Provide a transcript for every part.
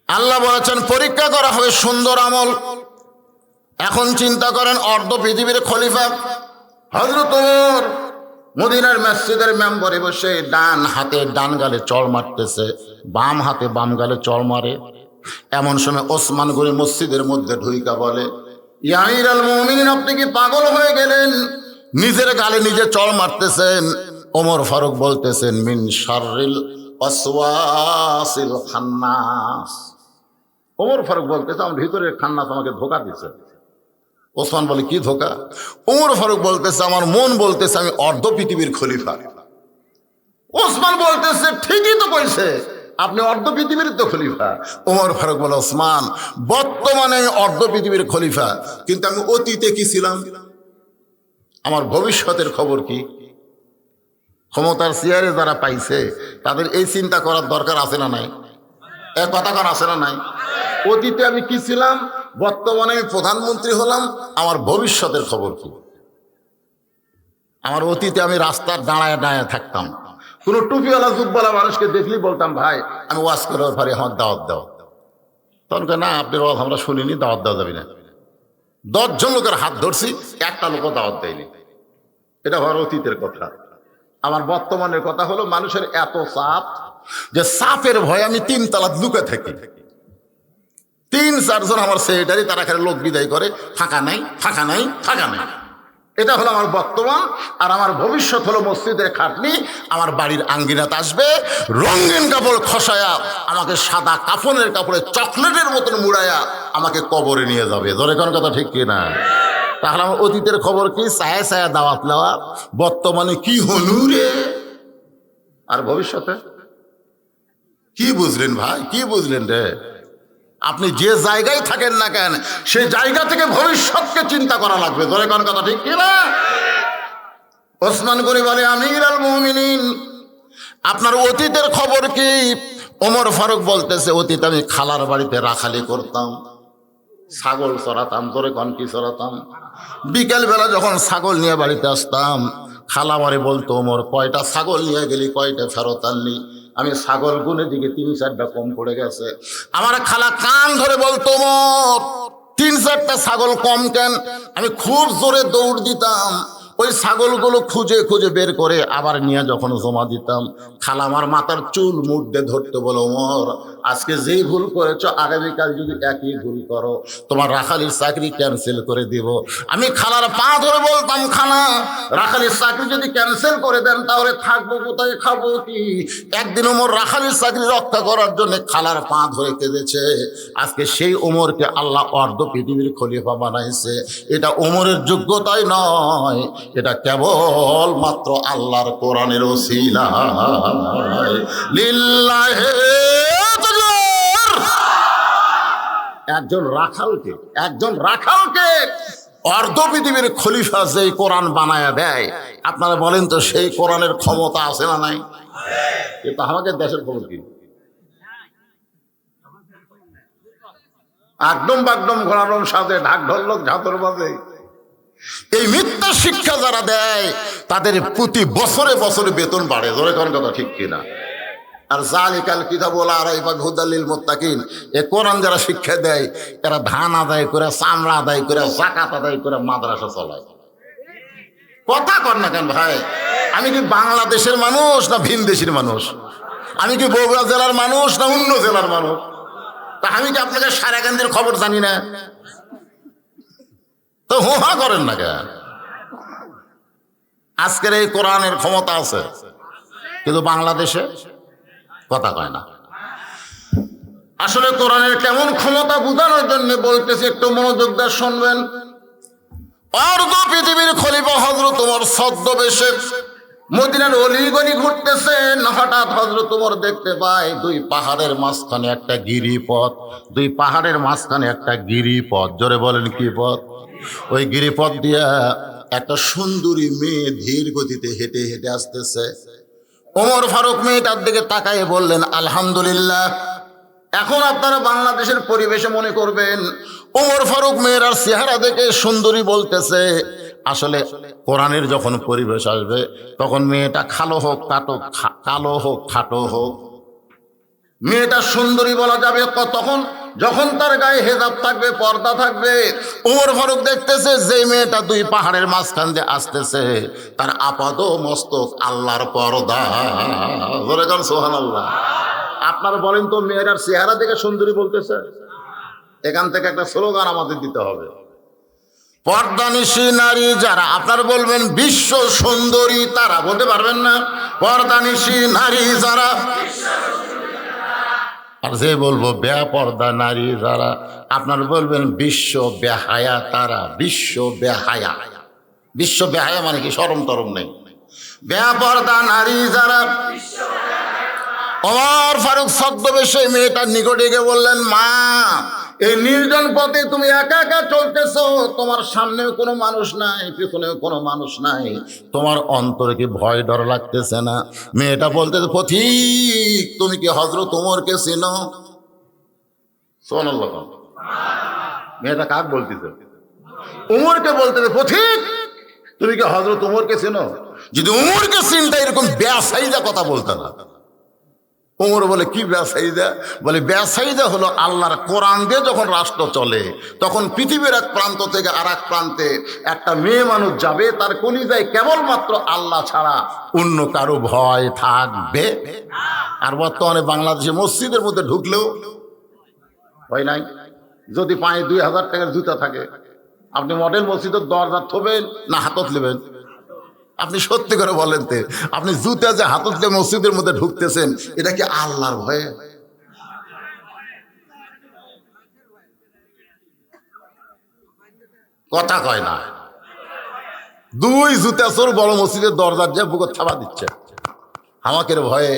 আল্লাহ বলেছেন পরীক্ষা করা হবে সুন্দর আমল। এখন চিন্তা করেন অর্ধ পৃথিবীর খলিফা হযরত ওমর মদিনার মসজিদের মেম্বরে বসে ডান হাতে ডান গালে চড় মারতেছে, বাম হাতে বাম গালে চড় মারে। এমন সময় ওসমান গনি মসজিদের মধ্যে ঢুইকা বলে, ইয়া আমিরুল মুমিনিন, আপনি কি পাগল হয়ে গেলেন? নিজের গালে নিজে চড় মারতেছেন। ওমর ফারুক বলতেছেন, মিন শাররিল ওয়াসওয়াসিল খান্নাস। ওমর ফারুক বলতেছে, আমার ভিতরের খান্নাস আমাকে ধোঁকা দিচ্ছে। ওসমান বলে, কি ধোঁকা? ওমর ফারুক বলতেছে, আমার মন বলতেছে আমি অর্ধ পৃথিবীর খলিফা। ওসমান বলতেছে, ঠিকই তো কইছে, আপনি অর্ধ পৃথিবীর তো খলিফা। ওমর ফারুক বলে, ওসমান, বর্তমানে আমি অর্ধ পৃথিবীর খলিফা, কিন্তু আমি অতীতে কি ছিলাম? আমার ভবিষ্যতের খবর কি? ক্ষমতার চেয়ারে যারা পাইছে তাদের এই চিন্তা করার দরকার আছে না নাই? এক কথা কর, আছে না নাই? অতীতে আমি কি ছিলাম, বর্তমানে আমি প্রধানমন্ত্রী হলাম, আমার ভবিষ্যতের খবর কি? আমার অতীতে আমি রাস্তার দাঁড়ায় দাঁড়ায় থাকতাম, কোনো টুপিওয়ালা জুব্বালা মানুষকে দেখলেই বলতাম, ভাই আমি ওয়াজ করার পরে আমার দাওয়াত দাও। তখন না, আপনার ওয়াজ আমরা শুনিনি, দাওয়াত দেওয়া যাবে না। 10 জন লোকের হাত ধরছি, একটা লোকও দাওয়াত দেয়নি। এটা হওয়ার অতীতের কথা। আমার বর্তমানের কথা হলো, মানুষের এত চাপ যে চাপের ভয়ে আমি 3 তলা লুকে থাকি। 3-4 জন আমার সেক্রেটারি, তারা খালি লোক বিদায় করে, ফাঁকা নাই, ফাঁকা নাই, ফাঁকা নাই। এটা হলো আমার বর্তমান। আর আমার ভবিষ্যৎ হলো মসজিদের খাটনি। আমার বাড়ির আঙ্গিনাতে আসবে রঙিন কাপড় খসায়া, আমাকে সাদা কাফনের কাপড়ে চকলেটের মতন মুড়াইয়া আমাকে কবরে নিয়ে যাবে। ধরে কোন কথা ঠিক কিনা? তাহলে আমার অতীতের খবর কি? ছায়া ছায়া দাওয়াত নেওয়া। বর্তমানে কি হনু রে, আর ভবিষ্যতে কি বুঝলেন ভাই, কি বুঝলেন রে? আপনি যে জায়গায় থাকেন না কেন, সেই জায়গা থেকে ভবিষ্যৎকে চিন্তা করা লাগবে। ধরে কোন কথা ঠিক কিনা? ওসমান গনি বলে, আমিরুল মুমিনিন, আপনার অতীতের খবর কি? ওমর ফারুক বলতেছে, অতীত আমি খালার বাড়িতে রাখালি করতাম, ছাগল চড়াতাম। ধরে কোন কি চড়াতাম? বিকেল বেলা যখন ছাগল নিয়ে বাড়িতে আসতাম, খালা বাড়ি বলতো, ওমর কয়টা ছাগল নিয়ে গেলি, কয়টা ফেরত আনলি? আমি ছাগল গুনে দিকে 3-4টা কম পড়ে গেছে। আমার খালা কান ধরে বলতো, ওমর 3-4টা ছাগল কম কেন? আমি খুব জোরে দৌড় দিতাম, ওই ছাগলগুলো খুঁজে খুঁজে বের করে আবার নিয়ে যখন জমা দিতাম, খালা আমার মাথার চুল মুড়তে ধরতে, বলো, ওমর আজকে যেই ভুল করেছো, আগামীকাল যদি একই ভুল করো, তোমার রাখালির চাকরি ক্যান্সেল করে দিব। আমি খালার পা ধরে বলতাম, খালা রাখালির চাকরি যদি ক্যান্সেল করে দেন তাহলে থাকবো কোথায়, খাবো কি? একদিন ওমর রাখালির চাকরি রক্ষা করার জন্য খালার পা ধরে কেঁদেছে। আজকে সেই ওমরকে আল্লাহ অর্ধ পৃথিবীর খলিফা বানাইছে। এটা ওমরের যোগ্যতাই নয়, এটা কেবল মাত্র আল্লাহর কোরআনের ওসিলা। লিল্লাহি একজন রাখালকে অর্ধ পৃথিবীর খলিফা যেই কোরআন বানায়া দেয়, আপনারা বলেন তো সেই কোরআনের ক্ষমতা আছে না নাই? কিন্তু আমাদের দেশের খবর কি? একদম বাগদম ঘোরানোর সাথে ঢাক ঢোলক ঝাঁতর বাজে। এই মিথ্যা শিক্ষা যারা দেয় তাদের প্রতি বছরে বছরে বেতন বাড়ে। ধরে কোন কথা ঠিক কিনা? আর জালিকাল কিতাবুল লা রাইবা হুদাল লিল মুত্তাকিন, এই কোরআন যারা শিক্ষা দেয়, এরা ধান আদায় করে, চামড়া আদায় করে, যাকাত আদায় করে মাদ্রাসা চালায়। কথা কর না কেন ভাই? আমি কি বাংলাদেশের মানুষ না ভিন দেশের মানুষ? আমি কি বগুড়া জেলার মানুষ না অন্য জেলার মানুষ? তা আমি কি আপনাকে সারাকান্দির খবর জানি না? তো হুহা করেন না কেন? আজকের এই কোরআনের ক্ষমতা আছে, কিন্তু বাংলাদেশে কথা কয় না। আসলে কোরআনের কেমন ক্ষমতা বোঝানোর জন্য বলতেছি, একটু মনোযোগ দিয়ে শুনবেন। অর্ধ পৃথিবীর খলিফা হযরত ওমর ছদ্মবেশে মদিনার অলিগলি ঘুরতেছেন। হঠাৎ হযরত ওমর দেখতে পায় 2 পাহাড়ের মাঝখানে একটা গিরিপথ। 2 পাহাড়ের মাঝখানে একটা গিরিপথ। জোরে বলেন কি পথ? ওই গিরিপথ দিয়া একটা সুন্দরী মেয়ে ধীর গতিতে হেঁটে হেঁটে আসতেছে। ওমর ফারুক মেয়েটার দিকে তাকায়ে বললেন, আলহামদুলিল্লাহ। এখন আপনারা বাংলাদেশের পরিবেশে মনে করবেন ওমর ফারুক মেয়ের আর চেহারা দেখে সুন্দরী বলতেছে। আসলে কোরআনের যখন পরিবেশ আসবে তখন মেয়েটা কালো হোক খাটো হোক, মেয়েটা সুন্দরী বলা যাবে তখন যখন তার গায়ে হেজাব থাকবে, পর্দা থাকবে। ওমর ফারুক দেখতেছে যে মেয়েটা দুই পাহাড়ের মাঝখান দিয়ে আসতেছে, তার আপাদ মস্তক আল্লাহর পর্দা। বলে যান সুবহানাল্লাহ। আপনারা বলেন তো, মেয়েটার চেহারা দেখে সুন্দরী বলতেছে? এখান থেকে একটা স্লোগান আমাদের দিতে হবে, পর্দানিশী নারী যারা, আপনারা বলবেন বিশ্ব সুন্দরী তারা, বলতে পারবেন না? পর্দানিশী নারী যারা, আর যে বলবো বেপর্দা নারী যারা, আপনারা বলবেন বিশ্ব বেহায়া তারা। বিশ্ব বেহায়া, বিশ্ব বেহায়া মানে কি? শরম টরম নেই। বেপর্দা নারী যারা। ওমর ফারুক ছদ্মবেশে মেয়েটার নিকটে গিয়ে বললেন, মা, এই নির্জন পথে তুমি একা একা চলতেছো, তোমার সামনেও কোনো মানুষ নাই, পিছনেও কোনো মানুষ নাই, তোমার অন্তরে কি ভয় ডর লাগতেছে না? মেয়েটা বলতেছে, পথিক, তুমি কি হযরত ওমরকে চেনো? সুবহানাল্লাহ। মেয়েটা কাক বলতেছে? ওমরকে বলতেছে, পথিক, তুমি কি হযরত ওমরকে চেনো? যদি ওমরকে চিনতে এরকম বেসাইজা কথা বলতে না। ওমর বলে, কি বেসাইদা? বলে, বেসাইদা হলো আল্লাহর কোরআন দিয়ে যখন রাষ্ট্র চলে, তখন পৃথিবীর এক প্রান্ত থেকে আর এক প্রান্তে একটা মেয়ে মানুষ যাবে, তার কলিজায় কেবলমাত্র আল্লাহ ছাড়া অন্য কারো ভয় থাকবে। আর বর্তমানে বাংলাদেশে মসজিদের মধ্যে ঢুকলেও ভয় নাই। যদি পায়ে 2000 টাকার জুতা থাকে, আপনি মডেল মসজিদের দরজা থবেন না হাতত নেবেন? আপনি সত্যি করে বলেন তো, আপনি জুতা যে হাতত দিয়ে মসজিদের মধ্যে ঢুকতেছেন, এটা কি আল্লাহর ভয়ে? কথা কয় না। দুই জুতা চোর বড় মসজিদের দরজার যে বুকে থাবা দিচ্ছে, হামাকের ভয়ে।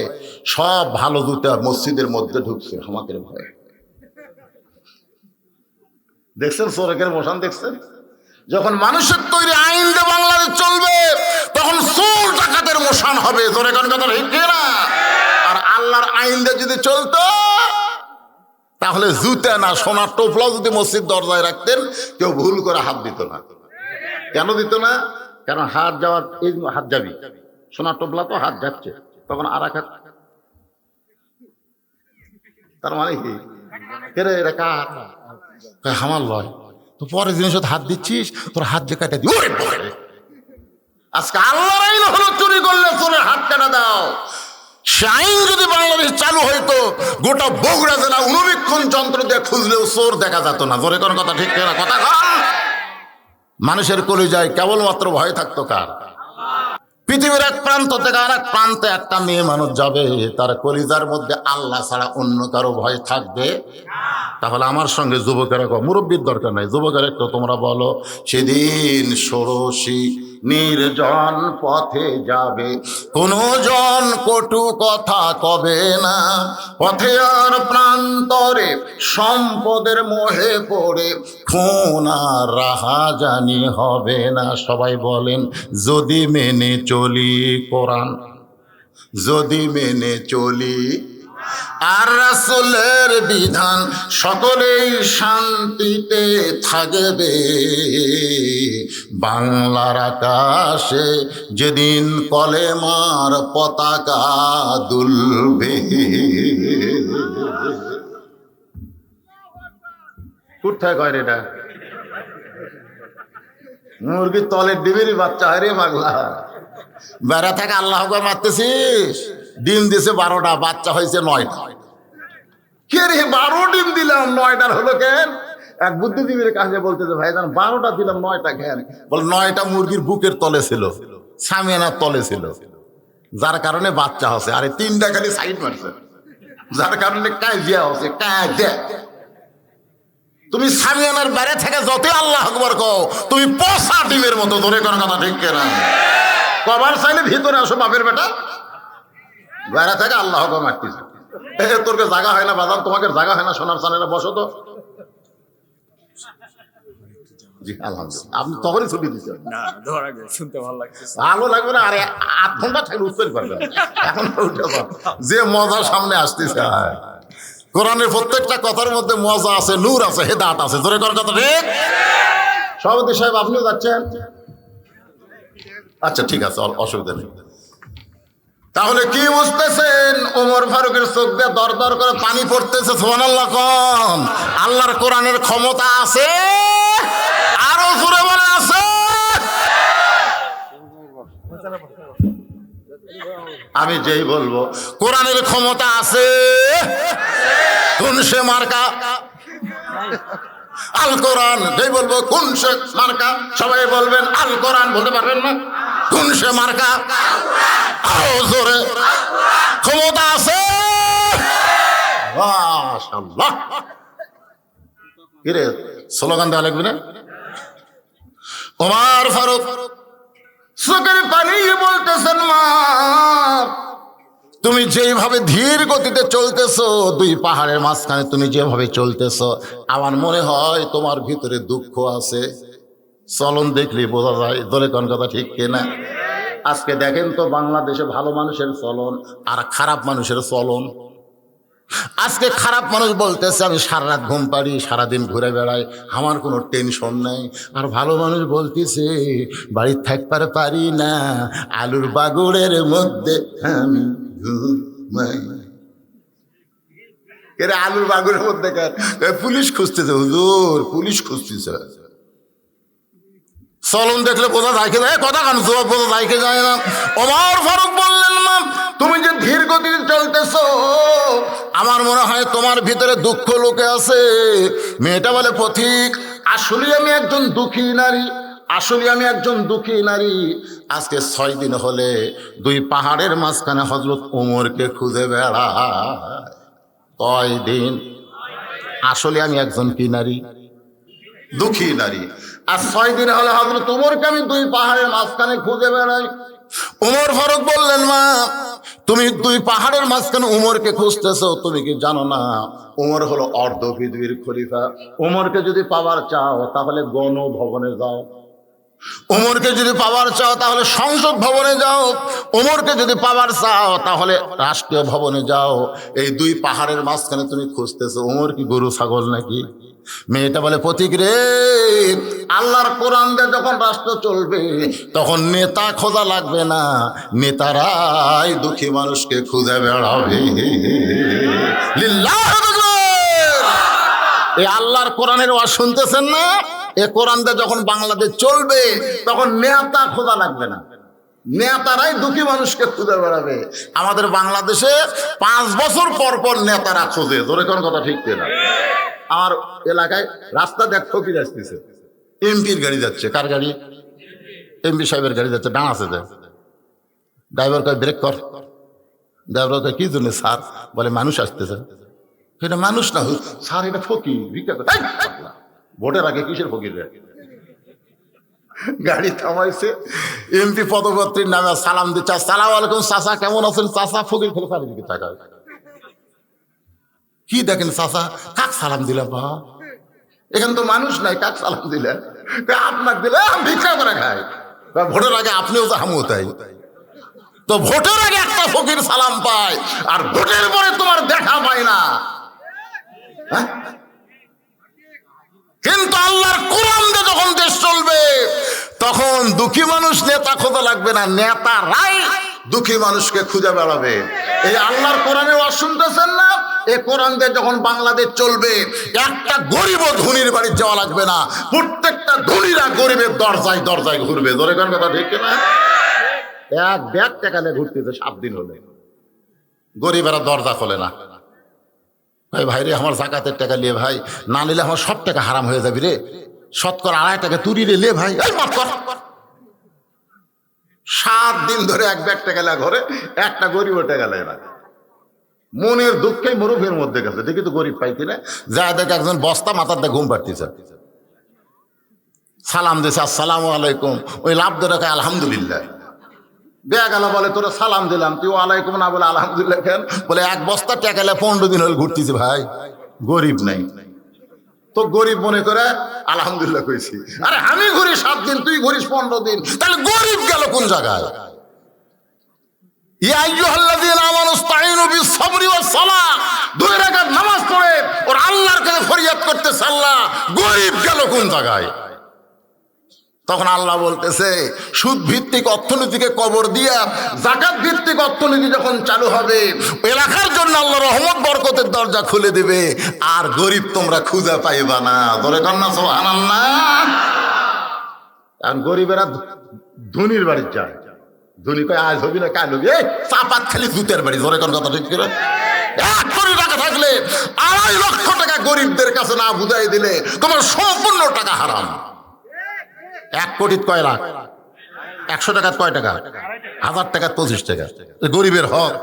সব ভালো জুতা মসজিদের মধ্যে ঢুকছে হামাকের ভয়ে। দেখছেন চোরের মোশন? দেখছেন? যখন মানুষের তৈরি আইন দিয়ে বাংলাদেশ চলবে, তখন চোর ডাকাতের মোশন হবে। জোরে কোন কথা ঠিক না? আর আল্লাহর আইন দিয়ে যদি চলতো, তাহলে জুতা না সোনার টোপলা যদি মসজিদ দরজায় রাখতেন, কেউ ভুল করে হাত দিত না। কেন দিত না? কারণ হাত যাওয়ার, এই হাত যাবি, সোনার টোপলা তো হাত যাচ্ছে, তখন আর এক হাত। তার মানে কি? কেরে এটা কার? আমার লয় তো, পরের জিনিস হাত দিচ্ছিস, তোর হাত যে কাটা দিই। আজকে আল্লাহর আইন হলো চুরি করলে চোরের হাত কাটা দাও। সে আইন যদি বাংলাদেশ চালু হইতো, গোটা বগুড়া জেলা অনুবীক্ষণ যন্ত্র দিয়ে খুঁজলেও চোর দেখা যেত না। জোরে কোন কথা ঠিক না? কথা কন। মানুষের কলিজায় কেবলমাত্র ভয় থাকতো কার? পৃথিবীর এক প্রান্ত থেকে আর এক প্রান্তে একটা মেয়ে মানুষ যাবে, তার কলিজার মধ্যে আল্লাহ ছাড়া অন্য কারো ভয় থাকবে? তাহলে আমার সঙ্গে যুবকেরা, মুরব্বীর দরকার নাই, যুবকেরা একটু তোমরা বলো, সেদিন ষোড়শী নির্জন পথে যাবে, কোনো জন কটু কথা কবে না, পথে আর প্রান্তরে সম্পদের মোহে পড়ে খুন আর রাহাজানি হবে না। সবাই বলেন, যদি মেনে চলি কোরআন, যদি মেনে চলি আর রাসূলের বিধান, সকলেই শান্তিতে থাকবে। বাংলার আকাশে যেদিন কলেমার পতাকা দুলবে। কোথায় কয় রে? এটা মুরগির তলের ডিমেরই বাচ্চা হয় রে পাগলা। বেড়া থেকে আল্লাহ মারতেছিস, ডিম দিছে 12টা, বাচ্চা হয়েছে 9টা। কে রে 12 ডিম দিলাম 9টার হলো কেন? এক বুদ্ধিজীবীর কাছে বলতেছে, ভাই জান 12টা দিলাম 9টা কেন? বল 9টা মুরগির বুকের তলে ছিল, সামিয়ানার তলে ছিল, যার কারণে বাচ্চা হচ্ছে। আরে 3টা খালি সাইড মারছে, যার কারণে কাজিয়া হচ্ছে। কাজিয়া তুমি সামিয়ানার বাইরে থেকে যতই আল্লাহ আকবার কও, তুমি পচা ডিমের মতো। ধরে কোনো কথা ঠিক না? কবার চাইলে ভিতরে আসো বাপের বেটা, বাইরে থেকে আল্লাহ আকবার মারতেছে। তোর জায়গা হয় না বাজান, তোমাকে জায়গা হয় না, সোনার চানেরা বসো তো। জি আলহামদুলিল্লাহ, আপনি তখনই ছুটি দিচ্ছেন। শুনতে ভালো লাগছে, ভালো লাগবে না? আরে 8 ঘন্টা থাকলে উঠতে পারবেন। এখন যে মজা সামনে আসতেছে, কোরআনের প্রত্যেকটা কথার মধ্যে মজা আছে, নূর আছে, হেদায়েত আছে। জোরে কর কথা ঠিক। সভাপতি সাহেব, আপনিও যাচ্ছেন? আচ্ছা ঠিক আছে, অসুবিধা নেই। তাহলে কি বুঝতেছেন? ওমর ফারুকের চোখ দিয়ে দর দর করে পানি পড়তেছে। সুবহানাল্লাহ কোন? আল্লাহর কোরআনের ক্ষমতা আছে, আরো জোরে বলে আছে। আমি যেই বলবো কোরআনের ক্ষমতা আছে, কোন সে মার্কা আল কোরআন, যেই বলবো কোন সে মার্কা সবাই বলবেন আল কোরআন, বলতে পারবেন না? কোন সে মার্কা, আরো জোরে, ক্ষমতা আছে। মাশাআল্লাহ। কিরে স্লোগান দেওয়া লাগবে না? ওমর ফারুক চোখের পানি বলতেছেন, মা তুমি যেইভাবে ধীর গতিতে চলতেছো, দুই পাহাড়ের মাঝখানে তুমি যেভাবে চলতেছো, আমার মনে হয় তোমার ভিতরে দুঃখ আছে। চলন দেখলে বোঝা যায়। ধরে কোন কথা ঠিক কিনা? আজকে দেখেন তো বাংলাদেশে ভালো মানুষের চলন আর খারাপ মানুষের চলন। আজকে খারাপ মানুষ বলতেছে আমি সারা রাত ঘুম পাড়ি, সারাদিন ঘুরে বেড়াই, আমার কোনো টেনশন নাই। আর ভালো মানুষ বলতেছে বাড়ির থাকতে পারি না, আলুর বাগুড়ের মধ্যে আমি ঘুমাই। এর আলুর বাগুড়ের মধ্যে পুলিশ খুঁজতেছে, হুজুর পুলিশ খুঁজতেছে। চলন দেখলে বোঝা যায় কি যায়? কথা কান জবাব বোঝা যায় কি যায় না? ওমর ফারুক বললেন, মা তুমি যে ধীর গতিতে চলতেছো, আমার মনে হয় তোমার ভিতরে দুঃখ লুকে আছে। মেয়েটা বলে, পথিক আসলে আমি একজন দুঃখী নারী, আসলে আমি একজন দুঃখী নারী। আজকে 6 দিন হলে দুই পাহাড়ের মাঝখানে হযরত ওমরকে খুঁজে বেড়ায়। কয় দিন? আসলে আমি একজন কি নারী? দুঃখী নারী। আর 6 দিন হলে হযরত ওমরকে আমি দুই পাহাড়ের মাঝখানে খুঁজে বেড়াই। ওমর ফারুক বললেন, মা তুমি দুই পাহাড়ের মাঝখানে ওমরকে খুঁজতেছো, তুমি কি জানো না ওমর হলো অর্ধ পৃথিবীর খলিফা। ওমরকে যদি পাওয়ার চাও তাহলে গণভবনে যাও, ওমরকে যদি পাওয়ার চাও তাহলে সংসদ ভবনে যাও, ওমরকে যদি পাওয়ার চাও তাহলে রাষ্ট্রীয় ভবনে যাও। এই দুই পাহাড়ের মাঝখানে তুমি খুঁজতেছো, ওমর কি গরু ছাগল নাকি? মেয়েটা বলে, পথিক রে, আল্লাহর কোরআন দিয়ে যখন রাষ্ট্র চলবে তখন নেতা খোঁজা লাগবে না, নেতারাই দুঃখী মানুষকে খুঁজে বেড়াবে। লিল্লাহ এই আল্লাহর কোরআনের ওয়াজ শুনতেছেন না? এ কোরআন দিয়ে যখন বাংলাদেশ চলবে তখন নেতা খোঁজা লাগবে না, নেতারাই দুঃখী মানুষকে খুঁজে বেড়াবে। আমাদের বাংলাদেশে 5 বছর পর পর নেতারা খোঁজে। ধরে কোন কথা ঠিক না? আমার এলাকায় রাস্তা দেখ ফকির আসতেছে, এমপির গাড়ি যাচ্ছে। কার গাড়ি? এমপি সাহেবের গাড়ি যাচ্ছে, ডান আছে। ড্রাইভার কয় ব্রেক কর, ড্রাইভার কয় কি জন্য স্যার? বলে মানুষ আসতেছে। এটা মানুষ না স্যার, এটা ফকির ভিক্ষা করে। ভোটের আগে কিসের ফকির? গাড়ি থামাইছে, এমপি পদযাত্রীর নামে সালাম দিচ্ছে, আসসালামু আলাইকুম চাচা, কেমন আছেন চাচা? ফকির ফেলে চারিদিকে তাকায়। কি দেখেন চাচা? কাক সালাম দিলাম? বা এখানে তো মানুষ নাই, কাক সালাম দিলেন? আপনার দিলে ভিক্ষা করে খায়। ভোটের আগে আপনিও তো হামু তাই তো, ভোটের আগে একটা ফকির সালাম পায় আর ভোটের পরে তোমার দেখা পায় না। কিন্তু আল্লাহর কোরআন দিয়ে যখন দেশ চলবে তখন দুঃখী মানুষ নেতা খোঁজা লাগবে না, নেতারাই দুঃখী মানুষকে খুঁজে বেড়াবে। এই আল্লাহর কোরআনে ওয়াজ শুনতেছেন না? এই কোরআন দিয়ে যখন বাংলাদেশ চলবে একটা গরিব ধনীর বাড়ি যাওয়া লাগবে না, প্রত্যেকটা ধনীরা গরিবের দরজায় দরজায় ঘুরবে। ধরে কোন কথা ঠিক না? এক ব্যাগ টাকা নিয়ে ঘুরতেছে 7 দিন হলে, গরিবেরা দরজা খোলে না। ভাই ভাই রে, আমার জাকাতের টাকা নিয়ে ভাই, না নিলে আমার সব টাকা হারাম হয়ে যাবি রে, শতকরা 2.5 টাকা তুরি রে, লে ভাই, এই মাফ কর। 7 দিন ধরে এক ব্যাগ টাকা লে ঘরে, একটা গরিব টাকা লে না। মনের দুঃখে মরুভূমির মধ্যে গেছে, দেখি তো গরিব পাইতি না। যা দেখ একজন বস্তা মাথার দিয়ে ঘুম পাড়তেছে, সালাম দিছে আসসালামু আলাইকুম, ওই লাভ ধরে খায় আলহামদুলিল্লাহ। দেয়া গেল বলে তোরা সালাম দিলাম, তুই আলাইকুম না বলে আলহামদুলিল্লাহ কেন? বলে এক বস্তা টাকা 15 দিন হলে ঘুরতেছি ভাই, গরিব নাই তো। গরিব মনে করে আলহামদুলিল্লাহ কইছি। আরে আমি ঘুরি 7 দিন, তুই ঘুরিস 15 দিন, তাহলে গরিব গেল কোন জায়গায়? ইয়া আইয়ুহাল্লাযীনা আমানু ইসতাঈনু বিস-সাবরি ওয়াস-সালাহ, 2 রাকাত নামাজ পড়ে ওর আল্লাহর কাছে ফরিয়াদ করতেছে, আল্লাহ গরিব গেল কোন জায়গায়? তখন আল্লাহ বলতেছে সুদ ভিত্তিক অর্থনীতিকে কবর দিয়া যাকাত ভিত্তিক অর্থনীতি যখন চালু হবে এলাকার জন্য আল্লাহ রহমত বরকতের দরজা খুলে দেবে, আর গরিব তোমরা খুঁজে পাইবা না। ধরে কন্যা সুবহানাল্লাহ। আর গরিবেরা ধনির বাড়ি যায়, ধনী কয় আজ হবি না কাল হবি, এই চাপাত খালি জুতের বাড়ি। ধরে কোন কথা ঠিক করে 1 কোটি টাকা থাকলে 2.5 লক্ষ টাকা গরিবদের কাছে না বুঝাই দিলে তোমার সম্পূর্ণ টাকা হারাম। 1 কোটি কয় লাখ, 100 টাকা কয় টাকা, 1000 টাকা 25 টাকা, গরিবের হক।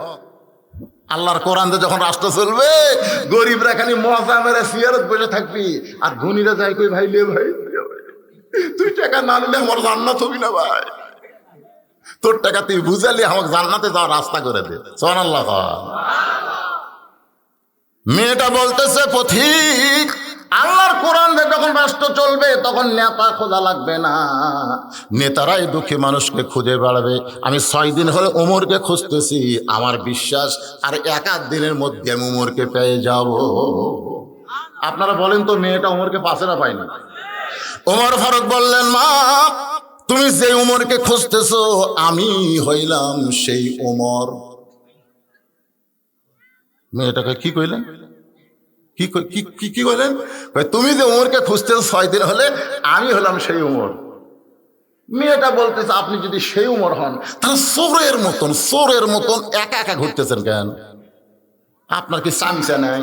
আল্লাহর কোরআন যখন রাষ্ট্র চলবে গরিবরা খালি মজা মেরে সিয়ারত বসে থাকবি, আর ধনীরা যাই কই ভাই লে ভাই তুই টাকা না নিলে আমার জান্নাত হবি না ভাই, তোর টাকা তুই বুঝালি আমাকে জান্নাতে যাওয়ার রাস্তা করে দে। সুবহানাল্লাহ। মেয়েটা বলতেছে পথিক আল্লাহর কোরআন যখন রাষ্ট্র চলবে তখন নেতা খোঁজা লাগবে না, নেতারাই দুঃখী মানুষকে খুঁজে বেড়াবে। আমি 6 দিন হলে ওমরকে খুঁজতেছি, আমার বিশ্বাস আর 1 দিনের মধ্যে আমি ওমরকে পেয়ে যাব। আপনারা বলেন তো মেয়েটা ওমরকে পাশে না পায়নি? ওমর ফারুক বললেন মা তুমি যে ওমরকে খুঁজতেছো আমি হইলাম সেই ওমর। মেয়েটাকে কি কইলেন, কি কইলেন? তুমি যে ওমরকে খুঁজতেছো 6 দিন হলে আমি হলাম সেই ওমর। মেয়েটা বলতেছে আপনি যদি সেই ওমর হন তাহলে চোরের মতন একা একা ঘুরতেছেন কেন? আপনার কি চামচা নাই?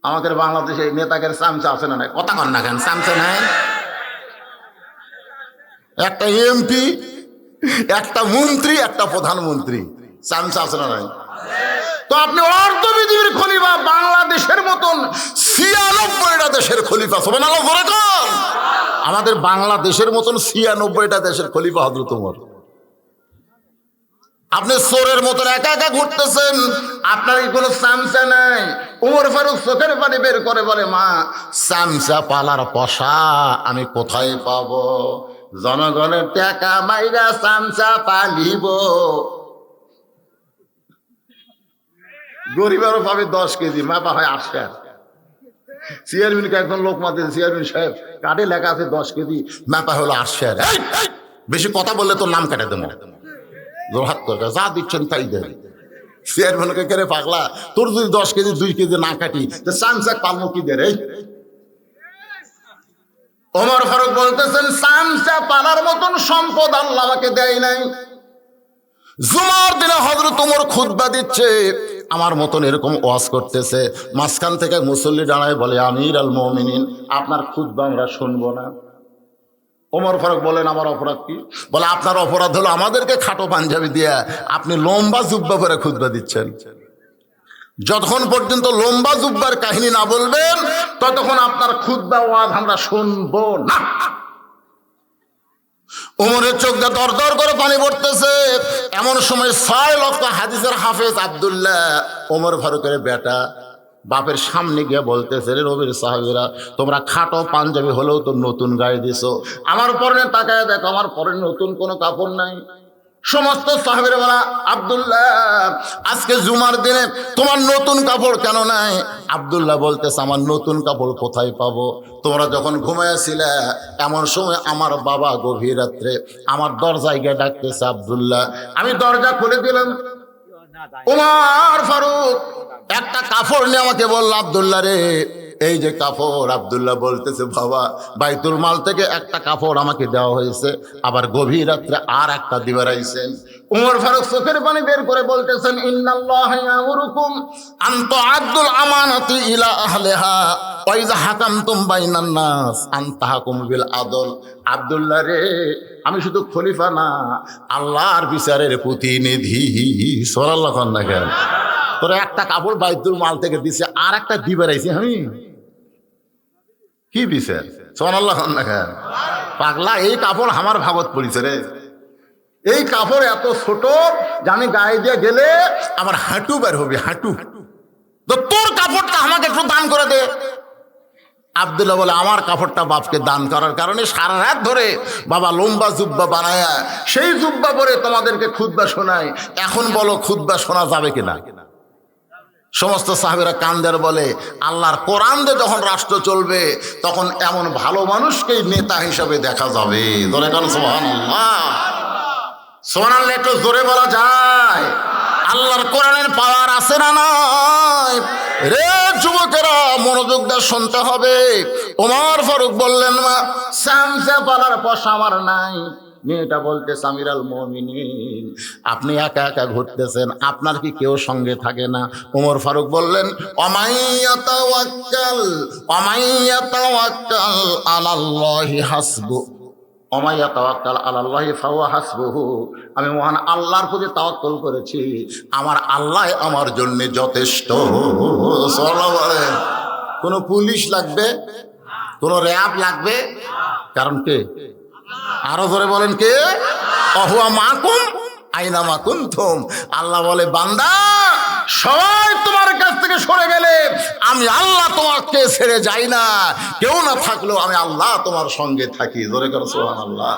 আমাদের বাংলাদেশে নেতাদের চামচা আছে না নাই? কথা কন না কেন? চামচা নাই? একটা এমপি, একটা মন্ত্রী, একটা প্রধানমন্ত্রী, চামচা আছে না নাই? তো আপনি অর্ধপৃথিবীর খলিফা, বাংলাদেশের মতন 96টা দেশের খলিফা। সুবহানাল্লাহ বলে কোন? আমাদের বাংলাদেশের মতন 96টা দেশের খলিফা হযরত ওমর। আপনি চোরের মতন একা একা ঘুরতেছেন, আপনার কি কোনো চামচা নাই? ওমর ফারুক চোখের পানি বের করে বলে মা চামচা পালার পশা আমি কোথায় পাবো? জনগণের টাকা মাইরা চামচা পালিব। গরিবেরও পাবে 10 কেজি, মাপা হয় 8 টাকা। চেয়ারম্যানকে একজন লোক মাতে, চেয়ারম্যান সাহেব কার্ডে লেখা আছে 10 কেজি, মাপা হলো 8 টাকা। বেশি কথা বললে তোর নাম কেটে দেবো। হাত করে যা দিচ্ছেন তাই দেন। চেয়ারম্যানকে কেড়ে পাগলা, তোর যদি 10 কেজি 2 কেজি না কাটি তো চামচা পালমো কি দে রে? ওমর ফারুক বলতেছেন চামচা পালার মতন সম্পদ আল্লাহ আমাকে দেয় নাই। জুমার দিনে হযরত ওমর খুতবা দিচ্ছে, আমার মতন এরকম ওয়াজ করতেছে, মাঝখান থেকে মুসল্লি দাঁড়ায় বলে আমির আল মুমিনিন আপনার খুতবা আমরা শুনবো না। ওমর ফারুক বলেন আমার অপরাধ কি? বলে আপনার অপরাধ হলো আমাদেরকে খাটো পাঞ্জাবি দিয়া আপনি লম্বা জুব্বা পরে খুতবা দিচ্ছেন। যতক্ষণ পর্যন্ত লম্বা জুব্বার কাহিনী না বলবেন ততক্ষণ আপনার খুতবা ওয়াজ আমরা শুনবো না। ওমরের চোখ দিয়ে দর দর করে পানি পড়তেছে। এমন সময় 6 লক্ষ হাদিসের হাফেজ আব্দুল্লাহ ওমর ফারুকের বেটা বাপের সামনে গিয়ে বলতেছে রে নবীর সাহাবীরা তোমরা খাটো পাঞ্জাবি হলেও তো নতুন গায়ে দিছো, আমার পরনে তাকায় দেখো আমার পরনে নতুন কোনো কাপড় নাই। সমস্ত সাহাবীরা বলা আব্দুল্লাহ আজকে জুমার দিনে তোমার নতুন কাপড় কেন নাই? আব্দুল্লাহ বলতেছে আমার নতুন কাপড় কোথায় পাবো? তোমরা যখন ঘুমাইছিলে এমন সময় আমার বাবা গভীর রাত্রে আমার দরজায় গিয়ে ডাকতেছে আব্দুল্লাহ, আমি দরজা খুলে দিলাম। ওমর ফারুক একটা কাপড় নিয়ে আমাকে বলল আব্দুল্লাহ রে এই যে কাপড়। আব্দুল্লাহ বলতেছে বাবা বাইতুল মাল থেকে একটা কাপড় আমাকে দেওয়া হয়েছে, আবার গভীর রাত্রে আর একটা দিবার আইছেন। ওমর ফারুক চোখের পানি বের করে বলতেছেন ইন্নাল্লাহা ইয়ামুরুকুম আন তুআদ্দুল আমানাতি ইলা আহলিহা ওয়া ইযা হাকামতুম বাইনান নাস আন তাহকুমু বিল আদল। আব্দুল্লাহ রে আমি শুধু খলিফা না আল্লাহর বিচারের প্রতিনিধি। সুবহানাল্লাহ না কেন? তোরা একটা কাপড় বাইতুল মাল থেকে দিছে আর একটা দিবার আইছি আমি কি বিচার? সুবহানাল্লাহ না কেন? পাগলা এই কাপড় আমার ভাগত পড়িছে রে। এই কাপড় এত ছোট যে আমি গায়ে দিয়ে গেলে আমার হাঁটু বের হবে, হাঁটু। তো তোর কাপড়টা আমাকে একটু দান করে দে। আব্দুল্লাহ বলে আমার কাপড়টা বাপকে দান করার কারণে সারা রাত ধরে বাবা লম্বা জুব্বা বানায়া সেই জুব্বা পরে তোমাদেরকে খুতবা শোনায়। এখন বলো খুতবা শোনা যাবে কিনা? সমস্ত সাহাবীরা কান্দের বলে আল্লাহর কোরআন দিয়ে যখন রাষ্ট্র চলবে তখন এমন ভালো মানুষকেই নেতা হিসাবে দেখা যাবে। ধরে কারণ সুবহানাল্লাহ, সুবহানাল্লাহ একটু জোরে বলা যায়? আল্লাহর কোরআনের পাওয়ার আছে না নাই? রে যুবকেরা, মনোযোগ দিয়ে শুনতে হবে। ওমর ফারুক বললেন, মা সামসা বলার পয়সা আমার নাই। মেয়েটা বলতে আমিরুল মুমিনিন, আপনি একা একা ঘুরতেছেন, আপনার কি কেউ সঙ্গে থাকে না? ওমর ফারুক বললেন, অমাইয়াতাওয়াক্কাল আলাল্লাহি হাসবু, অমাইয়াতাওয়াক্কাল আলাল্লাহি ফাহুয়া হাসবুহু। আমি মহান আল্লাহর প্রতি তাওয়াক্কুল করেছি, আমার আল্লাহ আমার জন্য যথেষ্ট। সুবহানাল্লাহ বলেন। কোনো পুলিশ লাগবে, কোনো র্যাব লাগবে? কারণ কে? আরো ধরে বলেন কে? অহুয়া মাকুম আইনামা কুনতুম। আল্লাহ বলে, বান্দা সবাই তোমার কাছ থেকে সরে গেলে আমি আল্লাহ তোমাকে ছেড়ে যাই না। কেউ না থাকলেও আমি আল্লাহ তোমার সঙ্গে থাকি। জোরে করো সুবহানাল্লাহ।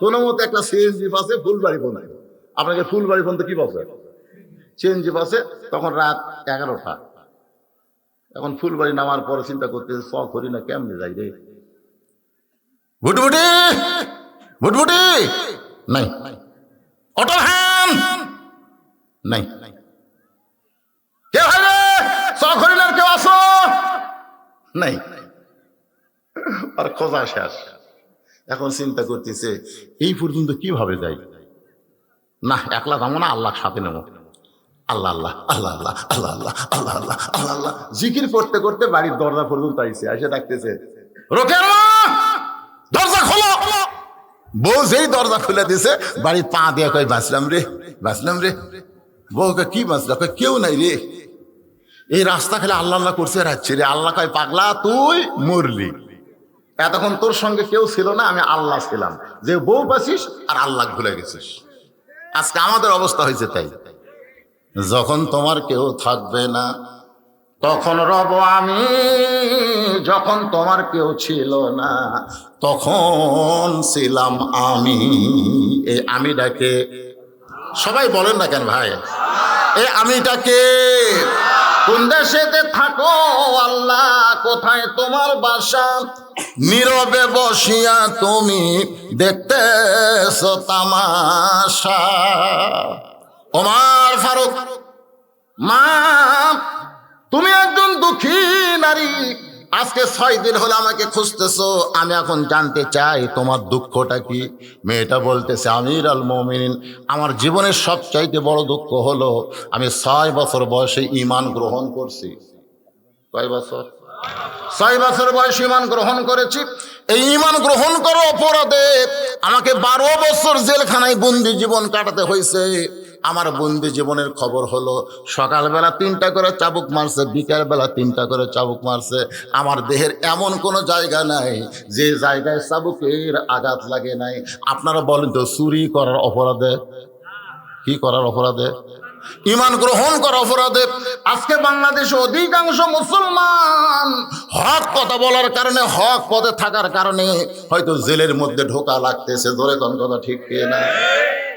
কোন মতে একটা সিএনজি বাসে ফুলবাড়ি পৌঁছে, আপনাকে ফুলবাড়ি পর্যন্ত কি বলছে? সিএনজি বাসে তখন রাত 11টা। এখন ফুলবাড়ি নামার পরে চিন্তা করতে শখ করি না কেমনে যাই রে, ভুটভুটি ভুটভুটি নাই, অটো ভ্যান নাই, কে ভাই রে সখরিনার কেউ আসো নাই, আর খোঁজা শেষ। এখন চিন্তা করতেছে এই পর্যন্ত কিভাবে যাই, না একলা যাবো না, আল্লাহ সাথে নেবো। আল্লাহ আল্লাহ আল্লাহ আল্লাহ আল্লাহ আল্লাহ আল্লাহ আল্লাহ আল্লাহ আল্লাহ জিকির করতে করতে বাড়ির দরজা পর্যন্ত আইছে, এসে ডাকতেছে, রোকের মা দরজা খোলো। বউ যেই দরজা খুলে দিছে, বাড়ির পা দিয়ে কই, বাঁচলাম রে বাঁচলাম রে। বউকে কি বাঁচলা? কই কেউ নাই রে, এই রাস্তা খেলে আল্লাহ আল্লাহ করছে রাখছি রে। আল্লাহ কয়, পাগলা তুই মরলি, এতক্ষণ তোর সঙ্গে কেউ ছিল না, আমি আল্লাহ ছিলাম। যে বউ পাচ্ছিস আর আল্লাহ ভুলে গেছিস। আজকে আমাদের অবস্থা হয়েছে তাই। যখন তোমার কেউ থাকবে না তখন রব আমি, যখন তোমার কেউ ছিল না তখন ছিলাম আমি। এই আমিটাকে সবাই বলেন না কেন ভাই? এই আমিটাকে কোন দেশেতে থাকো আল্লাহ, কোথায় তোমার বাসা? নীরবে বসিয়া তুমি দেখতেছো তামাশা। ওমর ফারুক, মা তুমি একজন দুঃখী নারী, আজকে 6 দিন হলো আমাকে খুঁজতেছো, আমি এখন জানতে চাই তোমার দুঃখটা কি? মেয়েটা বলতেছে, আমিরুল মুমিনিন, আমার জীবনের সবচাইতে বড় দুঃখ হলো আমি 6 বছর বয়সে ঈমান গ্রহণ করছি। কয় বছর? 6 বছর বয়সে ঈমান গ্রহণ করেছি। এই ঈমান গ্রহণ করার অপরাধে আমাকে 12 বছর জেলখানায় বন্দি জীবন কাটাতে হয়েছে। আমার বন্দি জীবনের খবর হলো সকালবেলা 3টা করে চাবুক মারছে, বিকালবেলা 3টা করে চাবুক মারছে। আমার দেহের এমন কোনো জায়গা নাই যে জায়গায় চাবুকের আঘাত লাগে নাই। আপনারা বলেন তো, চুরি করার অপরাধে, কি করার অপরাধে? ঈমান গ্রহণ করার অপরাধে। আজকে বাংলাদেশে অধিকাংশ মুসলমান হক কথা বলার কারণে, হক পথে থাকার কারণে হয়তো জেলের মধ্যে ঢোকা লাগতেছে। ধরে কোন কথা ঠিক না?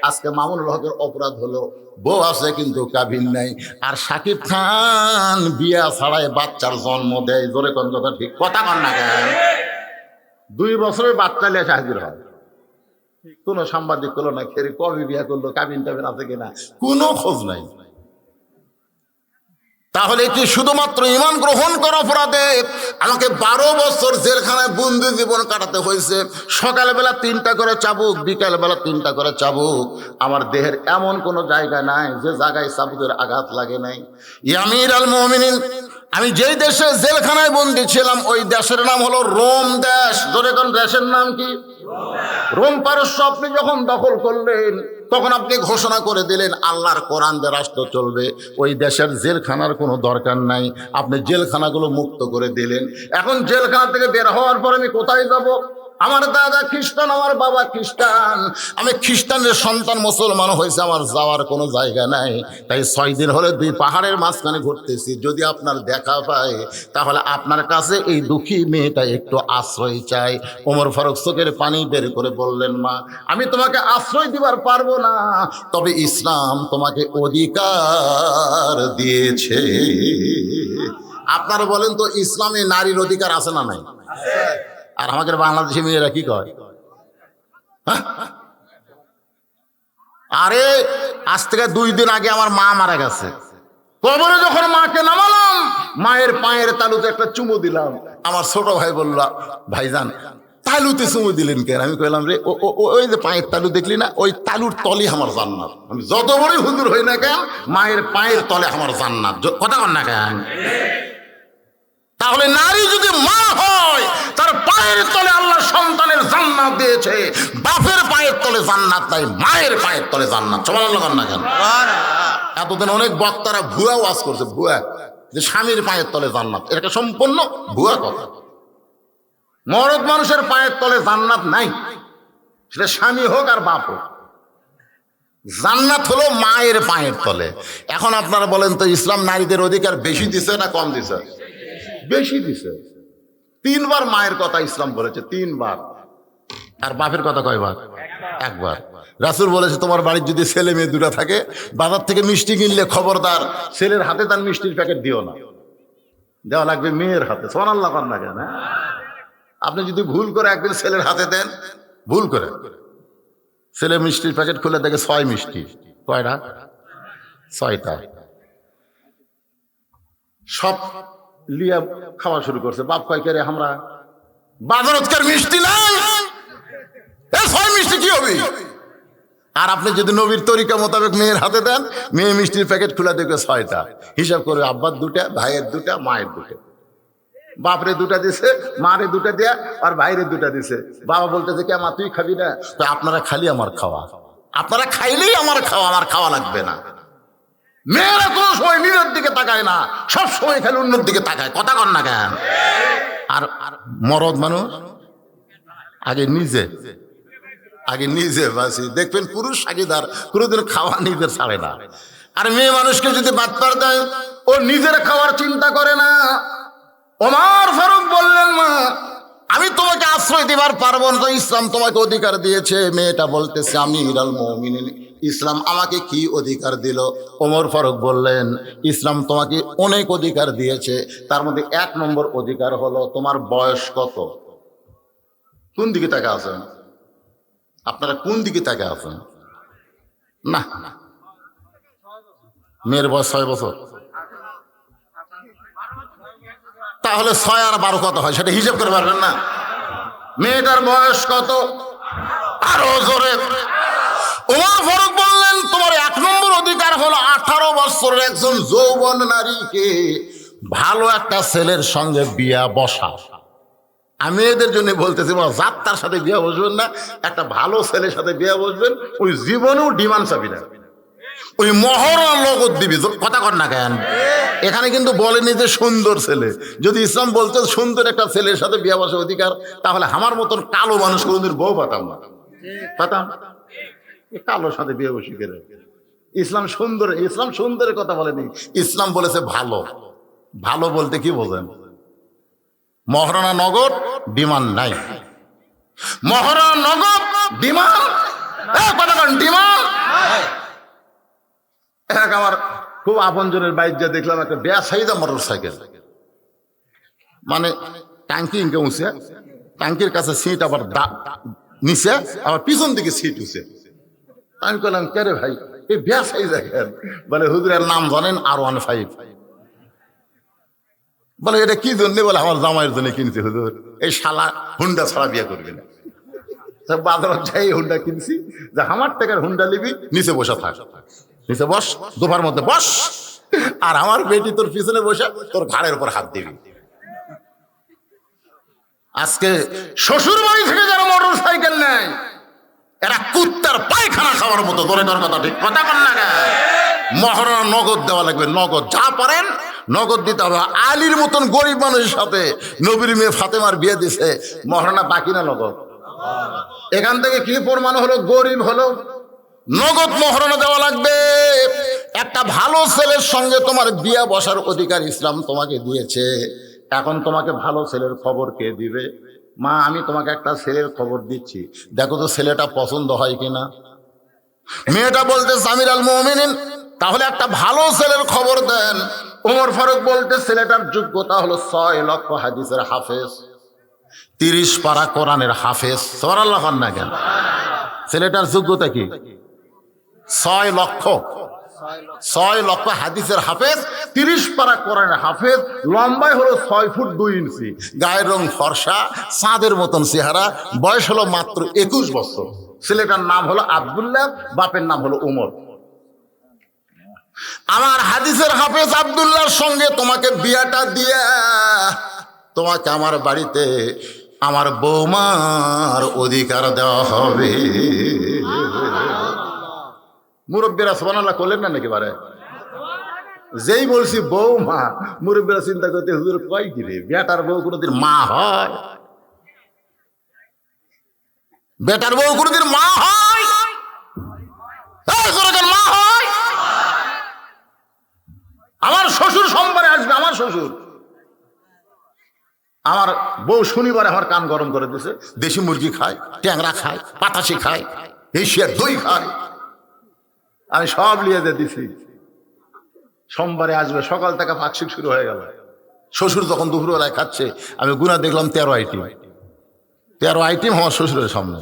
আজকে মামুনুল হকের অপরাধ হলো বউ আছে কিন্তু কাবিন নাই, আর সাকিব খান বিয়া ছাড়াই বাচ্চার জন্ম দেয়। ধরে কোন কথা ঠিক কথা কন না কেন? 2 বছরের বাচ্চা নিয়ে হাজির হয়, কোন সাংবাদিক করলো না, খেরে কবে বিয়া করলো, কাবিন টাবিন আছে কিনা, কোনো খোঁজ নাই। তাহলে কি শুধুমাত্র ঈমান গ্রহণ করা অপরাধে আমাকে 12 বছর জেলখানায় বন্দি জীবন কাটাতে হয়েছে? সকালবেলা 3টা করে চাবুক, বিকালবেলা 3টা করে চাবুক। আমার দেহের এমন কোনো জায়গা নাই যে জায়গায় চাবুকের আঘাত লাগে নাই। আমিরুল মুমিনিন, আমি যেই দেশে জেলখানায় বন্দি ছিলাম ওই দেশের নাম হলো রোম দেশ। ধরে কোন দেশের নাম কি? রোম পারস্য। আপনি যখন দখল করলেন তখন আপনি ঘোষণা করে দিলেন আল্লাহর কোরআন দিয়ে রাষ্ট্র চলবে। ওই দেশের জেলখানার কোনো দরকার নাই, আপনি জেলখানাগুলো মুক্ত করে দিলেন। এখন জেলখানা থেকে বের হওয়ার পর আমি কোথায় যাব? আমার দাদা খ্রিস্টান, আমার বাবা খ্রিস্টান, আমি খ্রিস্টানের সন্তান, মুসলমান হয়েছে, আমার যাওয়ার কোনো জায়গা নাই। তাই 6 দিন হলে 2 পাহাড়ের মাঝখানে ঘুরতেছি। যদি আপনার দেখা পায় তাহলে আপনার কাছে এই দুঃখী মেয়েটা একটু আশ্রয় চাই। ওমর ফারুক চোখের পানি বের করে বললেন, মা আমি তোমাকে আশ্রয় দিবার পারবো না, তবে ইসলাম তোমাকে অধিকার দিয়েছে। আপনারা বলেন তো, ইসলামে নারীর অধিকার আছে না নাই? আর আমাদের বাংলাদেশি মেয়েরা কি কয়, আরে আজ থেকে 2 দিন আগে আমার মা মারা গেছে, কবরে যখন মাকে নামালাম, মায়ের পায়ের তালুতে একটা চুমু দিলাম। আমার ছোট ভাই বলল, ভাইজান তালুতে চুমু দিলেন কেন? আমি কইলাম, রে ওই যে পায়ের তালু দেখলি না, ওই তালুর তলে আমার জান্নাত। আমি যত বড়ই হুজুর হই না কেন, মায়ের পায়ের তলে আমার জান্নাত। কথা কন না কেন? তাহলে নারী যদি মা হয়, তার পায়ের তলে আল্লাহ সন্তানের জান্নাত দিয়েছে। বাপের পায়ের তলে জান্নাত নাই, মায়ের পায়ের তলে জান্নাত। সুবহানাল্লাহ কন না কেন? এতদিন অনেক বক্তারা ভুয়া ওয়াজ করছে, ভুয়া, যে স্বামীর পায়ের তলে জান্নাত। এটা সম্পূর্ণ ভুয়া কথা। মরদ মানুষের পায়ের তলে জান্নাত নাই, সেটা স্বামী হোক আর বাপ হোক। জান্নাত হলো মায়ের পায়ের তলে। এখন আপনারা বলেন তো, ইসলাম নারীদের অধিকার বেশি দিছে না কম দিছে? বেশি দিছে। 3 বার মায়ের কথা ইসলাম বলেছে, 3 বার। আর বাপের কথা কয়বার? 1 বার। রাসূল বলেছে, তোমার বাড়ির যদি ছেলে মেয়ে 2টা থাকে, বাজার থেকে মিষ্টি কিনলে খবরদার ছেলের হাতে তার মিষ্টির প্যাকেট দিও না, দেওয়া লাগবে মেয়ের হাতে। সুবহানাল্লাহ কন না কেন? আপনি যদি ভুল করে একদিন ছেলের হাতে দেন, ভুল করে, ছেলে মিষ্টির প্যাকেট খুলে দেখে 6 মিষ্টি। কয়টা? 6টা। সব লিয়া খাওয়া শুরু করছে। বাপ কয়, কে রে, আমরা বাজারতকার মিষ্টি নাই, 6 মিষ্টি কি হবে? আর আপনি যদি নবীর তরিকা মোতাবেক মেয়ের হাতে দেন, মেয়ে মিষ্টির প্যাকেট খুলে দেখবে 6টা। হিসাব করে, আব্বার 2টা, ভাইয়ের 2টা, মায়ের 2টা। বাপরে 2টা দিছে, মারে 2টা দেয়া, আর ভাইরে 2টা দিছে। বাবা বলতেছে, কে মা তুই খাবি না? তো আপনারা খালি আমার খাওয়া, আপনারা খাইলেই আমার খাওয়া, আমার খাওয়া লাগবে না। মেয়েরা কোনো সময় নিজের দিকে তাকায় না, সব সময় খালি অন্যের দিকে তাকায়। কথা কন না কেন? আর মরদ মানুষ আগে নিজে বাসি। দেখবেন পুরুষ সাগিদার কোনোদিন খাওয়া নিজের ছাড়ে না। আর মেয়ে মানুষকে যদি বাদ পার দেয়, ও নিজের খাওয়ার চিন্তা করে না। ওমর ফারুক বললেন, মা আমি তোমাকে আশ্রয় দিবার পারবো না, ইসলাম তোমাকে অধিকার দিয়েছে। মেয়েটা বলতেছে, আমিরুল মুমিনিন, ইসলাম আমাকে কি অধিকার দিল? ওমর ফারুক বললেন, ইসলাম তোমাকে অনেক অধিকার দিয়েছে, তার মধ্যে 1 নম্বর অধিকার হলো তোমার বয়স কত। কোন দিকে তাকে আছেন আপনারা? কোন দিকে তাকে আছেন? না, মেয়ের বয়স 6 বছর। তাহলে 6 আর 12 কত হয় সেটা হিসাব করে পারবেন না? মেয়েটার বয়স কত? আরো জোরে। ওমর ফারুক বললেন, তোমার 1 নম্বর অধিকার হলো 18 বছরের একজন যৌবন নারীকে ভালো একটা ছেলের সঙ্গে বিয়া বসা। আমি এদের জন্য বলতেছি, যাত্রার সাথে বিয়া বসবেন না, একটা ভালো ছেলের সাথে বিয়া বসবেন, ওই জীবনেও ডিমান্ড চাবি না, ওই মহড়া নগদ দিবি। কথা কর না কেন? এখানে কিন্তু বলেনি যে সুন্দর ছেলে। যদি ইসলাম বলতে সুন্দর একটা ছেলের সাথে বিয়া বসার অধিকার, তাহলে আমার মতন কালো মানুষ কোনদিন বউ পাতাম না, পাতাম। কালোর সাথে বিয়ে বসি করে। ইসলাম সুন্দর, ইসলাম সুন্দরের কথা বলেনি, ইসলাম বলেছে ভালো। ভালো বলতে কি বোঝেন? মহারণা নগদ, ডিমান্ড নাই। মহারণা নগদ, ডিমান্ড ডিমান্ড। আমার খুব আপনজনের বাইক যা দেখলাম, একটা বেসাইদা মোটর সাইকেল, মানে ট্যাঙ্কি ইনকে উঁচে, ট্যাঙ্কির কাছে সিট আবার নিচে, আবার পিছন দিকে সিট উঠছে। আমি বললাম, কে রে ভাই, এই বেসাইদা কেন? বলে, হুজুরের নাম জানেন? R15। বলে, এটা কি জন্য? বলে, আমার জামাইয়ের জন্য কিনছি হুজুর, এই শালা হুন্ডা ছাড়া বিয়ে করবি না। বাজার যাই হুন্ডা কিনছি, যে আমার টাকার হুন্ডা নিবি, নিচে বসে থাক, নিচে বস, দুপার মধ্যে বস, আর আমার বেটি তোর পিছনে বসে তোর ঘাড়ের উপর হাত দিবি। আজকে শ্বশুর বাড়ি থেকে যারা মোটর সাইকেল নেয়, এরা কুত্তার পায়খানা খাওয়ার মতো। ধরে তোর কথা ঠিক, কথা বল না। মহারণা নগদ দেওয়া লাগবে, নগদ। যা পারেন নগদ দিতে হবে। আলীর মতন গরিব মানুষের সাথে নবীর মেয়ে ফাতেমার বিয়ে দিছে, মহারণা বাকি না নগদ? এখান থেকে কি প্রমাণ হলো? গরিব হলো, নগদ মোহরানা দেওয়া লাগবে। একটা ভালো ছেলের সঙ্গে তোমার বিয়ে বসার অধিকার ইসলাম তোমাকে দিয়েছে। এখন তোমাকে ভালো ছেলের খবর কে দিবে? মা, আমি তোমাকে একটা ছেলের খবর দিচ্ছি, দেখো তো ছেলেটা পছন্দ হয় কিনা। মেয়েটা বলতে আমিরুল মুমিনিন, তাহলে একটা ভালো ছেলের খবর দেন। ওমর ফারুক বলতে ছেলেটার যোগ্যতা হলো 6 লক্ষ হাদিসের হাফেজ, 30 পারা কোরআনের হাফেজ। সুবহানাল্লাহ না কেন? ছেলেটার যোগ্যতা কি? 6 লক্ষ হাদিসের হাফেজ, 30 পারা কোরআনের হাফেজ, লম্বায় হলো 6 ফুট 2 ইঞ্চি, গায়ের রং ফর্সা, চাঁদের মতন চেহারা, বয়স হলো মাত্র 21 বছর। ছেলেটার নাম হলো আব্দুল্লাহ, বাপের নাম হলো উমর। আমার হাদিসের হাফেজ আব্দুল্লাহর সঙ্গে তোমাকে বিয়াটা দিয়া তোমাকে আমার বাড়িতে আমার বৌমার অধিকার দেওয়া হবে। মুরব্বীরা সুবহানাল্লাহ করলেন না নাকি? বারে যেই বলছি বৌমা, মুরব্বীরা চিন্তা করতে হুজুর কয় কি রে, বেটার বউ কোনোদিন মা হয়? বেটার বউ কোনোদিন মা হয়? মা হয়? আমার শ্বশুর সোমবারে আসবে, আমার শ্বশুর, আমার বউ শনিবারে আমার কান গরম করে দিয়েছে। দেশি মুরগি খায়, ট্যাংরা খায়, পাতাশি খায়, এশিয়ার দই খায়, আমি সব লিয়ে দিছি। সোমবারে আসবে, সকাল থেকে পাকশিক শুরু হয়ে গেল। শ্বশুর যখন দুপুরবেলায় খাচ্ছে, আমি গুনা দেখলাম 13 আইটেম। 13 আইটেম আমার শ্বশুরের সামনে।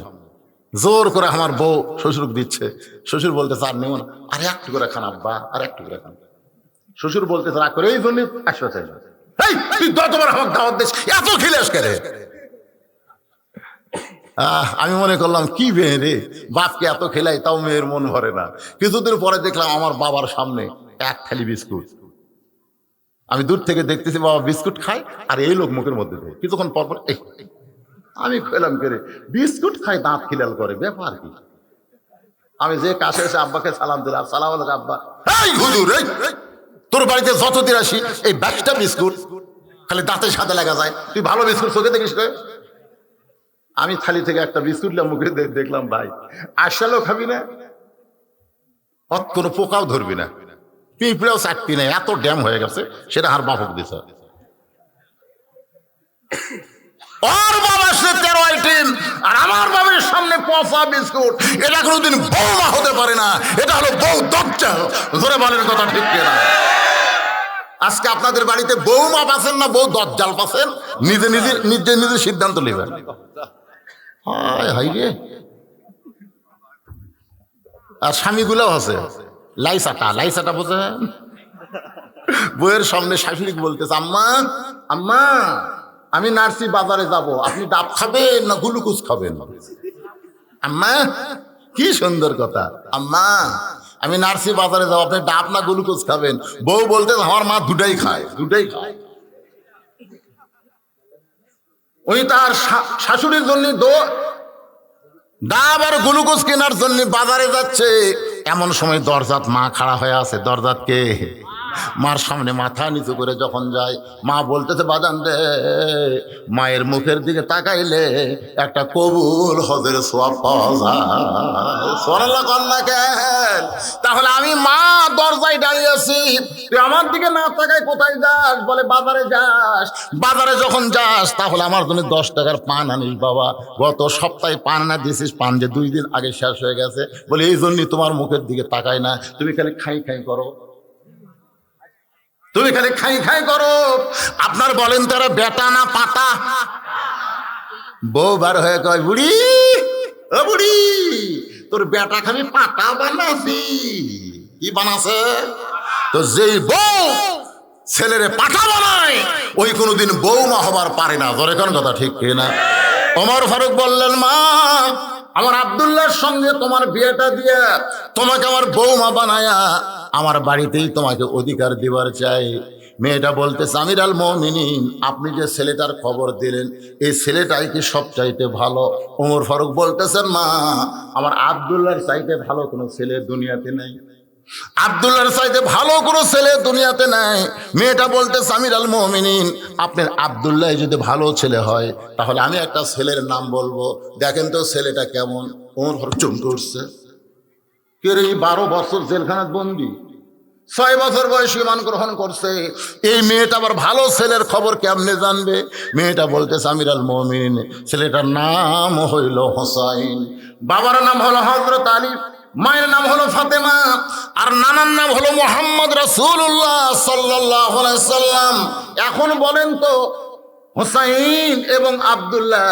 জোর করে আমার বউ শ্বশুর দিচ্ছে। শ্বশুর বলতেছে আর নেব না, আরে একটু করে খান আব্বা, আর একটু করে খান। শ্বশুর বলতেছে রাগ করে, এই জন্য আসবে চাইবে, তুই যতবার আমার দাওয়াত দিস এত খিলাস করে। আমি মনে করলাম কি মেয়ে রে, বাপকে এত খেলাই তাও মেয়ের মন ভরে না। কিছুদিন পরে দেখলাম আমার বাবার সামনে এক থালি বিস্কুট। আমি দূর থেকে দেখতেছি বাবা বিস্কুট খায়, আর এই লোক মুখের মধ্যে দেয়। কিছুক্ষণ পর পর আমি খেলাম করে, বিস্কুট খাই, দাঁত খিলাল করে, ব্যাপার কি? আমি যে কাছে এসে আব্বাকে সালাম দিলাম, সালাম আলাইকুম আব্বা। এই হুজুর, তোর বাড়িতে যতদিন আসি এই ব্যাগটা বিস্কুট খালি দাঁতের সাথে লাগা যায়, তুই ভালো বিস্কুট চোখে দেখিস? আমি থালি থেকে একটা বিস্কুট মুখে দেখলাম, ভাই আসলেও খাবি না, কোনো পোকাও ধরবি না, পিঁপড়েও চাটবি না, এত ড্যাম হয়ে গেছে। সেটা আর বাপক দিছে। ওর বাবা সে 13 আইটেম, আর আমার বাবার সামনে পচা বিস্কুট। এটা কোনোদিন বৌমা হতে পারে না, এটা হলো বউ দজ্জাল। ধরে বলেন কথা ঠিক কিনা? আজকে আপনাদের বাড়িতে বৌমা পাচ্ছেন না বউ দজ্জাল পাচ্ছেন? নিজে নিজে নিজে নিজে সিদ্ধান্ত নেবেন। হায় হায় রে। আর স্বামীগুলোও আছে লাইসাটা বোঝেন? বউয়ের সামনে শাশুড়ি বলতেছে, আম্মা আম্মা আমি নার্সি বাজারে যাব, আপনি ডাব খাবেন না গ্লুকোজ খাবেন? আম্মা, কি সুন্দর কথা, আম্মা আমি নার্সি বাজারে যাবো, আপনি ডাব না গ্লুকোজ খাবেন? বউ বলতে আমার মা দুটাই খায়। উনি তার শাশুড়ির জন্য ডাব আর গ্লুকোজ কেনার জন্য বাজারে যাচ্ছে। এমন সময় দরজাত মা খাড়া হয়ে আছে। দরজাত কে? মার সামনে মাথা নিচু করে যখন যায়, মা বলতেছে, বাজান রে, মায়ের মুখের দিকে তাকাইলে একটা কবুল হজের সোয়াব পাওয়া যায়। সুবহানাল্লাহ কন্যা কেন? তাহলে আমি মা দরজায় দাঁড়িয়ে আছি, তুই আমার দিকে না তাকাই কোথায় যাস? বলে বাজারে যাস। বাজারে যখন যাস তাহলে আমার জন্য 10 টাকার পান আনিস বাবা। গত সপ্তাহে পান আনা দিয়েছিস, পান যে 2 দিন আগে শেষ হয়ে গেছে। বলে এই জন্যই তোমার মুখের দিকে তাকাই না, তুমি খালি খাই করো, তুমি খালি খাই করো। আপনার বলেন তারা বেটা না পাতা? বউ বার হয়ে কয়, বুড়ি ও বুড়ি, তোর বেটা খালি পাতা বানাছি। কি বানাছে? তো যেই বউ ছেলেরে পাঠা বানায় ওই কোনোদিন বৌমা হবার পারে না। ধরে কোন কথা ঠিক কিনা? ওমর ফারুক বললেন, মা আমার আব্দুল্লাহর সঙ্গে তোমার বিয়েটা দিয়ে তোমাকে আমার বৌমা বানায়া আমার বাড়িতেই তোমাকে অধিকার দিবার চাই। মেয়েটা বলতেছে, আমিরুল মুমিনিন, আপনি যে ছেলেটার খবর দিলেন এই ছেলেটাই কি সবচাইতে ভালো? ওমর ফারুক বলতেছেন, মা আমার আব্দুল্লাহর চাইতে ভালো কোনো ছেলে দুনিয়াতে নেই। আব্দুল্লাহর চাইতে ভালো কোনো ছেলে দুনিয়াতে নাই। মেয়েটা বলতে আমিরুল মুমিনিন, আপনার আব্দুল্লাহ যদি ভালো ছেলে হয় তাহলে আমি একটা ছেলের নাম বলবো, দেখেন তো ছেলেটা কেমন। ওমর ফারুক চমকে উঠছে, কে রে, 12 বছর জেলখানাত বন্দি, 6 বছর বয়সে ঈমান গ্রহণ করছে, এই মেয়েটা আবার ভালো ছেলের খবর কেমনে জানবে? মেয়েটা বলতেছে আমিরুল মুমিনিন, ছেলেটার নাম হইল হোসাইন, বাবার নাম হলো হযরত আলী, মায়ের নাম হলো ফাতেমা, আর নানার নাম হলো মুহাম্মদ রাসূলুল্লাহ সাল্লাল্লাহু আলাইহি সাল্লাম। এখন বলেন তো, হোসাইন এবং আব্দুল্লাহ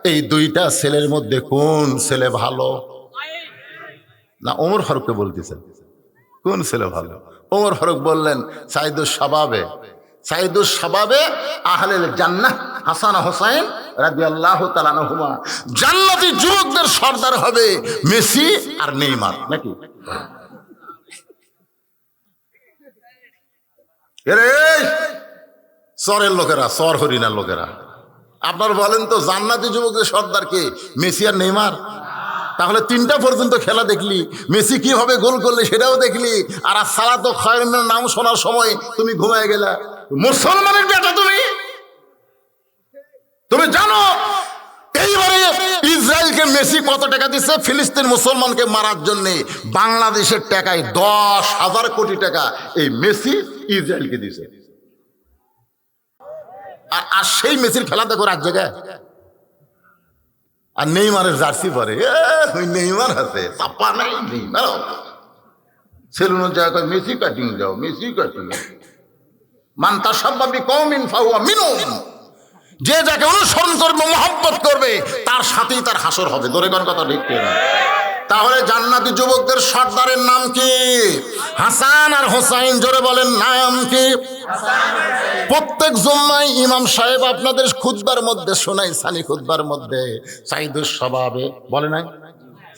এই দুইটা ছেলের মধ্যে কোন ছেলে ভালো? না, ওমর ফারুককে বলতেছেন কোন ছেলে ভালো? ওমর ফারুক বললেন সাইদুস শাবাবে আহলেল জান্নাহ হাসান হোসাইন রাদিয়াল্লাহু তাআলা আনহুমা, জান্নাতি যুবকদের সর্দার হবে মেসি আর নেইমার। নাকি এরে সরের লোকেরা, সর হরিণার লোকেরা, আপনার বলেন তো জান্নাতি যুবকদের সর্দার কে, মেসি আর নেইমার? তাহলে 3টা পর্যন্ত খেলা দেখলি, মেসি কিভাবে গোল করলে সেটাও দেখলি, আর সালাতো খায়রুনের নাম শোনার সময় তুমি ঘুমায় গেলা। মুসলমানের বেটা তুমি জানো এইবারে ইসরায়েলকে মেসি কত টাকা দিচ্ছে ফিলিস্তিন মুসলমানকে মারার জন্য? বাংলাদেশের টাকায় 10,000 কোটি টাকা এই মেসি ইসরায়েলকে দিছে। আর সেই মেসির খেলা দেখো এক জায়গায়, আর নেইমারের জার্সি পরে, ওই নেইমার আছে চাপা নাই, নেইমার সেলুনের জায়গায় মেসি কাটিং যাও, মেসি কাটিং। মান তাশাব্বা বিকওমিন ফাহুয়া মিনহুম, যে যাকে অনুসরণ করবে, মহব্বত করবে, তার সাথেই তার হাসর হবে। ধরে কোন কথা ঠিক না? তাহলে জান্নাতি যুবকদের সর্দারের নাম কি? হাসান আর হোসাইন। জোরে বলেন নাম কি? প্রত্যেক জুম্মায় ইমাম সাহেব আপনাদের খুতবার মধ্যে শোনাই, সানি খুতবার মধ্যে, সাইদুস শাবাবে বলে নাই,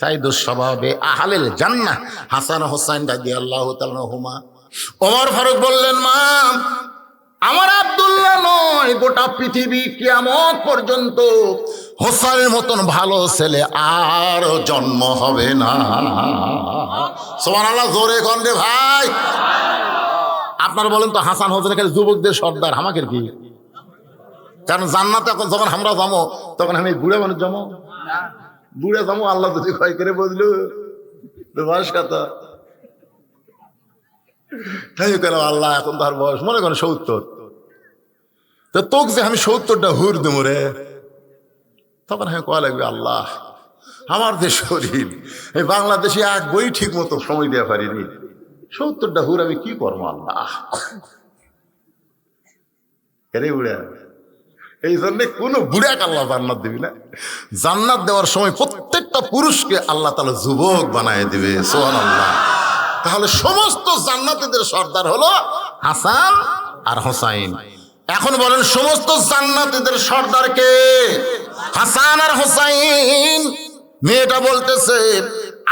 সাইদুস শাবাবে আহলেল জান্নাহ হাসান হোসাইন রাদিয়াল্লাহু তাআলা আনহুমা। ওমর ফারুক বললেন, মা, আমার আব্দুল্লাহ নয়, গোটা পৃথিবী কিয়ামত পর্যন্ত হোসাইনের মতন ভালো ছেলে আর জন্ম হবে না। সুবহানাল্লাহ, জোরে কোন রে ভাই। আপনারা বলেন তো, হাসান হোসেন এখানে যুবকদের সর্দার, আমাকে কি? কারণ জান্নাতে এখন যখন আমরা যাবো তখন আমি বুড়ে মানুষ যাবো, বুড়ে যাবো, আল্লাহ যদি ক্ষয় করে বুঝলো বয়স কত? তাই কেন আল্লাহ এখন তার বয়স মনে করেন 70, তো তোকে যে আমি 70টা হুর দেবো রে, তখন আমি কয়া লাগবে আল্লাহ আমার যে শরীর, এই বাংলাদেশে এক বই ঠিক মতো সময় দেওয়া পারিনি, 70টা হুর আমি কি করবো আল্লাহ। এরে বুড়া, এই জন্যে কোনো বুড়াকে আল্লাহ জান্নাত দিবি না। জান্নাত দেওয়ার সময় প্রত্যেকটা পুরুষকে আল্লাহ তাআলা যুবক বানায় দিবে। সুবহানাল্লাহ। তাহলে সমস্ত জান্নাতীদের সর্দার হলো হাসান আর হোসাইন। এখন বলেন সমস্ত জান্নাতীদের সর্দার কে? হাসান আর হোসাইন। মেয়েটা বলতেছে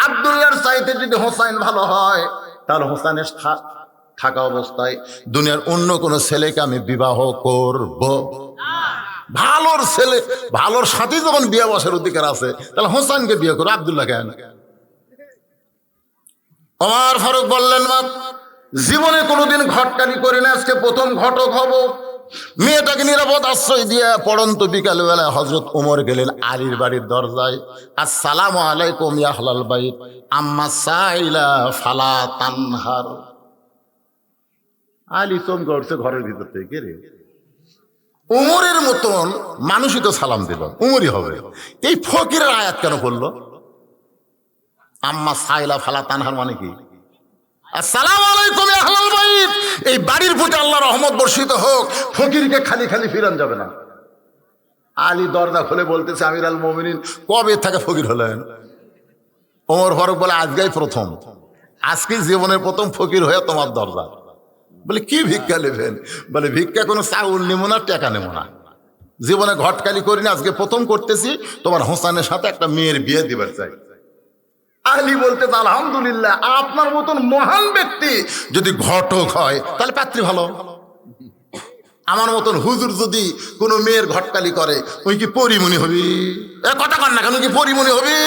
আব্দুল্লাহর চাইতে যদি হোসাইন ভালো হয় তাহলে হোসাইনের থাকা অবস্থায় দুনিয়ার অন্য কোন ছেলেকে আমি বিবাহ করব। ভালোর ছেলে, ভালোর সাথে যখন বিয়ে বসার অধিকার আছে তাহলে হোসাইনকে বিয়ে করো, আব্দুল্লাহ কেন? ওমর ফারুক বললেন, মা, জীবনে কোনোদিন ঘটকালি করি না, আজকে প্রথম ঘটক হব। মেয়েটাকে নিরাপদ আশ্রয় দিয়ে পড়ন্ত বিকালবেলায় হযরত ওমর গেলেন আলীর বাড়ির দরজায়। আসসালামু আলাইকুম ইয়া আহলাল বাইত, আম্মা সাইলা ফালা তানহার। আলী চমকে উঠছে ঘরের ভিতর থেকে, রে উমরের মতন মানুষই তো সালাম দিল, উমরই হবে, এই ফকিরের আয়াত কেন করলো? আম্মা সাইলা ফালা তানহার মানে কি? আসসালামু আলাইকুম ইয়া আহলাল বাইত, এই বাড়ির প্রতি আল্লাহর রহমত বর্ষিত হোক, ফকিরকে খালি খালি ফিরান যাবে না। আলী দরজা খুলে বলতেছে, আমিরুল মুমিনিন কবে থেকে ফকির হলেন? ওমর ফারুক বলে, আজকেই প্রথম, আজকে জীবনের প্রথম ফকির হয়ে তোমার দরজা। বলে কি ভিক্ষা নেবেন? বলে ভিক্ষা কোনো চাউল নেবো না, টাকা নেবো না, জীবনে ঘটকালি করি না, আজকে প্রথম করতেছি, তোমার হোসেনের সাথে একটা মেয়ের বিয়ে দিবার চাই। আলী বলতে, আলহামদুলিল্লাহ, আপনার মতন মহান ব্যক্তি যদি ঘটক হয় তাহলে পাত্রী ভালো। আমার মতন হুজুর যদি কোনো মেয়ের ঘটকালি করে, ওই কি পরিমণি হবি? কথা কন না কেন, কি পরিমণি হবি?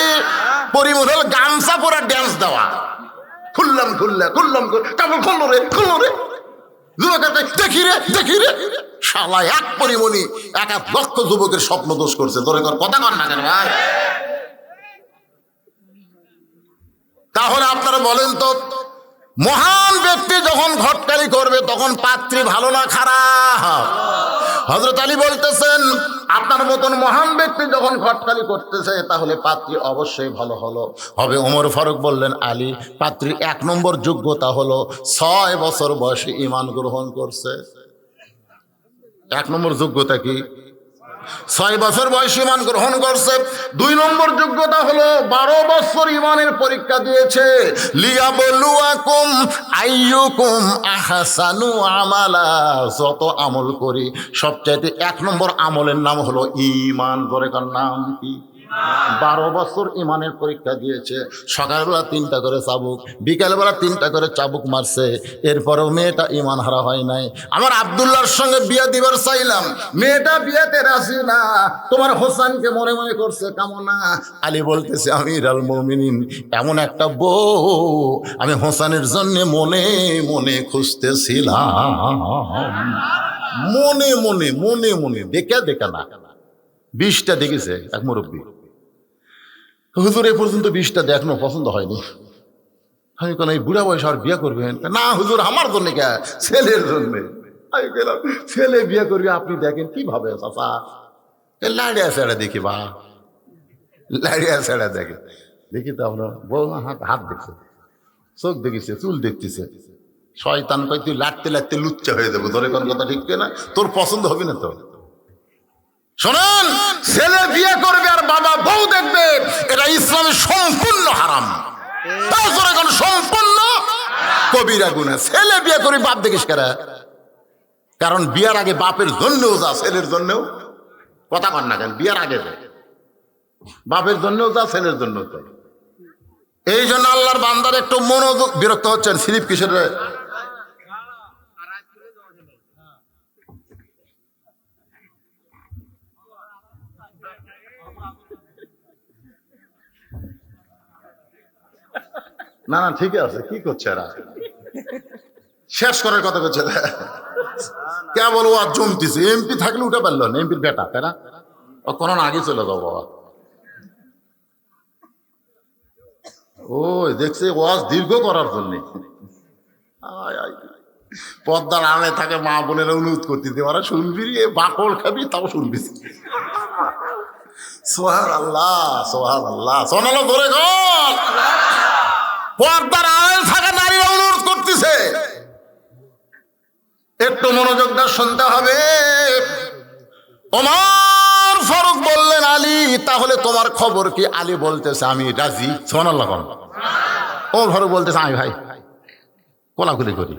পরিমণি হলো গামছা পরা ড্যান্স দেওয়া, খুললাম কাপড় খুললো রে যুবকের দেখি রে শালা এক পরিমণি 1,00,000 যুবকের স্বপ্ন দোষ করছে। ধরে কর কথা কর না কেন ভাই? তাহলে আপনারা বলেন তো, মহান ব্যক্তি যখন ঘটকালি করবে তখন পাত্রী ভালো না খারাপ? হযরত আলী বলতেছেন আপনার মতন মহান ব্যক্তি যখন ঘটকালি করতেছে তাহলে পাত্রী অবশ্যই ভালো হবে। ওমর ফারুক বললেন, আলী, পাত্রীর 1 নম্বর যোগ্যতা হলো 6 বছর বয়সে ঈমান গ্রহণ করছে। 1 নম্বর যোগ্যতা কি? 6 বছর বয়সে ঈমান গ্রহণ করছে। 2 নম্বর যোগ্যতা হলো 12 বছর ঈমানের পরীক্ষা দিয়েছে। লিয়াবলুয়াকুম আইয়ুকুম আহসানু আমালা। যত আমল করি সবচাইতে 1 নম্বর আমলের নাম হলো ঈমান। ধরে কার নাম কি? 12 বছর ঈমানের পরীক্ষা দিয়েছে। সকালবেলা 3টা করে চাবুক, বিকালবেলা 3টা করে চাবুক মারছে, এরপরেও মেয়েটা ঈমান হারা হয় নাই। আমার আব্দুল্লাহর সঙ্গে বিয়ে দিবার চাইলাম, মেয়েটা বিয়েতে রাজি না। তোমার হোসেনকে মনে মনে করছে কামনা। আলী বলতেছে, আমিরুল মুমিনিন, এমন একটা বউ আমি হোসেনের জন্য মনে মনে খুঁজতেছিলাম। মনে মনে দেখা না। 20টা দেখেছে এক মুরব্বী। হুজুর এ পর্যন্ত 20টা দেখনো পছন্দ হয়নি। আমি কেন এই বুড়া বয়স আর বিয়ে করবেন? না হুজুর, আমার জন্য কে? ছেলের জন্য। আমি গেলাম, ছেলে বিয়ে করবে আপনি দেখেন কিভাবে? চাচা লাড়িয়া ছেড়া দেখি, বা লাড়িয়া ছেড়া দেখি তো আপনার বউ হাত দেখছে, চোখ দেখিছে, চুল দেখতেছে। শয়তান কয়, তুই লাটতে লুচ্চা হয়ে যাবো। ধরে কোন কথা ঠিক না? তোর পছন্দ হবে না তো। শোনেন, ছেলে বিয়ে করবে আর বাবা বউ দেখবে, এটা ইসলামে সম্পূর্ণ হারাম। সম্পূর্ণ কবিরা গুনাহ। ছেলে বিয়ে করে বাপ দেখিস কারা? কারণ বিয়ার আগে বাপের জন্যও যা, ছেলের জন্যও। কথা কর না কেন? বিয়ার আগে বাপের জন্যও যা, ছেলের জন্যও তাই। এই জন্য আল্লাহর বান্দার একটু মনোযোগ। বিরক্ত হচ্ছেন স্লিপ কিসের? না ঠিক আছে, কি করছে এরা? শেষ করার কথা করছে কেবল। ও আর জমতিছে। এমপি থাকলে উঠে পারলো না, এমপির বেটা, তাই না? ও কোন আগে চলে যাও বাবা। ও দেখছে ওয়াজ দীর্ঘ করার জন্য পর্দার আড়ে থাকে মা বোনেরা অনুরোধ করতেছে, ওরা শুনবি রে, বাকল খাবি তাও শুনবি। সুবহানাল্লাহ, সুবহানাল্লাহ, সোনালো ধরে গল। পর্দার আড়াল থাকা নারীরা অনুরোধ করতেছে, একটু মনোযোগ দিয়ে শুনতে হবে। ওমর ফারুক বললেন, আলী, তাহলে তোমার খবর কি? আলী বলতেছে, আমি রাজি। সুবহানাল্লাহ। ওমর ফারুক বলতেছে, আমি ভাই কোলাকুলি করি।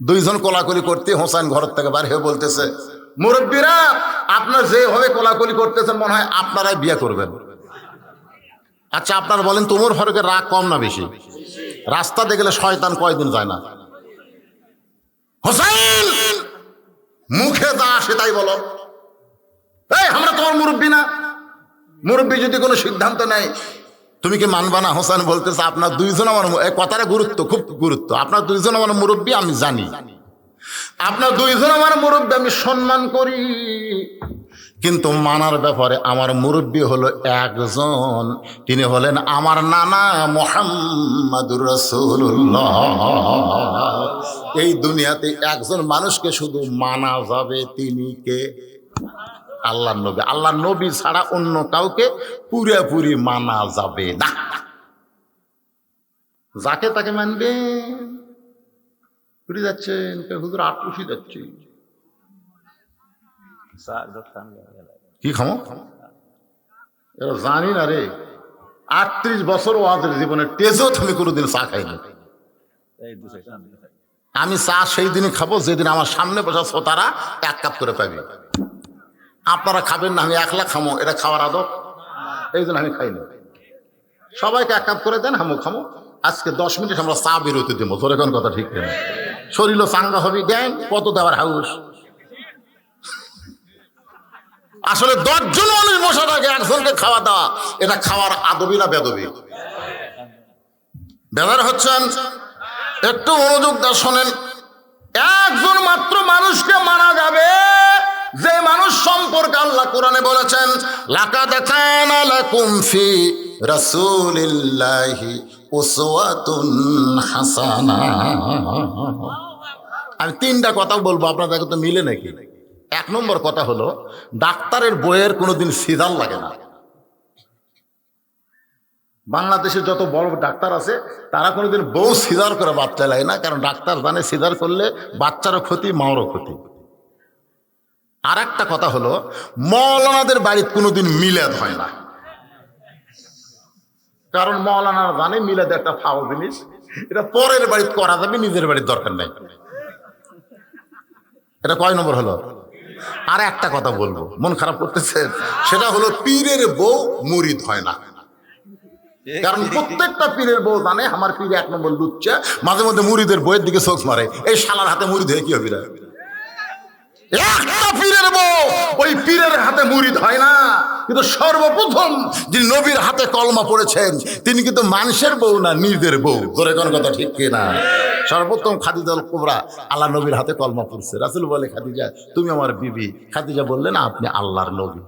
2 জন কোলাকুলি করতে হোসেন ঘর থেকে বার হয়ে বলতেছে, মুরব্বীরা, আপনার যেভাবে কোলাকুলি করতেছেন মনে হয় আপনারাই বিয়ে করবেন। আচ্ছা আপনারা বলেন, ওমর ফারুকের রাগ কম না বেশি? রাস্তাতে গেলে শয়তান কয়দিন যায় না? হোসেন, মুখে যা আসে তাই বলো। এই আমরা তোমার মুরব্বী না? মুরব্বী যদি কোনো সিদ্ধান্ত নেয় তুমি কি মানবা না? হোসেন বলতেছে, আপনার 2 জন আমার, এই কথাটা গুরুত্ব, খুব গুরুত্ব। আপনার 2 জন আমার মুরব্বী, আমি জানি। আপনার 2 জন আমার মুরব্বী, আমি সম্মান করি। কিন্তু মানার ব্যাপারে আমার মুরব্বী হলো একজন, তিনি হলেন আমার নানা মুহাম্মাদুর রাসূলুল্লাহ। এই দুনিয়াতে একজন মানুষকে শুধু মানা যাবে, তিনি কে? আল্লাহর নবী। আল্লাহর নবী ছাড়া অন্য কাউকে পুরোপুরি মানা যাবে না। যাকে তাকে মানবে। ঘুরে যাচ্ছেন হুজুর, আটপুষি যাচ্ছে, কি খামো? এরা জানি না রে, 38 বছর ওয়াজের জীবনে টেজও আমি কোনোদিন চা খাইনি। আমি চা সেই দিনই খাবো যেদিন আমার সামনে বসা শ্রোতারা 1 কাপ করে পাবি। আপনারা খাবেন না, আমি একলা খামো, এটা খাওয়ার আদব। এই জন্য আমি খাই না। সবাইকে 1 কাপ করে দেন, হামো খামো। আজকে 10 মিনিট আমরা চা বিরতি দেবো। তোর এখন কথা ঠিক নেই, শরীরও চাঙ্গা হবি। দেন কত দেওয়ার হাউস? আসলে 10 জন মানুষ বসা থাকে, একজনকে খাওয়া দাওয়া, এটা খাওয়ার আদবি না বেদবি? বেজার হচ্ছেন? একটু মনোযোগ দিয়ে শোনেন। একজন মাত্র মানুষকে মারা যাবে যে মানুষ সম্পর্কে আল্লাহ কোরআনে বলেছেন, লাকাদ কানা লাকুম ফি রাসূলিল্লাহি উসওয়াতুন হাসানা। আমি তিনটা কথা বলবো, আপনাদের তো মিলে নাকি? এক নম্বর কথা হলো, ডাক্তারের বইয়ের কোনোদিন সিজার লাগে না। বাংলাদেশে যত বড় ডাক্তার আছে তারা কোনোদিন বউ সিজার করে বাচ্চা লাগে না, কারণ ডাক্তার জানে সিজার করলে বাচ্চারও ক্ষতি, মাওরও ক্ষতি। আর একটা কথা হলো, মৌলানাদের বাড়িতে কোনোদিন মিলাদ হয় না, কারণ মৌলানারা জানে মিলাদ একটা ফাও জিনিস, এটা পরের বাড়িতে করা যাবে, নিজের বাড়ির দরকার নাই। এটা কয় নম্বর হলো? আর একটা কথা বলবো, মন খারাপ করতেছেন, সেটা হলো পীরের বউ মুরিদ হয় না। কারণ প্রত্যেকটা পীরের বউ জানে আমার পীর এক নম্বর লুচ্চা, মাঝে মধ্যে মুরিদের বইয়ের দিকে চোখ মারে, এই শালার হাতে মুরিদ হয়ে কি হবে? একটা পীরের বউ ওই পীরের হাতে মুরিদ হয় না। কিন্তু সর্বপ্রথম যিনি নবীর হাতে কলমা পড়েছেন তিনি কিন্তু মানুষের বউ না, নিজের বউ। ধরে কোন কথা ঠিক কিনা? সর্বপ্রথম খাদিজাতুল কুবরা আল্লাহ নবীর হাতে কলমা পড়ছে। রাসূল বলে, খাদিজা তুমি আমার বিবি। খাদিজা বললেন, আপনি আল্লাহর নবী।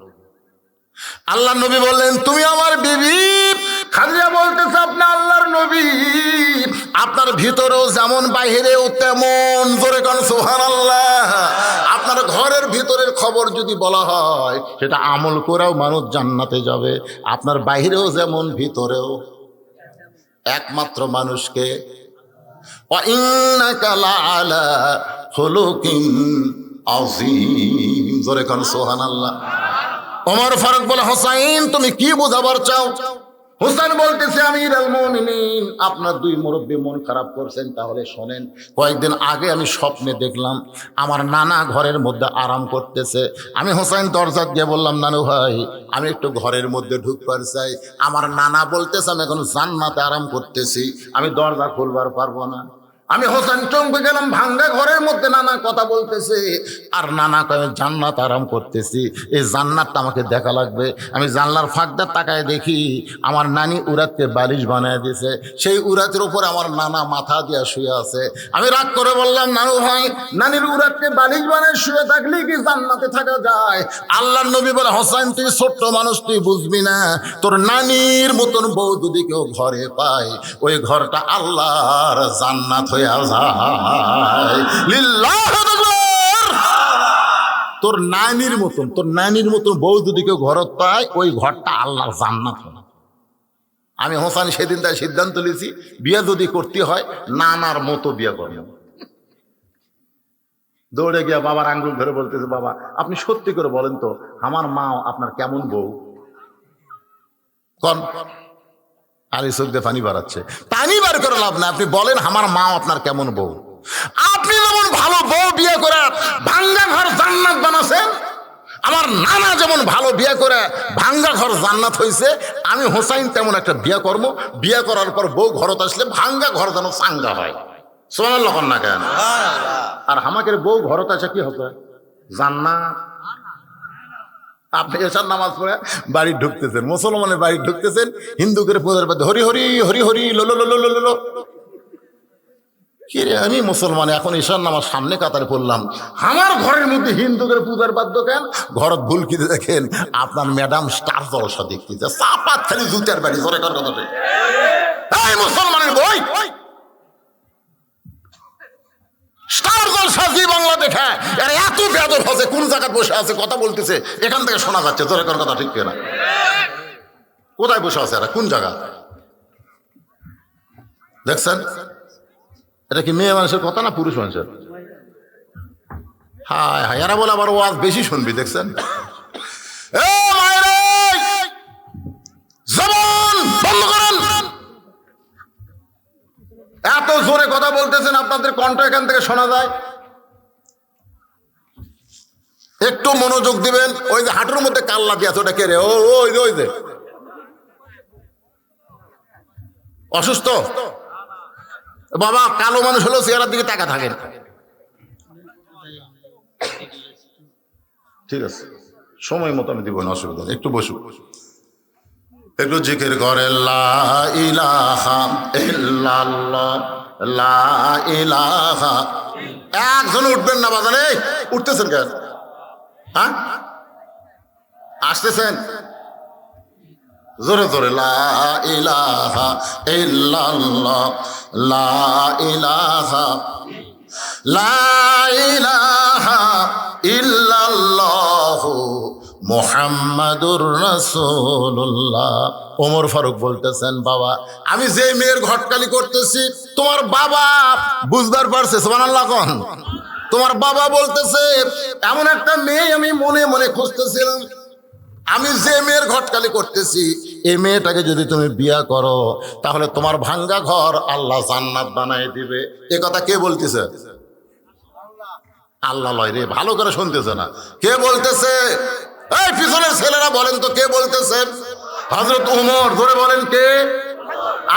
আল্লাহ নবী বললেন, তুমি আমার বিবি। খাদিজা বলতেছে, আপনি আল্লাহর নবী, আপনার ভিতরেও যেমন বাহিরেও তেমন। জোরে কোন সুবহানাল্লাহ। আপনার ঘরের ভিতরের খবর যদি বলা হয় সেটা আমল করেও মানুষ জান্নাতে যাবে। আপনার বাহিরেও যেমন ভিতরেও একমাত্র মানুষকে ওয়া ইন্নাকা লাআলা খুলুকিন আযীম। জোরে কোন সুবহানাল্লাহ। ওমর ফারুক বলে, হোসাইন তুমি কি বোঝাবার চাও? হোসেন বলতেছে, আমিরুল মুমিনিন আপনার দুই মুরব্বী মন খারাপ করছেন, তাহলে শোনেন। কয়েকদিন আগে আমি স্বপ্নে দেখলাম আমার নানা ঘরের মধ্যে আরাম করতেছে। আমি হোসেন দরজা দিয়ে বললাম, নানু ভাই আমি একটু ঘরের মধ্যে ঢুকবার চাই। আমার নানা বলতেছে আমি এখন জান্নাতে আরাম করতেছি, আমি দরজা খুলবার পারবো না। আমি হোসেন চমকে গেলাম, ভাঙ্গা ঘরের মধ্যে নানা কথা বলতেছে, আর নানা কয়ে জান্নাত আরাম করতেছি, এই জান্নাতটা আমাকে দেখা লাগবে। আমি জানলার ফাঁকটা তাকায় দেখি আমার নানি উরাতকে বালিশ বানায় দিয়েছে, সেই উরাতের উপর আমার নানা মাথা দিয়া শুয়ে আছে। আমি রাগ করে বললাম, নানু ভাই নানির উরাতকে বালিশ বানায় শুয়ে থাকলে কি জান্নাতে থাকা যায়? আল্লাহর নবী বলে, হোসেন তুই ছোট্ট মানুষ, তুই বুঝবি না। তোর নানির মতন বউ যদি কেউ ঘরে পায়, ওই ঘরটা আল্লাহর জান্নাত হয়ে যায়। লিল্লাহু আকবার। তোর নানির মতন বউ যদি কেউ ঘর পায়, ওই ঘরটা আল্লাহর জান্নাত হয়। আমি হোসেন সেদিন তাই সিদ্ধান্ত নিয়েছি, বিয়ে যদি করতে হয় নানার মতো বিয়ে করব। দৌড়ে গিয়া বাবার আঙ্গুল ধরে বলতেছে, বাবা আপনি সত্যি করে বলেন তো আমার মা আপনার কেমন বউ? কন আরে চোখ দিয়ে পানি বাড়াচ্ছে। পানি বার করে লাভ না, আপনি বলেন আমার মা আপনার কেমন বউ? আপনি যেমন ভালো বউ বিয়ে করে ভাঙ্গা ঘর জান্নাত বানাছেন, আমার নানা যেমন ভালো বিয়ে করে ভাঙ্গা ঘর জান্নাত হয়েছে, আমি হোসাইন তেমন একটা বিয়ে করব। বিয়ে করার পর বউ ঘরত আসলে ভাঙ্গা ঘর যেন চাঙ্গা হয়। সুবহানাল্লাহ না কেন? আর আমাকে বউ ঘরত আসে কি হবে? জান্নাত। আপনি এসার নামাজ পড়ে বাড়ি ঢুকতেছেন, মুসলমানের বাড়ি ঢুকতেছেন, হিন্দু করে পূজার বাদ হরি হরি হরি হরি লোলো লোলো লোলো লো। কি রে, আমি মুসলমান এখন এসার নামাজ সামনে কাতারে পড়লাম, আমার ঘরের মধ্যে হিন্দু করে পূজার বাদ্য কেন? ঘরত ভুল কি দেখেন আপনার ম্যাডাম স্টার জলসা দেখতেছে, চাপাত খালি জুতার বাড়ি। জোরে কর কথাটা। এই মুসলমানের বই স্টার জলসা জি বাংলা দেখে এর এত বেদব আছে, কোন জায়গায় বসে আছে কথা বলতেছে, এখান থেকে শোনা যাচ্ছে। জোরে কর কথা ঠিক কিনা? কোথায় বসে আছে এরা, কোন জায়গা দেখছেন? এটা কি মেয়ে মানুষের কথা না পুরুষ মানুষের? হায় হায়, এরা বলে আবার ওয়াজ বেশি শুনবি। দেখছেন? জবান বন্ধ করেন। এত জোরে কথা বলতেছেন, আপনাদের কণ্ঠ এখান থেকে শোনা যায়। একটু মনোযোগ দিবেন। ওই যে হাঁটুর মধ্যে কাল্লা দিয়ে আছে, ওটা কে রে? ওই যে অসুস্থ বাবা, কালো মানুষ হলেও চেহারার দিকে তাকা থাকেন। ঠিক আছে, সময় মতো আমি দিব না, অসুবিধা নেই, একটু বসুন। একটু জিকির করে লা ইলাহা ইল্লাল্লাহ, লা ইলাহা। একজন উঠবেন না বাজারে, উঠতেছেন কেন? হ্যাঁ, আসতেছেন জোরে জোরে। লা ইলাহা ইল্লাল্লাহ, লা ইলাহা, লা ইলাহা ইল্লাল্লাহ মুহাম্মাদুর রাসূলুল্লাহ। ওমর ফারুক বলতেছেন, বাবা আমি যে মেয়ের ঘটকালি করতেছি তোমার বাবা বুঝবার পারছে? সুবহানাল্লাহ কোন। তোমার বাবা বলতেছে এমন একটা মেয়ে আমি মনে মনে খুঁজতেছিলাম, আমি যে মেয়ের ঘটকালি করতেছি এই মেয়েটাকে যদি তুমি বিয়া করো তাহলে তোমার ভাঙ্গা ঘর আল্লাহ জান্নাত বানায় দিবে। এ কথা কে বলতেছে? আল্লাহ লয় রে, ভালো করে শুনতেছে না। কে বলতেছে? এই পিছনের ছেলেরা বলেন তো কে বলতেছেন? হযরত ওমর। ধরে বলেন কে?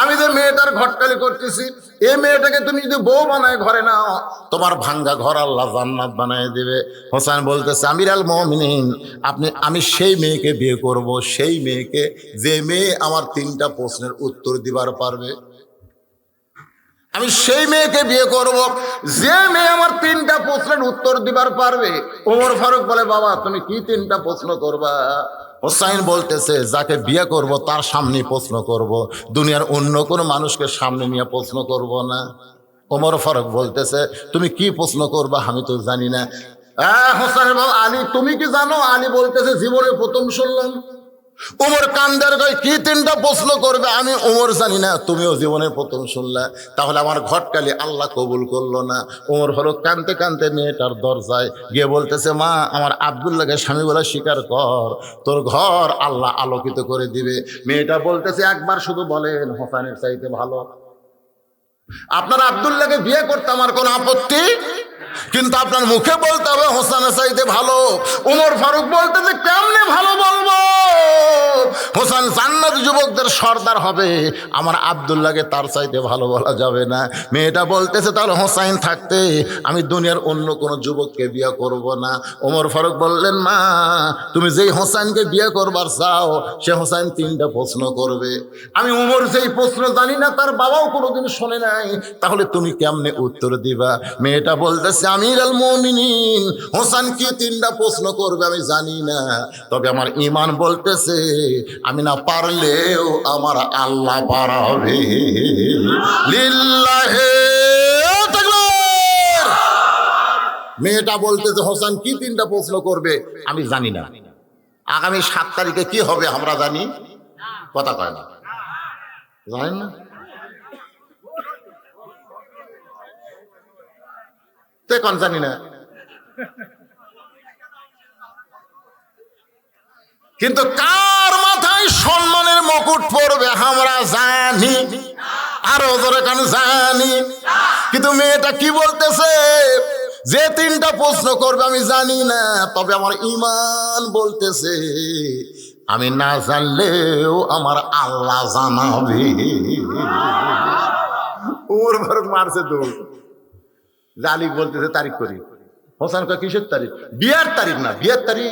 আমি যে মেয়েটার ঘটকালি করতেছি এই মেয়েটাকে তুমি যদি বউ বানায় ঘরে নাও তোমার ভাঙ্গা ঘর আল্লাহ জান্নাত বানায় দিবে। হোসেন বলতেছে, আমির আল মুমিনিন আমি সেই মেয়েকে বিয়ে করব, সেই মেয়েকে যে মেয়ে আমার 3টা প্রশ্নের উত্তর দিবার পারবে। আমি সেই মেয়েকে বিয়ে করব যে মেয়ে আমার 3টা প্রশ্নের উত্তর দিবার পারবে। ওমর ফারুক বলে, বাবা তুমি কি 3টা প্রশ্ন করবা? হোসাইন বলতেছে, যাকে বিয়ে করব তার সামনে প্রশ্ন করব, দুনিয়ার অন্য কোনো মানুষকে সামনে নিয়ে প্রশ্ন করব না। ওমর ফারুক বলতেছে, তুমি কি প্রশ্ন করবা আমি তো জানি না। হোসাইন বল, আলী তুমি কি জানো? আলী বলতেছে, জীবনে প্রথম শুনলাম। ওমর কান্দার গায়ে, কি 3টা প্রশ্ন করবে? আমি ওমর জানি না, তুমিও জীবনে প্রথম শুনলা, তাহলে আমার ঘটকালি আল্লাহ কবুল করলো না। ওমর ফারুক কানতে কানতে মেয়েটার দরজায় গিয়ে বলতেছে, মা আমার আব্দুল্লাহকে স্বামী বলে স্বীকার কর, তোর ঘর আল্লাহ আলোকিত করে দিবে। মেয়েটা বলতেছে, একবার শুধু বলেন হোসেনের চাইতে ভালো। আপনার আব্দুল্লাহকে বিয়ে করতে আমার কোনো আপত্তি, কিন্তু আপনার মুখে বলতে হবে হোসেনের চাইতে ভালো। ওমর ফারুক বলতেছে, কেমনে ভালো বলবো? হোসেন জান্নাত যুবকদের সর্দার হবে, আমার আব্দুল্লাহকে তার চাইতে ভালো বলা যাবে না। মেয়েটা বলতেছে, তাহলে হোসাইন থাকতে আমি দুনিয়ার অন্য কোনো যুবককে বিয়ে করব না। ওমর ফারুক বললেন, মা তুমি যেই হোসাইনকে বিয়ে করবার চাও সে হোসাইন 3টা প্রশ্ন করবে। আমি ওমর যেই প্রশ্ন জানি না, তার বাবাও কোনোদিন শোনে নাই, তাহলে তুমি কেমনে উত্তর দিবা? মেয়েটা বলতেছে, আমির আল মুমিনিন হোসেন কি 3টা প্রশ্ন করবে আমি জানি না, তবে আমার ঈমান বলতেছে আমি না পারলেও আমার আল্লাহ পারাবে। লিল্লাহে তাকবীর। মেয়েটা বলতেছে, হোসেন কি 3টা প্রশ্ন করবে আমি জানি না, আগামী 7 তারিখে কি হবে আমরা জানি? কথা কয় না, জানেন না? কোন জানি না, কিন্তু কার মাথায় সম্মানের মুকুট পড়বে আমরা জানি, আরো জোরে কান জানি। কিন্তু মেয়েটা কি বলতেছে, যে 3টা প্রশ্ন করবে আমি জানি না, তবে আমার ঈমান বলতেছে আমি না জানলেও আমার আল্লাহ জানাবে। ওর ফারুক মারছে দৌড়। আলী বলতেছে, তারিখ করি। হোসেন কয়, কিসের তারিখ? বিয়ের তারিখ না, বিয়ের তারিখ।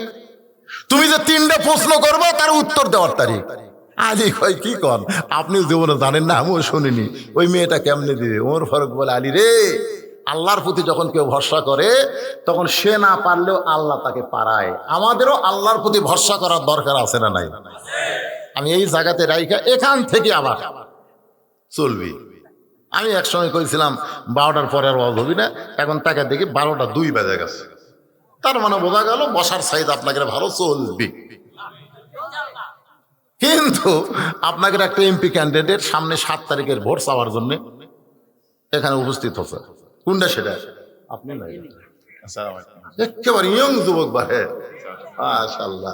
তুমি যে 3টা প্রশ্ন করবো তার উত্তর দেওয়ার তারিখ। আলী কয়, কি কন আপনি জীবনে জানেন না, আমিও শুনিনি, ওই মেয়েটা কেমনে দিবে? ওমর ফারুক বলে, আলী রে, আল্লাহর প্রতি যখন কেউ ভরসা করে তখন সে না পারলেও আল্লাহ তাকে পারায়। আমাদেরও আল্লাহর প্রতি ভরসা করার দরকার আছে না নাই? আমি এই জায়গাতে রাইখা এখান থেকে আবার চলবি। আমি একসময় কইছিলাম 12টার পরে আর ওয়াজ হবি না, এখন টাকা দেখি 12টা 2 বেজে গেছে, তার মানে বোঝা গেল বসার সাইজ আপনাকে ভালো চলবি। কিন্তু আপনাকে একটা এমপি ক্যান্ডিডেট সামনে 7 তারিখের ভোট চাওয়ার জন্য এখানে উপস্থিত হচ্ছে। কোনটা সেটা? আপনি নাই, একেবারে ইয়ং যুবক বাহে, মাশাআল্লাহ।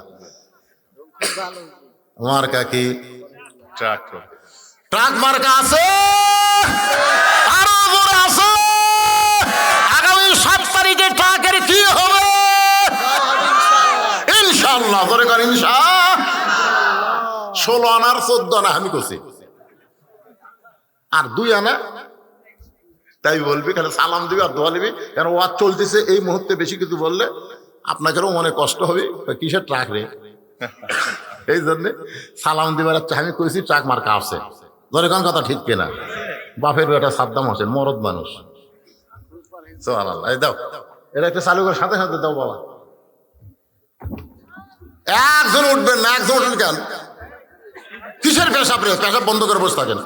মার্কা কি? ট্রাক মার্কা আছে, আরো জোরে আছে। আগামী 7 তারিখে ট্রাকের কি হবে? ইনশাআল্লাহ, জোরে কর ইনশাআল্লাহ। 16 আনার 14 আনা আমি করছি, আর 2 আনা তাই বলবি, কেন সালাম দিবি আর দোয়া দিবি, কেন ওয়াজ চলতেছে এই মুহূর্তে বেশি কিছু বললে আপনাদেরও মনে কষ্ট হবে, কিসের ট্রাক রে। এই জন্যে সালাম দিবার আমি কইছি ট্রাক মার্কা আছে, ধরে কোন কথা ঠিক কিনা? বাপের বেটা সাদ্দাম হোসেন মরদ মানুষ। সুবহানাল্লাহ। এই দাও, এটা একটা চালু করে সাথে সাথে দাও বাবা। একজন উঠবেন না, একজন উঠবেন কেন? কিসের পেশাব রে? পেশাব বন্ধ করে বসে থাকেন।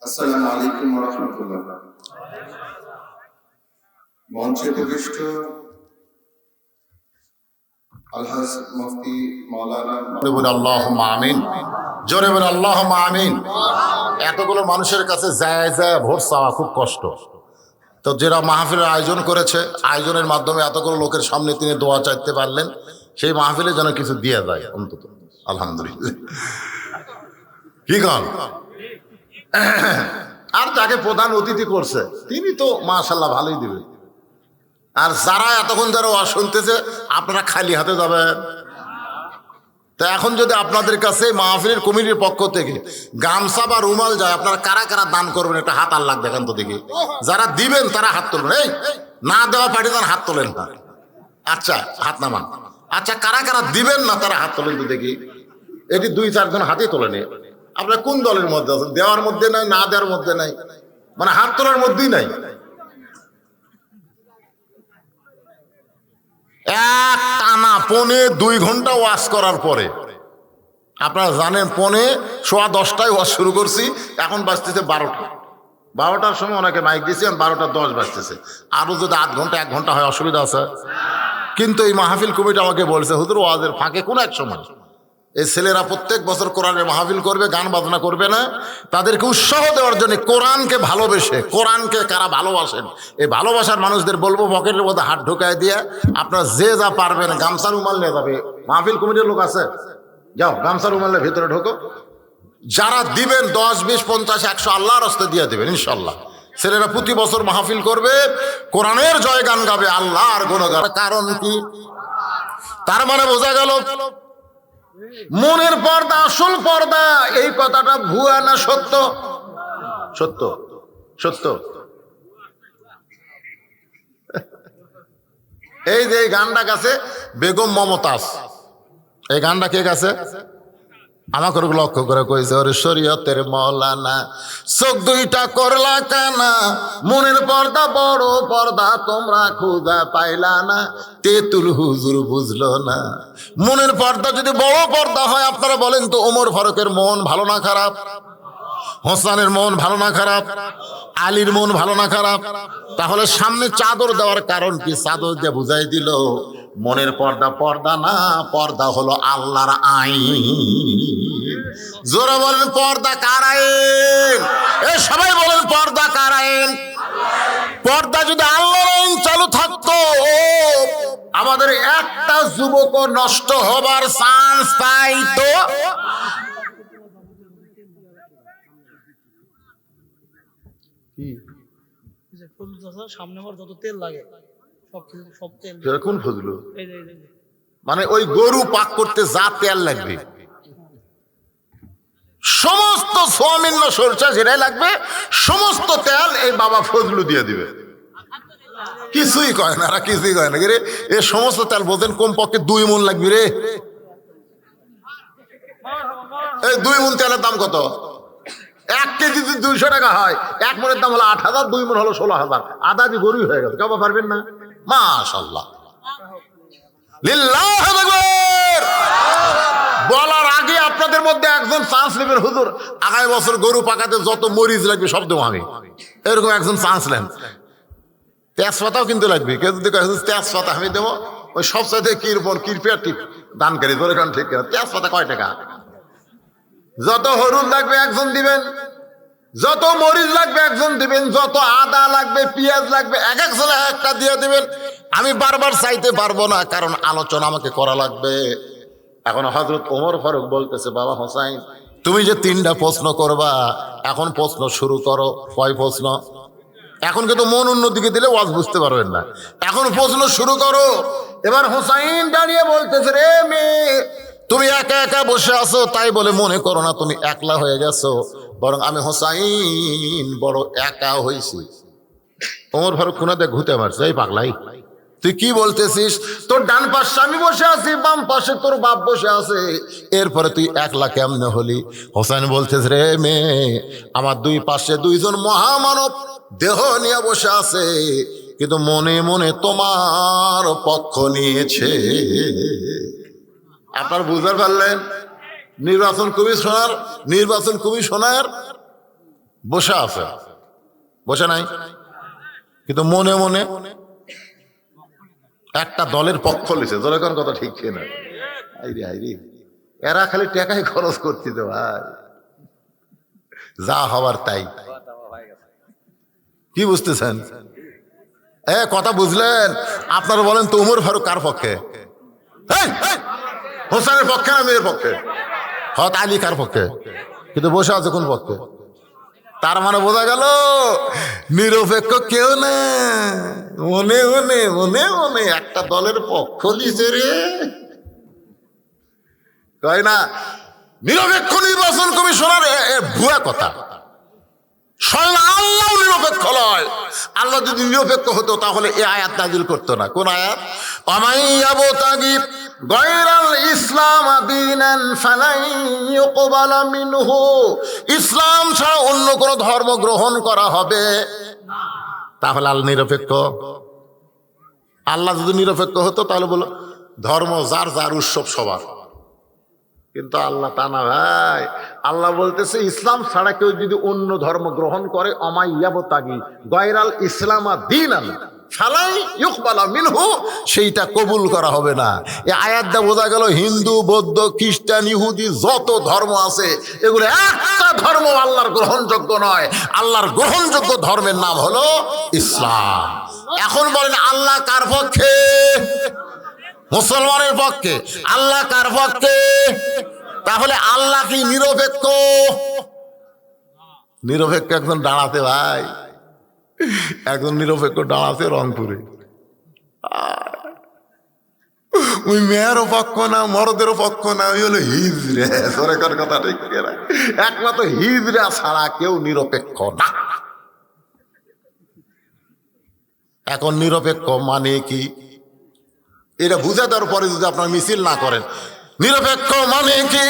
আসসালামু আলাইকুম ওয়া রাহমাতুল্লাহ। মঞ্চে উপবিষ্ট আলহাজ মুফতি মাওলানা আল্লাহুম্মা আমিন, জোরে বলে আল্লাহুম্মা আমিন। এতগুলো মানুষের কাছে যায় যায় ভোট চাওয়া খুব কষ্ট। তো যারা মাহফিলের আয়োজন করেছে, আয়োজনের মাধ্যমে এতগুলো লোকের সামনে তিনি দোয়া চাইতে পারলেন, সেই মাহফিলে যেন কিছু দিয়ে যায় অন্তত। আলহামদুলিল্লাহ। কি কন? আর যাকে প্রধান অতিথি করছে তিনি তো মাশাআল্লাহ ভালোই দিবেন। আর যারা এতক্ষণ যারা ওয়াজ শুনতেছে, আপনারা খালি হাতে যাবেন। তা এখন যদি আপনাদের কাছে মাহফিলের কমিটির পক্ষ থেকে গামছা বা রুমাল যায়, আপনারা কারা কারা দান করবেন একটা হাত আল্লাহ দেখান তো দেখি। যারা দিবেন তারা হাত তোলেন, এই না দেওয়া পার্টি তারা হাত তোলেন না। আচ্ছা হাত নামান। আচ্ছা কারা কারা দিবেন না তারা হাত তোলেন তো দেখি। এটি 2-4 জন হাতে তোলেনি। আপনারা কোন দলের মধ্যে আছেন? দেওয়ার মধ্যে নাই, না দেওয়ার মধ্যে নাই, মানে হাত তোলার মধ্যেই নাই। এক টানা 2.25 ঘন্টা ওয়াজ করার পরে, আপনারা জানেন 10:15 ওয়াজ শুরু করছি, এখন বাজতেছে 12টা। 12টার সময় ওনাকে মাইক দিয়েছি, 12:10 বাজতেছে। আরো যদি 8 ঘন্টা 1 ঘন্টা হয় অসুবিধা আছে। কিন্তু এই মাহফিল কমিটি আমাকে বলছে, হুজুর ওয়াজের ফাঁকে কোন এক সময় এই ছেলেরা প্রত্যেক বছর কোরআনের মাহফিল করবে, গান বাজনা করবে না, তাদেরকে উৎসাহ দেওয়ার জন্য কোরআনকে ভালোবেসে, কোরআনকে কারা ভালোবাসেন এই ভালোবাসার মানুষদের বলবো পকেটের মধ্যে হাত ঢুকায় দিয়ে আপনারা যে যা পারবেন গামছা রুমাল নিয়ে যাবে। মাহফিল কমিটির লোক আছে, যাও গামছা রুমালের ভিতরে ঢোকো। যারা দিবেন 10, 20, 50, 100 আল্লাহর রাস্তায় দিয়ে দেবেন ইনশাল্লাহ। ছেলেরা প্রতি বছর মাহফিল করবে, কোরআনের জয় গান গাবে, আল্লাহর গুণগান। কারণ কি? তার মানে বোঝা গেল মনের পর্দা আসল পর্দা। এই কথাটা ভুয়া না সত্য? সত্য, সত্য। এই যে এই গানটা গাছে বেগম মমতাজ, এই গানটা কে গাছে? আমাকে লক্ষ্য করে কইছে, ওরে শরীয়তের মৌলানা চোখ দুইটা করলা কানা, মনের পর্দা বড় পর্দা তোমরা খুঁজা পাইলা না, তেতুল হুজুর বুঝলো না। মনের পর্দা যদি বড় পর্দা হয়, আপনারা বলেন তো ওমর ফারুকের মন ভালো না খারাপ? হোসেনের মন ভালো না খারাপ? আলীর মন ভালো না খারাপ? তাহলে সামনে চাদর দেওয়ার কারণ কি? চাদর দিয়ে বুঝাই দিল মনের পর্দা পর্দা না, পর্দা হলো আল্লাহর আইন। জোরে বলেন পর্দা কার আইন? এ সবাই বলেন পর্দা কার আইন? পর্দা যদি আল্লাহর আইন চালু থাকতো, আমাদের একটা যুবক নষ্ট হবার চান্স পাইতো। সামনে যত তেল লাগে সব তেল কোন ফজলু? মানে ওই গরু পাক করতে যা তেল লাগবে, সমস্ত সোয়ামিন্ন সরষা যেটাই লাগবে, সমস্ত তেল এই বাবা ফজলু দিয়ে দিবে। কিছুই কয় না, কিছুই কয় না রে। এ সমস্ত তেল বোঝেন কমপক্ষে 2 মণ লাগবে রে। এই 2 মণ তেলের দাম কত? 1 কেজি যদি 200 টাকা হয়, 1 মণের দাম হলো 8,000, 2 মণ হলো 16,000। আধা যে গরুই হয়ে গেছে, কেউ পারবেন না? মাশাআল্লাহ, লিল্লাহু আকবার। বলার আগে আপনাদের মধ্যে একজন চান্স নেবেন, হুজুর আগামী বছর গরু পাকাতে যত মরিচ লাগবে সব দেবো আমি, এরকম একজন চান্স নেন। তেজপাতাও কিন্তু লাগবে। কেউ যদি তেজপাতা আমি দেবো, ওই সবচাইতে কিরপিয়ার টিপ দানকারী ধরে কারণ ঠিক না। তেজপাতা কয় টাকা? যত হলুদ লাগবে একজন দিবেন, যত মরিচ লাগবে একজন দিবেন, যত আদা লাগবে পেঁয়াজ লাগবে এক একজন একটা দিয়ে দিবেন। আমি বারবার চাইতে পারবো না, কারণ আলোচনা আমাকে করা লাগবে। এখন হযরত ওমর ফারুক বলতেছে, বাবা হোসাইন তুমি যে 3টা প্রশ্ন করবা এখন প্রশ্ন শুরু করো। কয় প্রশ্ন? এখন কিন্তু মন অন্যদিকে দিলে ওয়াজ বুঝতে পারবেন না। এখন প্রশ্ন শুরু করো। এবার হোসাইন দাঁড়িয়ে বলতেছে, রে মেয়ে, তুমি একা একা বসে আছো, তাই বলে মনে করো না তুমি একলা হয়ে গেছো, বরং আমি হোসাইন বড় একা হয়েছি। ওমর ফারুক খুনাতে ঘুতে মারছে, এই পাগলাই তুই কি বলতেছিস? তোর ডান পাশে আমি বসে আছি, বাম পাশে তোর বাপ বসে আছে, এরপরে তুই একলা কেমনে হলি? হোসেন বলতেছে, রে মেয়ে, আমার দুই পাশে দুইজন মহামানব দেহ নিয়ে বসে আছে, কিন্তু মনে মনে তোমার পক্ষ নিয়েছে। আপনার বুঝতে পারলেন? নির্বাচন কমিশনার বসে আছে, বসে নাই, কিন্তু মনে মনে একটা দলের পক্ষ লিছে। জনগণ কথা ঠিক ছিল না। এরা খালি টাকায় খরচ করতে ভাই, যা হবার তাই। কি বুঝতেছেন? কথা বুঝলেন? আপনারা বলেন তো উমর ফারুক কার পক্ষে? হোসেনের পক্ষে না মেয়ের পক্ষে? হত আলী কার পক্ষে? কিন্তু বসে আছে কোন পক্ষে? তার মানে বোঝা গেল নিরপেক্ষ কেউ না, মনে মনে মনে মনে একটা দলের পক্ষ লিছে রে। তাই না? নিরপেক্ষ নির্বাচন কমিশনার ভুয়া কথা। স্বয়ং আল্লাহ নিরপেক্ষ নয়। আল্লাহ যদি নিরপেক্ষ হতো তাহলে এই আয়াত নাযিল করতো না। কোন আয়াত? অমাইয়াবতাগি গায়রাল ইসলাম দীনান ফালাই ইউকবালা মিনহু। ইসলাম ছাড়া অন্য কোন ধর্ম গ্রহণ করা হবে তাহলে আল্লাহ নিরপেক্ষ। আল্লাহ যদি নিরপেক্ষ হতো তাহলে বলো ধর্ম যার যার, উৎসব সবার। কিন্তু আল্লাহ তা না ভাই। আল্লাহ বলতেছে ইসলাম ছাড়া কেউ যদি অন্য ধর্ম গ্রহণ করে, অমাইয়াবতাগি গায়রাল ইসলাম দীনান ফালাই ইউকবালা মিনহু, সেইটা কবুল করা হবে না। এই আয়াতটা বোঝা গেল হিন্দু, বৌদ্ধ, খ্রিস্টান, ইহুদি যত ধর্ম আছে এগুলো একটা ধর্ম আল্লাহর গ্রহণযোগ্য নয়। আল্লাহর গ্রহণযোগ্য ধর্মের নাম হলো ইসলাম। এখন বলেন আল্লাহ কার পক্ষে? মুসলমানের পক্ষে। আল্লাহ কার পক্ষে? তাহলে আল্লাহ কি নিরপেক্ষ? নিরপেক্ষ একজন দাঁড়াতে ভাই, একজন নিরপেক্ষ দাঁড়াতে রংপুরে। ওই মেয়েরও পক্ষ না, মরদেরও পক্ষ না, ওই হলো হিজড়ে। সরকার কথা ঠিক না, একমাত্র হিজড়া ছাড়া কেউ নিরপেক্ষ না। এখন নিরপেক্ষ মানে কি এটা বুঝে দেওয়ার পরে যদি আপনারা মিছিল না করেন, নিরপেক্ষ মানে কি?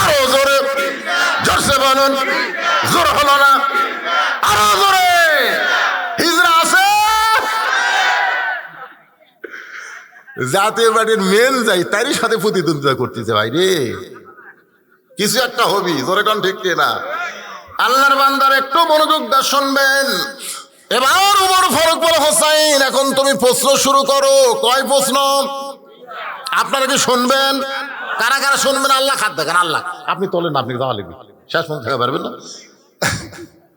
আরো জোরে, জোরসে বলুন। জোর হলো না, আরো জোরে। হিজড়া আছে? জাতীয় পার্টির মেন যাই তারই সাথে প্রতিদ্বন্দ্বিতা করতেছে ভাই রে। কিছু একটা হবি, জোরে কান ঠিক না? আল্লাহর বান্দার একটু মনোযোগ দিয়ে শুনবেন। এবার উমর ফারুক বলে, হোসাইন এখন তুমি প্রশ্ন শুরু করো। কয় প্রশ্ন? আপনারা কি শুনবেন? কারা কারা শুনবেন? আল্লাহ খাত দেখেন। আল্লাহ আপনি তোলেন, আপনি যাওয়া লিখবি, শেষ পর্যন্ত থাকা পারবেন না?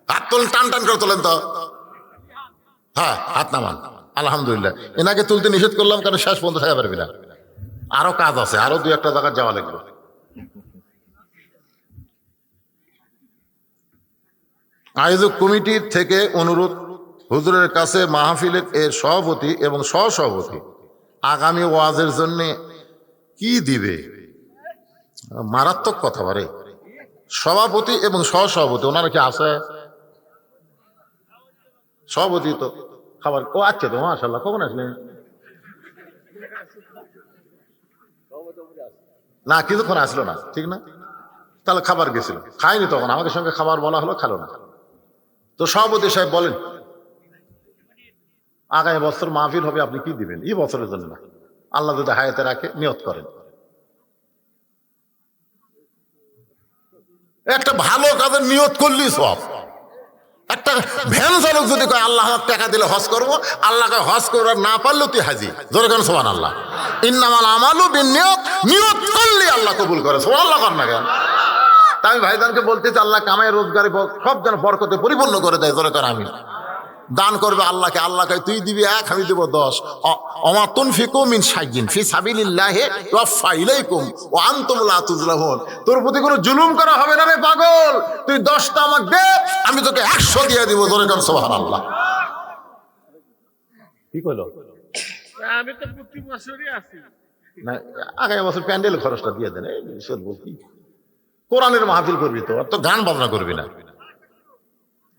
হাত তোলেন, টান টান করে তোলেন তো। হ্যাঁ, হাত নামান। আলহামদুলিল্লাহ। এনাকে তুলতে নিষেধ করলাম কারণ শেষ পর্যন্ত থাকা পারবি না, আরো কাজ আছে, আরো দুই একটা জায়গায় যাওয়া লাগবে। আয়োজক কমিটির থেকে অনুরোধ, হুজুরের কাছে মাহফিলের এর সভাপতি এবং সহসভাপতি আগামী ওয়াজের জন্য কি দিবে? মারাত্মক কথা বারে। সভাপতি এবং সহসভাপতি ওনারা কি আছে? সভাপতি তো খাবার, ও আচ্ছা তো মাশাআল্লাহ। কখন আসলেন? না, কিছুক্ষণ আসলো না, ঠিক না? তাহলে খাবার গেছিল, খায়নি তখন। আমাদের সঙ্গে খাবার বলা হলো, খালো না। তো সভাপতি সাহেব বলেন আগামী বছর মাহফিল হবে, আপনি কি দিবেন? এই বছরের জন্য না, আল্লাহ যদি হায়াতে রাখে নিয়ত করেন। একটা ভালো কাজের নিয়ত করলি সব। একটা ভ্যান চালক যদি কয় আল্লাহ টাকা দিলে হজ করবো, আল্লাহকে হজ করার না পারলেও তুই হাজি। জোরে কেন সুবহানাল্লাহ। ইন্নামাল আমালু বিন্নিয়াত, নিয়ত করলে আল্লাহ কবুল করে। সুবহানাল্লাহ কর না কেন? তাই আমি ভাইজানকে বলতেছি আল্লাহ কামাই রোজগারে সব যেন বরকতে পরিপূর্ণ করে দেয়। জোরে কর আমিন। দান করবে আল্লাহকে, আল্লাহকে তুই দিবি 1 আমি দেব 10। ওমা তুনফিকু মিন শাইইন ফি সাবিলিল্লাহি ইউওয়াফা ইলাইকুম ওয়া আনতুম লা তুজলামুন। তোর প্রতি কোনো জুলুম করা হবে না রে পাগল, তুই 10টা আমাকে দে, আমি তোকে 100 দিয়ে দিব। জোরে কর সুবহানাল্লাহ। কি কইলো? আমি তো প্রতি বছরই আছি। না, আগামী বছর প্যান্ডেল খরচটা দিয়ে দেন। এই ঈশ্বর বলছি, কোরআনের মাহফিল করবি তো, আর তো গান বাজনা করবি না।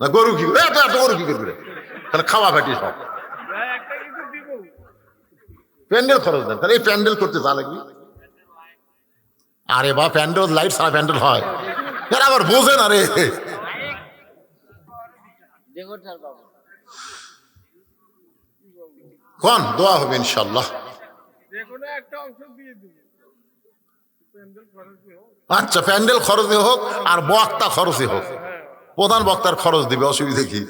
না গরু কি করবি? এত এত গরু কি করবি রে? তাহলে খাওয়া ফাটি সব। একটা কিছু দিব। প্যান্ডেল খরচ দেন, তাহলে এই প্যান্ডেল করতে যা লাগবে। আরে বা প্যান্ডেল, লাইট ছাড়া প্যান্ডেল হয়? এরা আবার বোঝে না রে। কোন দোয়া হবে ইনশাল্লাহ। যে কোনো একটা অংশ দিয়ে দিব। প্যান্ডেল খরচ হোক। আচ্ছা, প্যান্ডেল খরচে হোক আর বক্তা খরচে হোক, প্রধান বক্তার খরচ দিবে, অসুবিধা কি?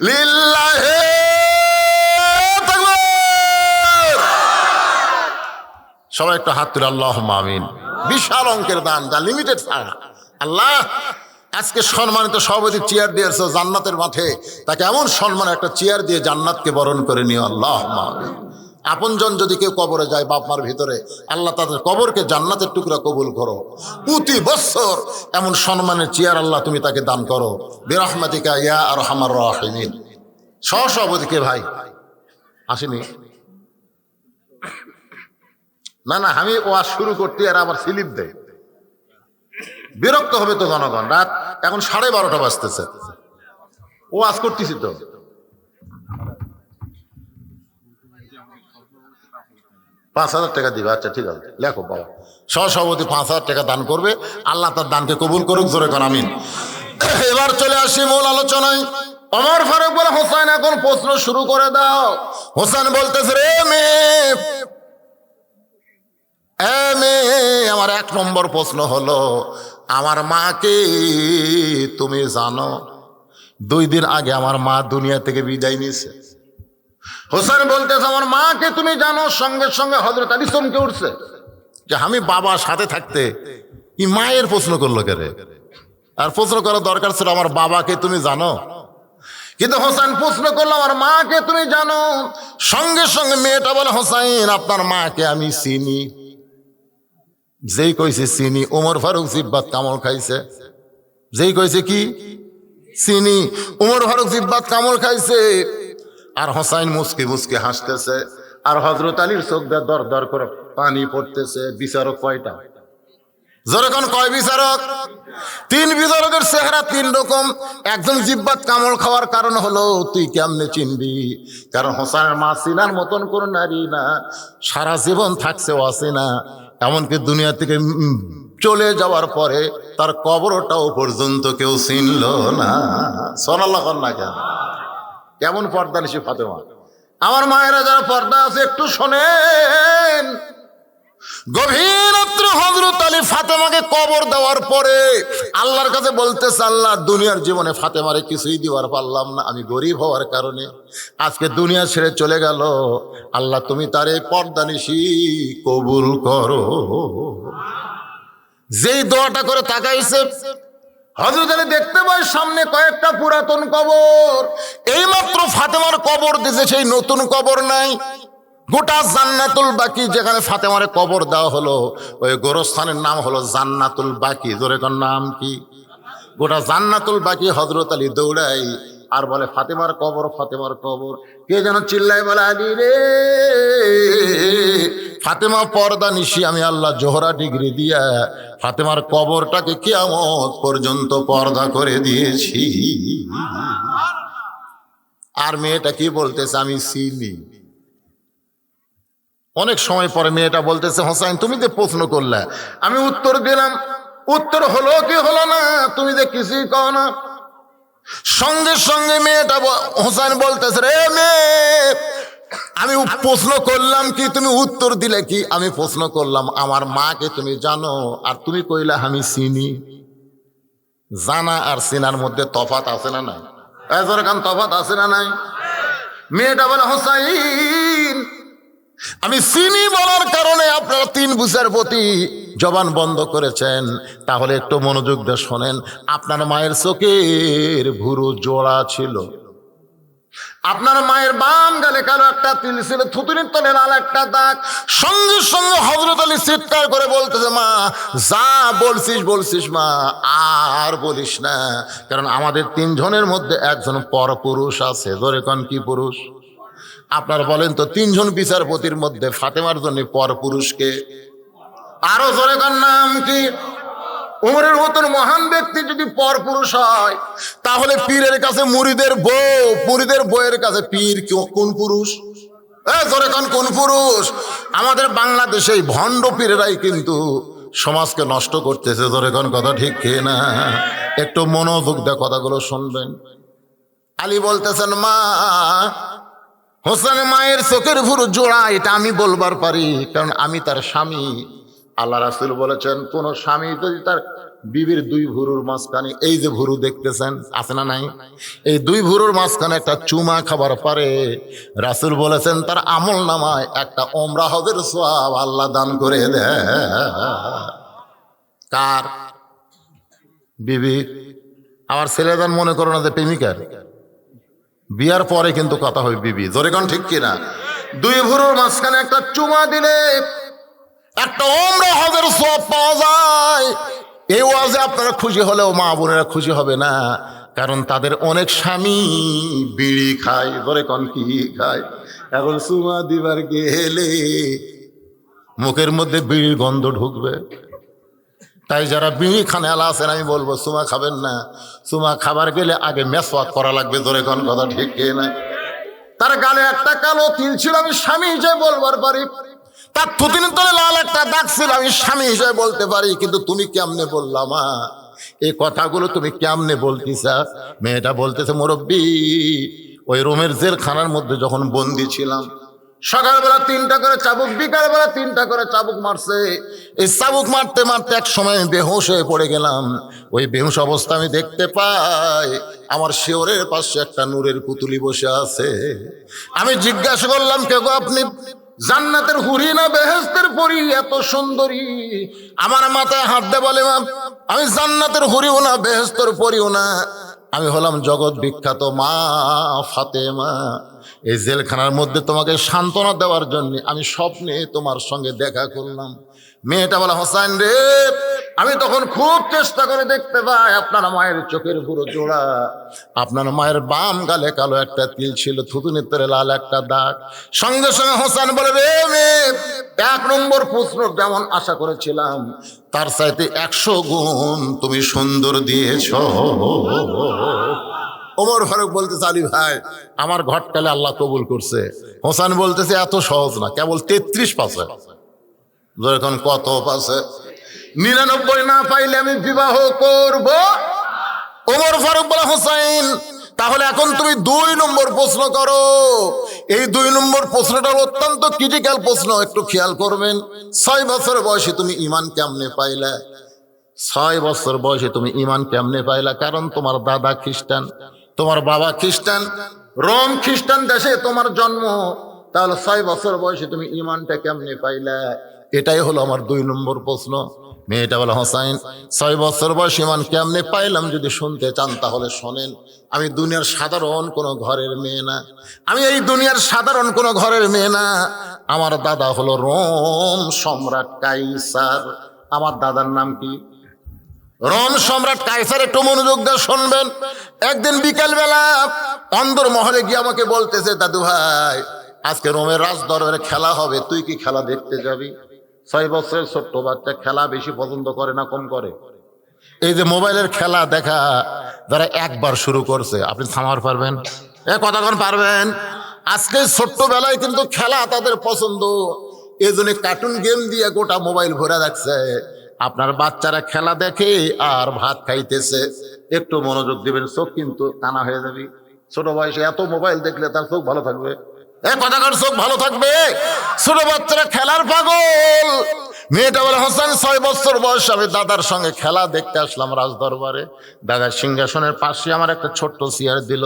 লিল্লাহি তাকবীর। সবাই একটু হাত তুলে আল্লাহুম্মা আমিন। বিশাল অঙ্কের দান, যা লিমিটেড ছাড়া। আল্লাহ আজকে সম্মানিত সভাপতি চেয়ার দিয়েছে জান্নাতের মাঠে, তাকে এমন সম্মান একটা চেয়ার দিয়ে জান্নাতকে বরণ করে নিও আল্লাহুম্মা আমিন। আপনজন যদি কেউ কবরে যায় বাপ মার ভিতরে, আল্লাহ তাদের কবরকে জান্নাতের টুকরা কবুল করো। প্রতি বছর এমন সম্মানের চেয়ার আল্লাহ তুমি তাকে দান করো বিরহমাতিকা ইয়া আরহামার রাহিমিন। সহসভাপতি কে ভাই আসেনি? না না, আমি ওয়াজ শুরু করতে আর আবার স্লিপ দেয়, বিরক্ত হবে তো জনগণ। রাত এখন 12:30 বাজতেছে, ওয়াজ করতেছি তো। $5,000 দিবে। আচ্ছা ঠিক আছে, লেখো বাবা। সহসভাপতি $5,000 দান করবে, আল্লাহ তার দানকে কবুল করুক। জোরে কোন আমিন। এবার চলে আসি মূল আলোচনায়। ওমর ফারুক বলে, হোসেন এখন প্রশ্ন শুরু করে দাও। হোসেন বলতেছে, রে মেয়ে, আমার 1 নম্বর প্রশ্ন হলো, আমার মাকে তুমি জানো? 2 দিন আগে আমার মা দুনিয়া থেকে বিদায় নিয়েছে। হোসেন বলতেছে, আমার মাকে তুমি জানো? সঙ্গে সঙ্গে হযরত আলী চমকে উঠছে যে আমি বাবার সাথে থাকতে কি মায়ের প্রশ্ন করলো কেরে? আর প্রশ্ন করার দরকার ছিল আমার বাবাকে তুমি জানো, কিন্তু হোসেন প্রশ্ন করলো আমার মাকে তুমি জানো? সঙ্গে সঙ্গে মেয়েটা বলে, হোসেন আপনার মাকে আমি চিনি। যেই কইছে চিনি, ওমর ফারুক জিব্বাত কামড় খাইছে। যেই কইছে কি চিনি, ওমর ফারুক জিব্বাত কামড় খাইছে। আর হোসাইন মুসকি মুসকি হাসতেছে, আর হযরত আলীর চোখ দিয়ে দর দর করে পানি পড়তেছে। বিচারক কয়টা? যেরকম কয় বিচারক? 3 বিচারকের চেহারা 3 রকম। একজন জিব্বাত কামড় খাওয়ার কারণ হলো, তুই কেমনে চিনবি? কারণ হোসাইনের মা চিনার মতন কোন নারী না, সারা জীবন থাকছে অচেনা। এমনকি দুনিয়া থেকে চলে যাওয়ার পরে তার কবরটাও পর্যন্ত কেউ চিনল না। সুবহানাল্লাহ না কেন? কেমন পর্দা নিশি ফাতেমা। আমার মায়েরা যারা পর্দা আছে একটু শোনেন। গভীর রাত্রে হযরত আলী ফাতেমাকে কবর দেওয়ার পরে আল্লাহর কাছে বলতেছে, আল্লাহ দুনিয়ার জীবনে ফাতেমারে কিছুই দিবার পারলাম না, আমি গরিব হওয়ার কারণে আজকে দুনিয়া ছেড়ে চলে গেল। আল্লাহ তুমি তার এই পর্দা নিশি কবুল করো। যেই দোয়াটা করে তাকাইছে, হযরত আলী দেখতে পায় সামনে কয়েকটা পুরাতন কবর। এইমাত্র ফাতেমার কবর দিয়েছে, সেই নতুন কবর নাই। গোটা জান্নাতুল বাকি যেখানে ফাতেমারে কবর দেওয়া হলো, ওই গোরস্থানের নাম হলো জান্নাতুল বাকি। জোরে কোন নাম কি? গোটা জান্নাতুল বাকি। হযরত আলী দৌড়াই আর বলে, ফাতেমার কবর, ফাতেমার কবর। কে যেন চিল্লায় বলে, আলী রে, ফাতেমা পর্দা নিশি আমি আল্লাহ জোহরা ডিগ্রি দিয়া ফাতেমার কবরটাকে কিয়ামত পর্যন্ত পর্দা করে দিয়েছি। আর মেয়েটা কি বলতেছে, আমি চিনি। অনেক সময় পরে মেয়েটা বলতেছে, হোসেন তুমি যে প্রশ্ন করলে আমি উত্তর দিলাম, উত্তর হলো কি হলো না, তুমি যে কিছুই কও না। সঙ্গে সঙ্গে মেয়েটা হোসেন বলতেছে, রে মেয়ে, আমি প্রশ্ন করলাম কি, তুমি উত্তর দিলে কি? আমি প্রশ্ন করলাম আমার মাকে তুমি জানো, আর তুমি কইলা আমি চিনি। জানা আর চিনার মধ্যে তফাৎ আছে না নাই? এজরকান তফাৎ আছে না নাই? মেয়েটা বলে, হোসাইন আমি চিনি বলার কারণে আপনারা 3 বিচারপতি জবান বন্ধ করেছেন। তাহলে একটু মনোযোগ দিয়ে শোনেন। আপনার মায়ের চোখের ভুরু জোড়া ছিল, আপনার মায়ের বাম গালে কালো একটা তিল ছিল, থুতুনির তলে লাল একটা দাগ। সঙ্গে সঙ্গে হযরত আলী চিৎকার করে বলতেছে, মা যা বলছিস মা, আর বলিস না, কারণ আমাদের তিনজনের মধ্যে একজন পরপুরুষ আছে। জোরে কোন কি পুরুষ? আপনারা বলেন তো, তিনজন বিচারপতির মধ্যে ফাতেমার জন্য পরপুরুষকে? আরো জোরে কোন নাম কি? উমরের মতন মহান ব্যক্তি যদি পরপুরুষ হয়, তাহলে পীরের কাছে মুরিদের বউ, মুরিদের বউয়ের কাছে পীর কোন পুরুষ? জোরে কোন পুরুষ? আমাদের বাংলাদেশে এই ভণ্ড পীরেরাই কিন্তু সমাজকে নষ্ট করতেছে। জোরে কোন কথা ঠিক কি না? একটু মনোযোগ দিয়ে কথাগুলো শুনবেন। আলী বলতেছেন, মা হোসেন মায়ের চোখের ভুরু জোড়া, এটা আমি বলবার পারি, কারণ আমি তার স্বামী। আল্লাহ রাসূল বলেছেন, কোন স্বামী যদি তার বিবির দুই ভুরুর মাঝখানে, এই যে ভুরু দেখতেছেন আছে না নাই, এই দুই ভুরুর মাঝখানে একটা চুমা খাবার পারে, রাসূল বলেছেন তার আমল নামায় একটা ওমরা হজের সওয়াব আল্লাহ দান করে দেয়। কার? বিবি। আমার ছেলেদান মনে করো না যে প্রেমিকার, বিয়ার পরে কিন্তু কথা হয় বিবি। জোরে কোন ঠিক কিনা? দুই ভুরুর মাঝখানে একটা চুমা দিলে একটা ওমরা হজের সওয়াব পাওয়া যায়। এই ওয়াজে আপনারা খুশি হলেও মা বোনেরা খুশি হবে না, কারণ তাদের অনেক স্বামী বিড়ি খায়। জোরে কোন কি খায়? এখন চুমা দিবার গেলে মুখের মধ্যে বিড়ির গন্ধ ঢুকবে। তাই যারা বিড়ি খানে আলা আছেন, আমি বলবো চুমা খাবেন না। চুমা খাবার গেলে আগে মেসওয়াক করা লাগবে। জোরে কোন কথা ঠিক কি না? তার গালে একটা কালো তিল ছিল, আমি স্বামী হিসেবে বলবার পারি। তার থুতনির তলে লাল একটা দাগ ছিল, আমি স্বামী হিসেবে বলতে পারি। কিন্তু তুমি কেমনে বললা মা? এই কথাগুলো তুমি কেমনে বলতিসা? মেয়েটা বলতেছে, মুরব্বী, ওই রোমের জেলখানার মধ্যে যখন বন্দি ছিলাম, সকালবেলা 3টা করে চাবুক, বিকালবেলা 3টা করে চাবুক মারছে। এই চাবুক মারতে মারতে এক সময় বেহুশ হয়ে পড়ে গেলাম। ওই বেহুশ অবস্থা আমি দেখতে পাই আমার শিওরের পাশে একটা নূরের পুতুলি বসে আছে। আমি জিজ্ঞাসা করলাম, কে গো আপনি? জান্নাতের হুরি না বেহেশতের পরী, এত সুন্দরী? আমার মাথায় হাত দে বলে, মা আমি জান্নাতের হুরিও না বেহেশতের পরীও না, আমি হলাম জগৎ বিখ্যাত মা ফাতেমা। এই জেলখানার মধ্যে তোমাকে সান্ত্বনা দেওয়ার জন্য আমি স্বপ্নে তোমার সঙ্গে দেখা করলাম। মেয়েটা বলে, হোসেন রে, আমি তখন খুব চেষ্টা করে দেখতে পাই আপনার মায়ের চোখের পুরো জোড়া, আপনার মায়ের বাম গালে কালো একটা তিল ছিল, থুতুনির তলে লাল একটা দাগ। সঙ্গে সঙ্গে হোসেন বলে, রে মেয়ে, 1 নম্বর প্রশ্ন যেমন আশা করেছিলাম তার চাইতে 100 গুণ তুমি সুন্দর দিয়েছ। ওমর ফারুক বলতেছে, আলী ভাই, আমার ঘটকালে আল্লাহ কবুল করছে। হোসেন বলতেছে, এত সহজ না, কেবল 33 পাশে। যখন কত পাশে? 99 না পাইলে আমি বিবাহ করব। ওমর ফারুক বলে, হোসেন তাহলে এখন তুমি 2 নম্বর প্রশ্ন করো। এই 2 নম্বর প্রশ্নটা অত্যন্ত ক্রিটিক্যাল প্রশ্ন, একটু খেয়াল করবেন। 6 বছর বয়সে তুমি ঈমান কেমনে পাইলা? 6 বছর বয়সে তুমি ঈমান কেমনে পাইলা? কারণ তোমার দাদা খ্রিস্টান, তোমার বাবা খ্রিস্টান, রোম খ্রিস্টান দেশে তোমার জন্ম। তাহলে 6 বছর বয়সে তুমি ঈমানটা কেমনে পাইলা? এটাই হলো আমার 2 নম্বর প্রশ্ন। মেয়েটা বলে, হোসেন 6 বছর বয়স ঈমান কেমনে পাইলাম যদি শুনতে চান তাহলে শোনেন। আমি দুনিয়ার সাধারণ কোনো ঘরের মেয়ে না, আমি এই দুনিয়ার সাধারণ কোনো ঘরের মেয়ে না। আমার দাদা হলো রোম সম্রাট কাইসার। আমার দাদার নাম কি? রোম সম্রাট কাইসার। একটু মনোযোগ দিয়ে শুনবেন। একদিন বিকেলবেলা অন্দর মহলে গিয়ে আমাকে বলতেছে, দাদু ভাই, আজকে রোমের রাজ দরবারে খেলা হবে, তুই কি খেলা দেখতে যাবি? 6 বছরের ছোট্ট বাচ্চা খেলা বেশি পছন্দ করে না কম করে? এই যে মোবাইলের খেলা দেখা যারা একবার শুরু করছে, আপনি থামার পারবেন? কতক্ষণ পারবেন? আজকে ছোট্টবেলায় কিন্তু খেলা তাদের পছন্দ, এই জন্য কার্টুন গেম দিয়ে গোটা মোবাইল ভরে রাখছে। আপনার বাচ্চারা খেলা দেখে আর ভাত খাইতেছে। একটু মনোযোগ দিবেন, চোখ কিন্তু কানা হয়ে যাবে। ছোট বয়সে এত মোবাইল দেখলে তার চোখ ভালো থাকবে? কথাকার চোখ ভালো থাকবে? ছোট বাচ্চারা খেলার পাগল। মেয়েটা বলে, হোসেন 6 বছর বয়স আমি দাদার সঙ্গে খেলা দেখতে আসলাম রাজ দরবারে। দাদার সিংহাসনের পাশে আমার একটা ছোট্ট চেয়ার দিল।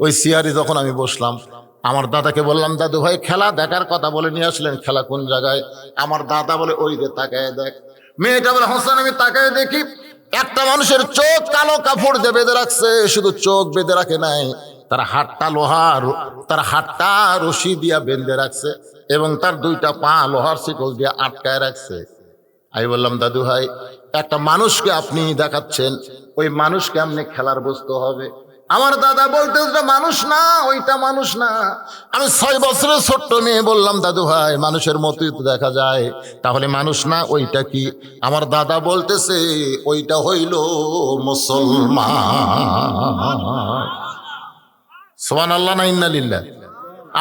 ওই চেয়ারে যখন আমি বসলাম, আমার দাদাকে বললাম, দাদু ভাই খেলা দেখার কথা বলে নিয়ে আসলেন, খেলা কোন জায়গায়? আমার দাদা বলে, ওই যে তাকায় দেখ। মেয়েটা বলে, হোসেন আমি তাকায় দেখি একটা মানুষের চোখ কালো কাপড় দিয়ে বেঁধে রাখছে। শুধু চোখ বেঁধে রাখে নাই, তার হাতটা লোহার, তার হাতটা রশি দিয়া বেঁধে রাখছে এবং তার দুইটা পা লোহার শিকল দিয়ে আটকায় রাখছে। আমি বললাম, দাদু ভাই, একটা মানুষকে আপনি দেখাচ্ছেন, ওই মানুষকে আপনি খেলার বস্তু হবে। আমার দাদা বলতে, ওটা মানুষ না, ওইটা মানুষ না। আমি 6 বছরের ছোট্ট মেয়ে বললাম, দাদু ভাই, মানুষের মতোই তো দেখা যায়, তাহলে মানুষ না, ওইটা কি? আমার দাদা বলতেছে, ওইটা হইল মুসলমান। সুবহানাল্লাহ না ইন্নালিল্লাহ।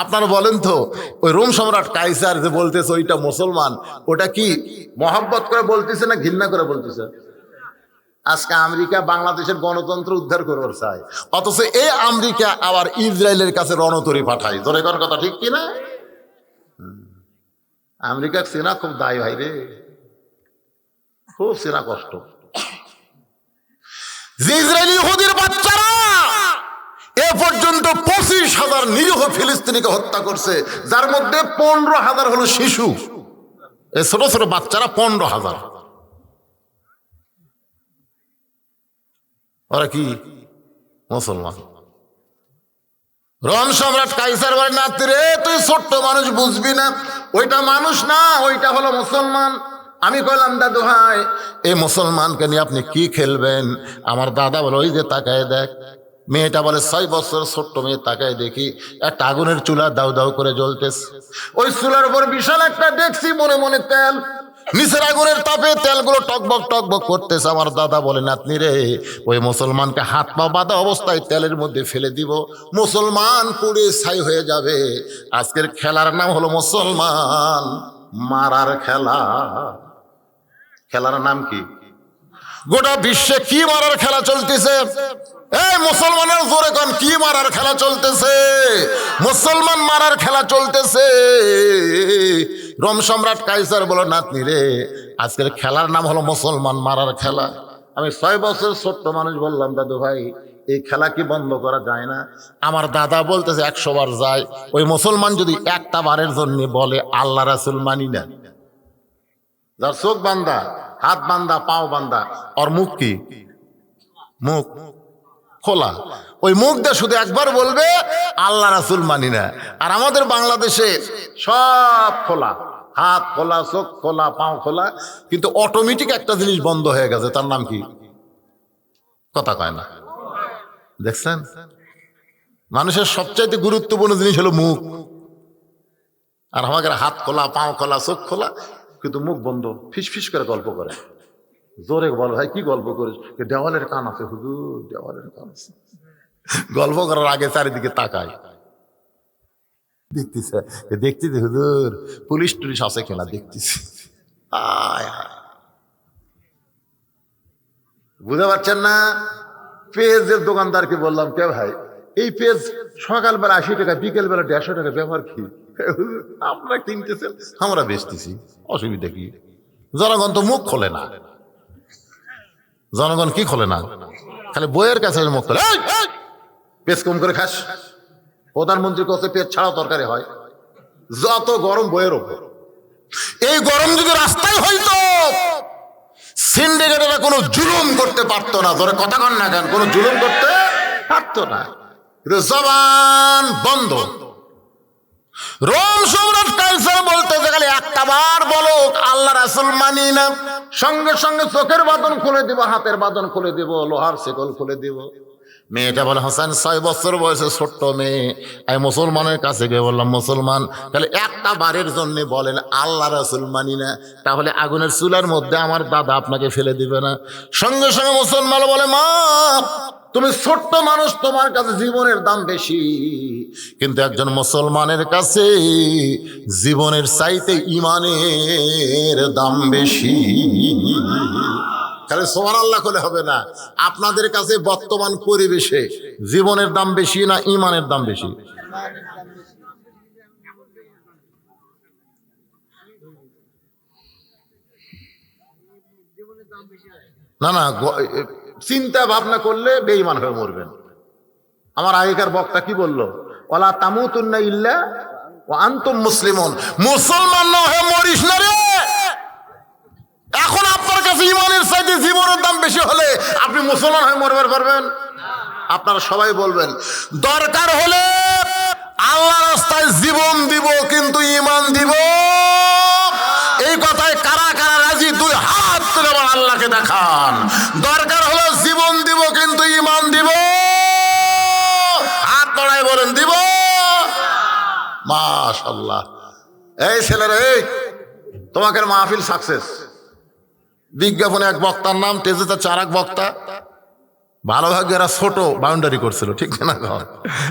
আপনারা বলেন তো, ওই রোম সম্রাট কাইসার যে বলতেছে ওইটা মুসলমান, ওটা কি মহব্বত করে বলতেছে না ঘৃণা করে বলতেছে? আজকে আমেরিকা বাংলাদেশের গণতন্ত্র উদ্ধার করবার চায়, অথচ এই আমেরিকা আবার ইসরায়েলের কাছে রণতরী পাঠায়। ধরে কোন কথা ঠিক কিনা? আমেরিকা সেনা খুব দায় ভাই রে, খুব সেনা কষ্ট। যে ইসরায়েলি ইহুদির বাচ্চারা এ পর্যন্ত 25,000 নিরীহ ফিলিস্তিনিকে হত্যা করছে, যার মধ্যে 15,000 হলো শিশু। এই ছোট ছোট বাচ্চারা 15,000। ওরা কি মুসলমান? রোম সম্রাট কাইসার বলে, নাতি রে, তুই ছোট্ট মানুষ, বুঝবি না, ওইটা মানুষ না, ওইটা হলো মুসলমান। আমি কইলাম, দাদু ভাই, এই মুসলমানকে নিয়ে আপনি কি খেলবেন? আমার দাদা বলে, ওই যে তাকায় দেখ। মেয়েটা বলে, 6 বছর ছোট্ট মেয়ে, তাকায় দেখি একটা আগুনের চুলা দাউ দাউ করে জ্বলতেছে। ওই চুলার উপর বিশাল একটা ডেকসি, মনে মনে তেল, নিচের আগুনের তাপে তেলগুলো টকবক টকবক করতেছে। আমার দাদা বলে, নাতনি রে, ওই মুসলমানকে হাত পা বাঁধা অবস্থায় তেলের মধ্যে ফেলে দিব, মুসলমান পুড়ে ছাই হয়ে যাবে। আজকের খেলার নাম হলো মুসলমান মারার খেলা। খেলার নাম কি? গোটা বিশ্বে কি মারার খেলা চলতেছে? এই মুসলমানের জোরে কোন, কি মারার খেলা চলতেছে? মুসলমান মারার খেলা চলতেছে। রোম সম্রাট কাইসার বলো, নাতনি রে, আজকের খেলার নাম হলো মুসলমান মারার খেলা। আমি 6 বছর ছোট্ট মানুষ বললাম, দাদু ভাই, এই খেলা কি বন্ধ করা যায় না? আমার দাদা বলতেছে, 100 বার যায়। ওই মুসলমান যদি একটা বারের জন্য বলে আল্লাহ রাসূল মানি না, যার চোখ বান্ধা, হাত বান্ধা, পাও বান্ধা, ওর মুখ কি? মুখ খোলা। ওই মুখ দিয়ে শুধু একবার বলবে আল্লাহ রাসূল মানি না। আর আমাদের বাংলাদেশে সব খোলা, হাত খোলা, চোখ খোলা, পাও খোলা, কিন্তু অটোমেটিক একটা জিনিস বন্ধ হয়ে গেছে। তার নাম কি? কথা কয় না। দেখছেন, মানুষের সবচাইতে গুরুত্বপূর্ণ জিনিস হলো মুখ। আর আমাদের হাত খোলা, পাও খোলা, চোখ খোলা, কিন্তু মুখ বন্ধ, ফিস ফিস করে গল্প করে। জোরে বল, ভাই কি গল্প করিস? দেওয়ালের কান আছে হুজুর, দেওয়ালের কান আছে। গল্প করার আগে চারিদিকে তাকায়, দেখতেছে, দেখতেছি হুজুর পুলিশ টুলিশ আছে কিনা দেখতেছি। বুঝতে পারছেন না? পেঁয়াজের দোকানদারকে বললাম, কে ভাই, এই পেঁয়াজ সকালবেলা 80 টাকা, বিকেল বেলা 150 টাকা, ব্যবহার কি? আপনারা কিনতেছেন, আমরা বেচতেছি, অসুবিধা কি? জনগণ তো মুখ খোলে না। জনগণ কি খোলে না, খালি বইয়ের কাছে মুখ খোলে। পেঁয়াজ কম করে খাস, প্রধানমন্ত্রী কাছে পেঁয়াজ ছাড়াও তরকারি হয়। যত গরম বইয়ের ওপর। এই গরম যদি রাস্তায় হইতো, সিন্ডিকেটেরা কোনো জুলুম করতে পারতো না। ধরে কথা কন না কেন, কোনো জুলুম করতে পারতো না। জবান বন্ধ। রোম সম্রাট কাইসার বলতে গেলে একটা বার বলো আল্লাহ রাসূল মানি না, সঙ্গে সঙ্গে চোখের বাঁধন খুলে দিব, হাতের বাঁধন খুলে দিব, লোহার শিকল খুলে দিব। মেয়েটা বলে, হাসান 6 বছর বয়সে ছোট্ট মেয়ে। আমি মুসলমানের কাছে গিয়ে বললাম, মুসলমান, তাহলে একটা বারের জন্য বলেন আল্লাহ রাসূল মানি না, তাহলে আগুনের চুলার মধ্যে আমার দাদা আপনাকে ফেলে দিবে না? সঙ্গে সঙ্গে মুসলমান বলে, মা, তুমি ছোট্ট মানুষ, তোমার কাছে জীবনের দাম বেশি, কিন্তু একজন মুসলমানের কাছে জীবনের চাইতে ঈমানের দাম বেশি। খালি সুবহানাল্লাহ বলে হবে না। আপনাদের কাছে বর্তমান পরিবেশে জীবনের দাম বেশি না ঈমানের দাম বেশি? না না, চিন্তা ভাবনা করলে বেঈমান হয়ে মরবেন। আমার আগেকার বক্তা কি বললো? ওয়ালা তামুতুন্না ইল্লা ওয়া আনতুম মুসলিমুন। মুসলমান না হয়ে মরিস না রে। এখন আপনার কাছে ঈমানের চাইতে জীবনের দাম বেশি হলে আপনি মুসলমান হয়ে মরবার পারবেন? আপনারা সবাই বলবেন দরকার হলে আল্লাহ রাস্তায় জীবন দিব কিন্তু ঈমান দিব। এই কথায় কারা কারা রাজি? দুই হাত তুলে আমার আল্লাহকে দেখান। দরকার হলে জীবন দিব কিন্তু ঈমান দিব। হাত নড়াই বলেন দিব। মাশাআল্লাহ। এই ছেলেরা, এই তোমাকে মাহফিল সাকসেস। বিজ্ঞাপনে এক বক্তার নাম, টেজেতে 4 বক্তা। ভালো ভাগ্যে এরা ছোট বাউন্ডারি করছিল, ঠিক না?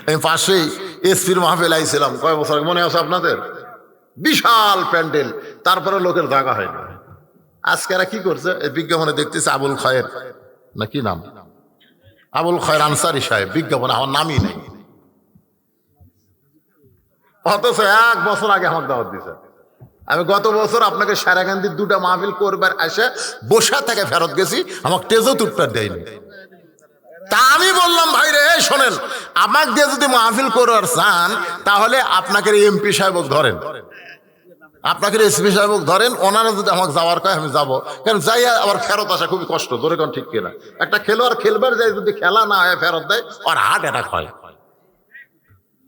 আমি পাশেই এসপির মাহফিল আইছিলাম কয় বছর আগে, মনে আছে আপনাদের? বিশাল প্যান্ডেল, তারপরে লোকের জায়গা হয় না। আজকে এরা কি করছে? এই বিজ্ঞাপনে দেখতেছে আবুল খয়ের না কি নাম, আবুল খয়ের আনসারি সাহেব, বিজ্ঞাপনে আমার নামই নেই। অথচ 1 বছর আগে আমাকে দাওয়াত দিয়েছে। আমি গত বছর আপনাকে সারাকান্দির 2টা মাহফিল করবার এসে বসা থেকে ফেরত গেছি, আমাকে টেজও তুটপার দেয়নি। তা আমি বললাম ভাই রে, শোনেন, আমাকে দিয়ে যদি মাহফিল করার চান তাহলে আপনাকে এমপি সাহেব ধরেন, আপনাকে এসপি সাহেব ধরেন। ওনারা যদি আমাকে যাওয়ার কয় আমি যাবো, কারণ যাই আবার ফেরত আসা খুবই কষ্ট। ধরে কোন ঠিক কিনা? একটা খেলোয়াড় খেলবার যায়, যদি খেলা না হয় ফেরত দেয়, আর হার্ট অ্যাটাক হয়।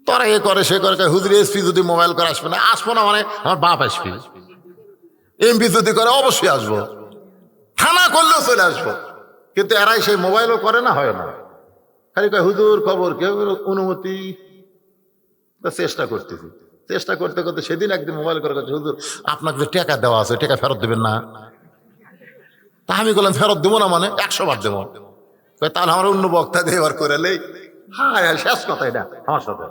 তোরা এ করে সে করে, হুজুর এসপি যদি মোবাইল করে আসবে না, আসবো না মানে আমার বাপ আসবে। এমপি যদি করে অবশ্যই আসবো, থানা করলেও চলে আসবো। কিন্তু এরাই সেই মোবাইলও করে না, হয় না, খালি কয় হুজুর খবর, কেউ অনুমতি। চেষ্টা করতেছি, চেষ্টা করতে করতে সেদিন একদিন মোবাইল করে কাছে, হুজুর আপনাকে যে টাকা দেওয়া আছে টাকা ফেরত দেবেন না? তা আমি বললাম ফেরত দেবো না মানে 100 বার দেবো। তাহলে আমার অন্য বক্তা দিয়ে এবার করে লেই। হ্যাঁ, শেষ কথা এটা আমার সাথে।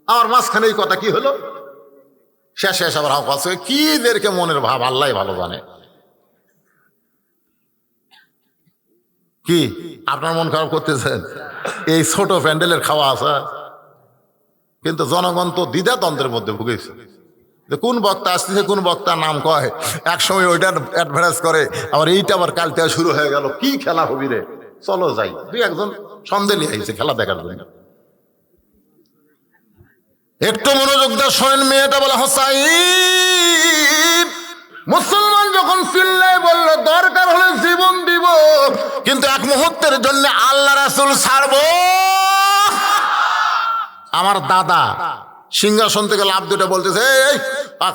আমার মাঝখানে এই কথা কি হলো, শেষ আবার আমার কাছে কি দেরকে মনের ভাব আল্লাহ ভালো জানে। কি আপনার মন খারাপ করতেছেন? এই ছোট প্যান্ডেলের খাওয়া আসা, কিন্তু জনগণ তো দ্বিধাদ্বন্দ্বের মধ্যে ভুগেছে। কোন বক্তা আসতেছে, কোন বক্তার নাম কয়, এক সময় ওইটার অ্যাডভার্টাইজ করে, আবার এইটা আবার কাল থেকে শুরু হয়ে গেল। কি খেলা হবি রে, চলো যাই। 2-1 জন সন্দেহ আইছে খেলা দেখার জন্য। একটু মনোযোগ দিয়ে শোনেন। মেয়েটা বলে হোসাইন, মুসলমান যখন চিল্লায় বলল দরকার হলে জীবন দিব কিন্তু 1 মুহূর্তের জন্য আল্লাহ রাসূল ছাড়বো। আমার দাদা সিংহাসন থেকে লাফ দুটো বলতেছে, এই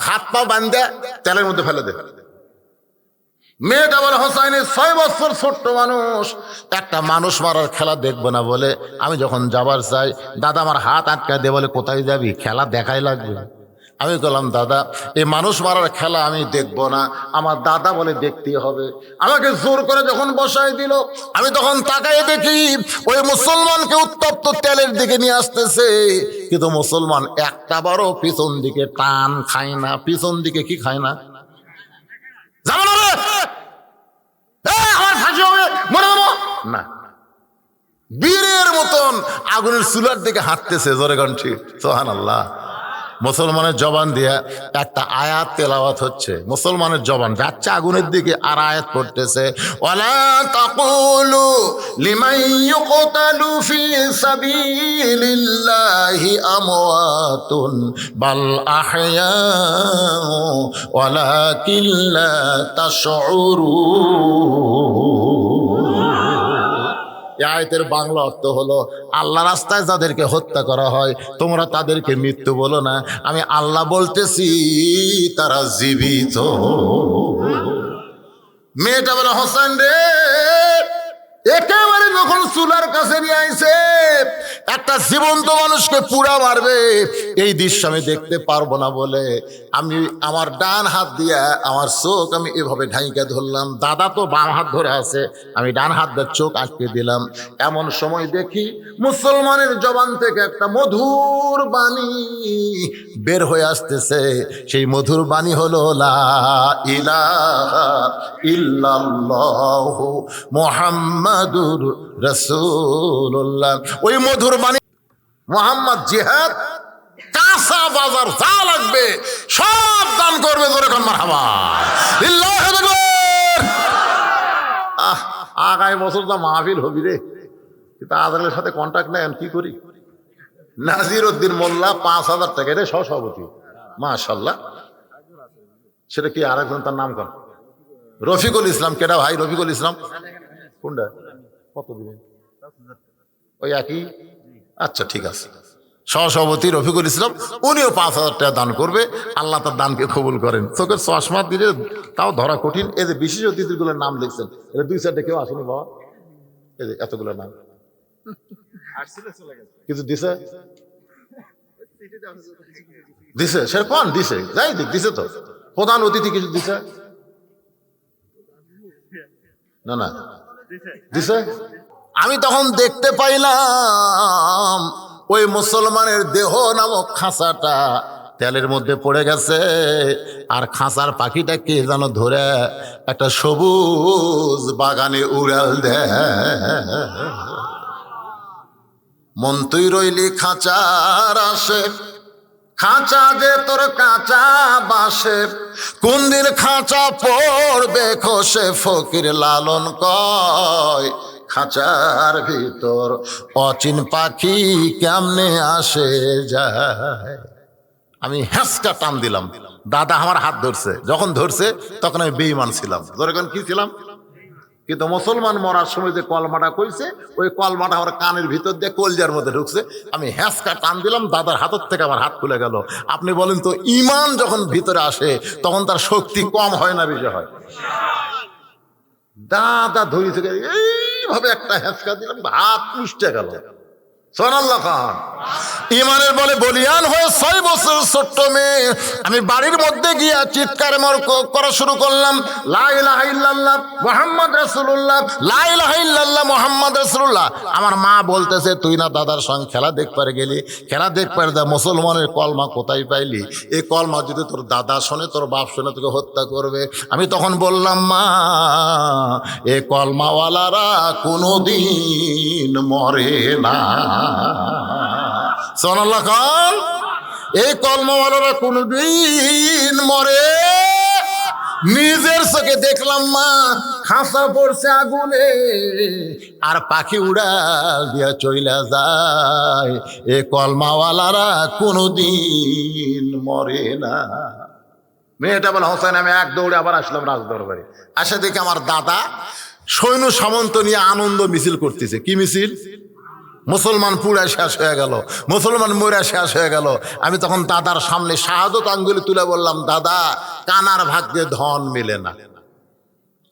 হাত পা বান্ধে তেলের মধ্যে ফেলে দে। মেয়েটা বলে হোসাইনের 6 বছর ছোট্ট মানুষ, একটা মানুষ মারার খেলা দেখবো না বলে আমি যখন যাবার চাই, দাদা আমার হাত আটকা দিয়ে বলে কোথায় যাবি, খেলা দেখাই লাগবে। আমি বললাম দাদা এই মানুষ মারার খেলা আমি দেখবো না। আমার দাদা বলে দেখতেই হবে। আমাকে জোর করে যখন বসাই দিল, আমি তখন তাকাই দেখি ওই মুসলমানকে উত্তপ্ত তেলের দিকে নিয়ে আসতেছে, কিন্তু মুসলমান একটা বারও পিছন দিকে টান খায় না। পিছন দিকে কি খায় না? যাবো না রে, আমার ফাঁসি হবে, মরে যাবো না। বীরের মতন আগুনের চুলার দিকে হাঁটতেছে। জোরে কণ্ঠে সুবহানাল্লাহ। মুসলমানের জবান দিয়ে একটা আয়াত তেলাওয়াত হচ্ছে, মুসলমানের জবান যাচ্ছে আগুনের দিকে, আর আয়াত পড়তেছে, ওয়ালা তাকুলু লিমান ইউকতালু ফি সাবিলিল্লাহি আমওয়াতুন বাল আহইয়াউ ওয়ালাকিন লা তাশউরুন। এই আয়াতের বাংলা অর্থ হলো, আল্লাহ রাস্তায় যাদেরকে হত্যা করা হয় তোমরা তাদেরকে মৃত্যু বলো না, আমি আল্লাহ বলতেছি তারা জীবিত। মেয়েটা বলে হোসেন রে, একেবারে যখন চুলার কাছে নিয়ে আইছে, একটা জীবন্ত মানুষকে পুরা মারবে, এই দৃশ্য আমি দেখতে পারবো না বলে আমি আমার ডান হাত দিয়ে আমার চোখ আমি এভাবে ঢাইকা ধরলাম। দাদা তো বাম হাত ধরে আছে, আমি ডান হাত দিয়ে চোখ আটকে দিলাম। এমন সময় দেখি মুসলমানের জবান থেকে একটা মধুর বাণী বের হয়ে আসতেছে। সেই মধুর বাণী হলো লা ইলাহা ইল্লাল্লাহু মুহাম্মাদুর রাসূলুল্লাহ। ওই মধুর বাণী মুহাম্মদ জিহাদ, কাঁচা বাজার যা লাগবে সব দান করবে। জোরে কোন মারহাবা, আল্লাহু আকবার। আগামী বছর তো মাহফিল হবি রে, কিন্তু আজরালের সাথে কন্ট্যাক্ট নেই, কি করি? নাজির উদ্দিন মোল্লা 5,000 টাকা রে সভাপতি, মাশাআল্লাহ। সেটা কি আরেকজন, তার নাম কোন? রফিকুল ইসলাম। কেডা ভাই রফিকুল ইসলাম? কোনটা? কত দিবেন? ওই একই? আচ্ছা ঠিক আছে। সহসভাপতি রফিকুল ইসলাম, উনিও 5,000 টাকা দান করবে। আল্লাহ তার দানকে কবুল করেন। চোখের চশমা দিলে তাও ধরা কঠিন। এই যে বিশেষ অতিথিগুলোর নাম লিখছেন, এটা 2-4টা কেউ আসেনি বাবা, এই যে এতগুলো নাম কিছু দিছে দিছে, সে কোন দিছে, যাই দিক দিছে তো। প্রধান অতিথি কিছু দিছে না? না দিছে। আমি তখন দেখতে পাইলাম ওই মুসলমানের দেহ নামক খাঁচাটা তেলের মধ্যে পড়ে গেছে, আর খাঁচার পাখিটা কে যেন ধরে একটা সবুজ বাগানে উড়াল দেয়। মন তুই রইলি খাঁচার আসে, খাঁচা যে তোর কাঁচা বাসে, কোন দিন খাঁচা পড়বে খসে, ফকির লালন কয় খাঁচার ভিতর অচিন পাখি কেমনে আসে যায়। আমি হ্যাঁসকা টান দিলাম, দাদা আমার হাত ধরছে। যখন ধরছে তখন আমি বেঈমান ছিলাম। যখন কি ছিলাম? কিন্তু মুসলমান মরার সময় যে কলমাটা কইছে, ওই কলমাটা আমার কানের ভিতর দিয়ে কলজার মধ্যে ঢুকছে। আমি হ্যাঁসকা টান দিলাম, দাদার হাতের থেকে আমার হাত খুলে গেল। আপনি বলেন তো, ইমান যখন ভিতরে আসে তখন তার শক্তি কম হয় না বেশি হয়? দাদা ধরি থেকে এইভাবে একটা হ্যাঁচকা দিলাম, হাত মুষ্টে গেল। সুবহানাল্লাহ খান। ইমানের বলে বলিয়ান হয়ে 6 বছর ছোট্ট মেয়ে আমি বাড়ির মধ্যে গিয়া চিৎকার করা শুরু করলাম, লা ইলাহা ইল্লাল্লাহ মুহাম্মদ রাসূলুল্লাহ, লা ইলাহা ইল্লাল্লাহ মুহাম্মদ রাসূলুল্লাহ। আমার মা বলতেছে, তুই না দাদার সঙ্গে খেলা দেখবার গেলি, খেলা দেখবার দা মুসলমানের কলমা কোথায় পাইলি? এই কলমা যদি তোর দাদা শোনে, তোর বাপ শোনে, তোকে হত্যা করবে। আমি তখন বললাম, মা এ কলমাওয়ালারা কোনোদিন মরে না। সুবহানাল্লাহ খান। এই কলমাওয়ালারা কোনদিন মরে। নিজের চোখে দেখলাম মা খাঁচা পড়ছে আগুনে, আর পাখি উড়াল দিয়া চইলা যায়। এ কলমাওয়ালারা কোনদিন মরে না। মেয়েটা বলে, হোসেন আমি এক দৌড়ে আবার আসলাম রাজদরবারে। আসে দেখে আমার দাদা সৈন্য সামন্ত নিয়ে আনন্দ মিছিল করতেছে। কি মিছিল? মুসলমান পুরা শেষ হয়ে গেল, মুসলমান মরা শেষ হয়ে গেল। আমি তখন দাদার সামনে শাহাদত আঙ্গুলি তুলে বললাম, দাদা কানার ভাগ্যে ধন মেলে না,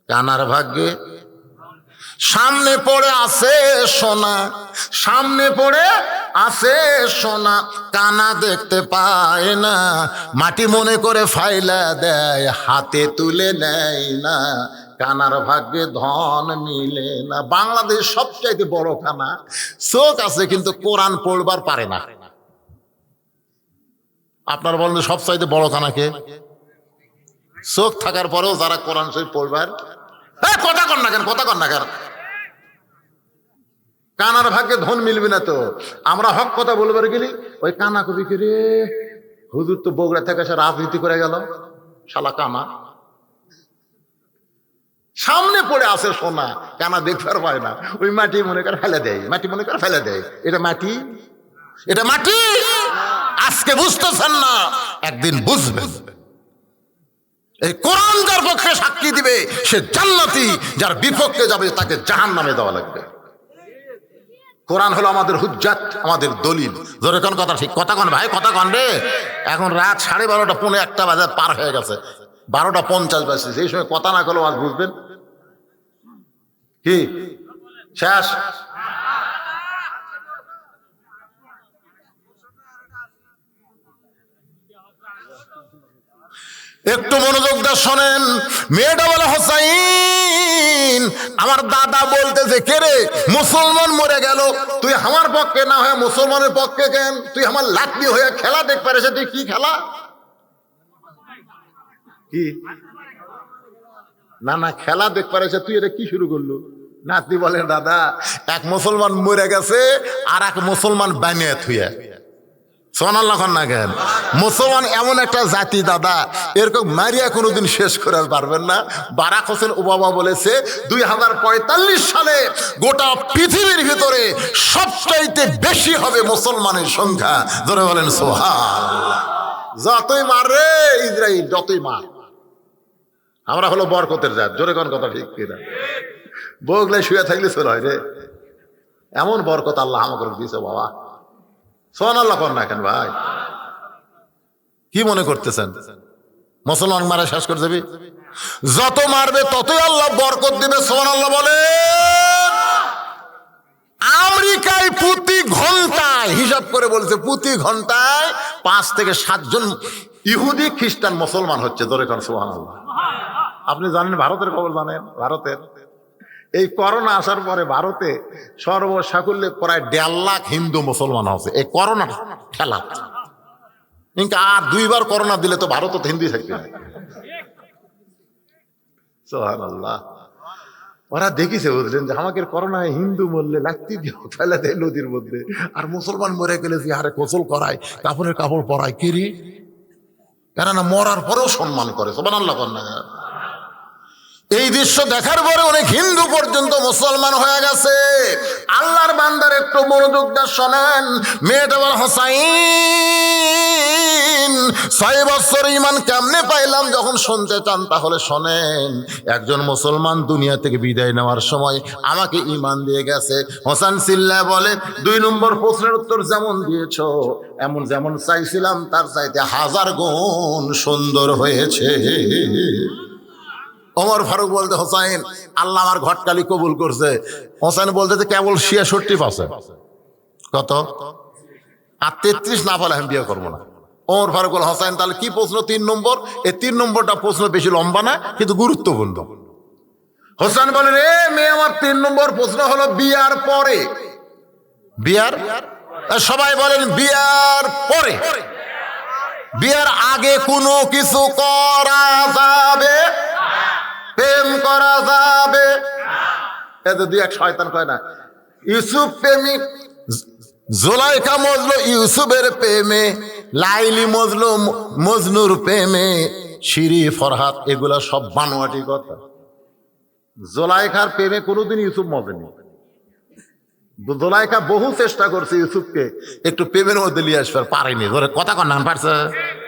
কানার ভাগ্যে সামনে পড়ে আছে সোনা, সামনে পড়ে আছে সোনা, কানা দেখতে পায় না, মাটি মনে করে ফাইলা দেয়, হাতে তুলে নেয় না, কানার ভাগ্যে ধন মিলে না। বাংলাদেশ সবচাইতে বড় কানা, চোখ আছে কিন্তু কোরআন পড়বার পারে না। আপনার বলেন সবচাইতে বড় কানাকে? চোখ থাকার পরেও যারা কোরআন শরীফ পড়বার, কথা কন না কেন, কথা কন না কেন? কানার ভাগ্যে ধন মিলবে না তো। আমরা হক কথা বলবার গেলি ওই কানা কবি কে রে, হুজুর তো বগুড়া থেকে সে রাজনীতি করে গেল, শালা কানা। সামনে পড়ে আছে সোনা, কানা দেখবার পায় না, ওই মাটি মনে করে ফেলে দেয়, মাটি মনে করে ফেলে দেয়। এটা মাটি, এটা মাটি। আজকে বুঝতেছেন না, একদিন বুঝবেন। এই কোরআন যার পক্ষে সাক্ষী দিবে সে জান্নাতি, যার বিপক্ষে যাবে তাকে জাহান্নামে দেওয়া লাগবে। কোরআন হলো আমাদের হুজ্জাত, আমাদের দলিল। ধরে কোন কথা ঠিক, কথা কন ভাই, কথা কন রে। এখন রাত 12:30 পৌনে 1টা বাজে পার হয়ে গেছে, 12:50 বাজছে। সেই সময় কথা না করলেও আজ বুঝবেন কি শেষ। একটু মনোযোগ দিয়ে শোনেন। মেয়েটা বলে, হোসাইন আমার দাদা বলতেছে, কে রে মুসলমান মরে গেল, তুই আমার পক্ষে না হয়ে মুসলমানের পক্ষে কেন? তুই আমার লাঠি হয়ে খেলা দেখ পারিস? তুই কি খেলা? কি না না খেলা দেখ পারিস তুই? এটা কি শুরু করলো? নাতি বলে, দাদা এক মুসলমান মরে গেছে আর এক মুসলমান বানিয়ে থুয়ে। সুবহানাল্লাহ না কেন? মুসলমান এমন একটা জাতি দাদা, এরকম মারিয়া কোনোদিন শেষ করে পারবেন না। বারাক হোসেন ওবামা বলেছে 2045 সালে গোটা পৃথিবীর ভিতরে সবচাইতে বেশি হবে মুসলমানের সংখ্যা। ধরে বলেন সুবহানাল্লাহ। যতই মার রে ইসরাইল, যতই মার, আমরা হলো বরকতের জাত। জোরে কোন কথা ঠিক কিনা? বগলে শুয়ে থাকলে চলে হয় রে। এমন বরকত আল্লাহ আমাকে দিয়েছে বাবা। সুবহানাল্লাহ কর না কেন ভাই? কি মনে করতেছেন মুসলমান মারা শেষ করে দেবে? যত মারবে ততই আল্লাহ বরকত দিবে। সুবহানাল্লাহ বলে। আমেরিকায় প্রতি ঘন্টায় হিসাব করে বলছে, প্রতি ঘন্টায় 5 থেকে 7 জন ইহুদি খ্রিস্টান মুসলমান হচ্ছে। ধরে কারণ সুবহানাল্লাহ। আপনি জানেন ভারতের খবর জানেন? ভারতের এই করোনা আসার পরে ভারতে সর্বসাকুল্যে প্রায় 1.5 লাখ হিন্দু মুসলমান হচ্ছে এই করোনা খেলা। কিন্তু আর 2 বার করোনা দিলে তো ভারত তো হিন্দি থাকবে না। সুবহানাল্লাহ। ওরা দেখিছে, বুঝলেন যে আমাকে করোনায় হিন্দু মরলে লাত্তি দিয়ে ফেলে দেয় নদীর মধ্যে, আর মুসলমান মরে গেলে যে আরে গোসল করায়, কাপড়ের কাপড় পরায়, কেরি কেননা মরার পরেও সম্মান করে। সুবহানাল্লাহ কর না। এই দৃশ্য দেখার পরে অনেক হিন্দু পর্যন্ত মুসলমান হয়ে গেছে। আল্লাহর বান্দার একটু মনোযোগ দিয়ে শোনেন। মেয়েটা বল, হোসাইন 6 বছর ঈমান কেমনে পাইলাম যখন শুনতে চান তাহলে শোনেন। একজন মুসলমান দুনিয়া থেকে বিদায় নেওয়ার সময় আমাকে ঈমান দিয়ে গেছে। হোসেন চিল্লায় বলে, 2 নম্বর প্রশ্নের উত্তর যেমন দিয়েছো এমন যেমন চাইছিলাম তার চাইতে 1000 গুণ সুন্দর হয়েছে। ওমর ফারুক বলতে, হোসাইন আল্লাহ আমার ঘটকালি কবুল করছে। হোসাইন বলতে যে কেবল 66%। কত? আর 33 না বলে আমি বিয়ে করবো না। ওমর ফারুক বল, হোসাইন তাহলে কি প্রশ্ন? 3 নম্বর। এই 3 নম্বরটা প্রশ্ন বেশি লম্বা না কিন্তু গুরুত্বপূর্ণ। হোসেন বলেন, এ মেয়ে আমার 3 নম্বর প্রশ্ন হলো বিয়ার পরে। বিয়ার সবাই বলেন বিয়ার পরে। বিয়ার আগে কোনো কিছু করা যাবে? প্রেম করা যাবে? এতে 2-1 শয়তান কয় না, ইউসুফ প্রেমিক, জুলাইখা মজলো ইউসুফের প্রেমে, লাইলি মজলো মজনুর প্রেমে, শিরি ফরহাদ, এগুলা সব বানোয়াটি কথা। জুলাইখার প্রেমে কোনোদিন ইউসুফ মজেনি। জুলাইখা বহু চেষ্টা করছে ইউসুফকে একটু প্রেমের মধ্যে নিয়ে আসবার, পারেনি। ধরে কথা কর নাম পারছে,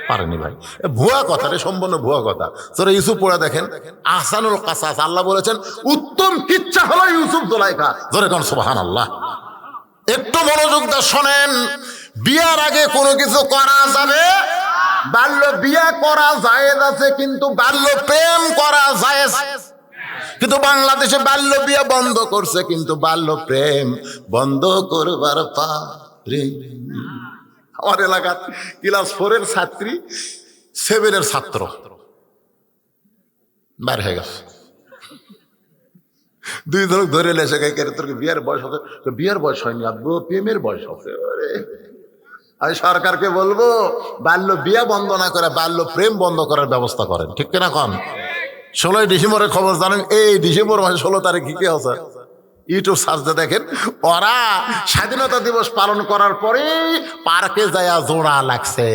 পারেনি ভাই। ভুয়া কথা রে, সম্পূর্ণ ভুয়া কথা। তোরা ইউসুফ পড়ে দেখেন, আহসানুল কাসাস, আল্লাহ বলেছেন উত্তম কিচ্ছা হলো ইউসুফ জুলাইখা। ধরে কোন সুবহানাল্লাহ। একটু মনোযোগ দিয়ে শোনেন। বিয়ার আগে কোনো কিছু করা যাবে? বাল্য বিয়া করা জায়েজ আছে, কিন্তু বাল্য প্রেম করা জায়েজ। কিন্তু বাংলাদেশে বাল্য বিয়া বন্ধ করছে, কিন্তু বাল্য প্রেম বন্ধ করবার পারে। আমার এলাকার ক্লাস 4-এর ছাত্রী 7-এর ছাত্র বার হয়ে গেছে। 2 জন ধরে লেসে কে তোর বিয়ের বয়স হচ্ছে? বিয়ের বয়স হয়নি আব্বু, প্রেমের বয়স হচ্ছে। আমি সরকারকে বলবো বাল্য বিয়া বন্ধ না করে বাল্য প্রেম বন্ধ করার ব্যবস্থা করেন। ঠিক কিনা কন? 16 ডিসেম্বরের খবর জানেন? এই ডিসেম্বর মাসে 16 তারিখ কি হচ্ছে? ইউটিউব সার্চে দেখেন, ওরা স্বাধীনতা দিবস পালন করার পরে পার্কে যায় জোড়া লাগছে।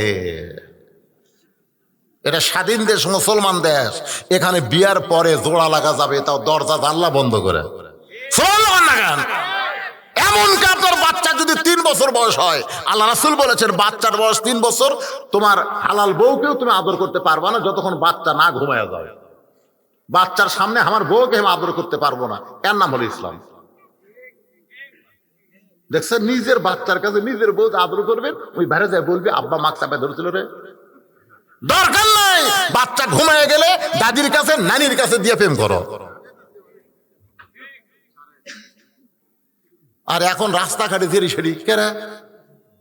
এটা স্বাধীন দেশ, মুসলমান দেশ, এখানে বিয়ার পরে জোড়া লাগা যাবে, তাও দরজা জানলা বন্ধ করে। এমনকি আপনার বাচ্চা যদি 3 বছর বয়স হয়, আল্লাহ রাসূল বলেছেন বাচ্চার বয়স 3 বছর, তোমার হালাল বউকেও তুমি আদর করতে পারবা না যতক্ষণ বাচ্চা না ঘুমায় যাবে। বাচ্চার সামনে আমার বউকে আমি আদর করতে পারবো না, এর নাম হলো ইসলাম। দেখছেন, নিজের বাচ্চার কাছে নিজের বউ আদর করবেন, ওই বাইরে যায় বলবে আব্বা মাক চাপায় ধরেছিল রে। দরকার নাই, বাচ্চা ঘুমায় গেলে দাদির কাছে নানির কাছে দিয়ে প্রেম করো। আর এখন রাস্তাঘাটে ধীরে সেরি কেরা,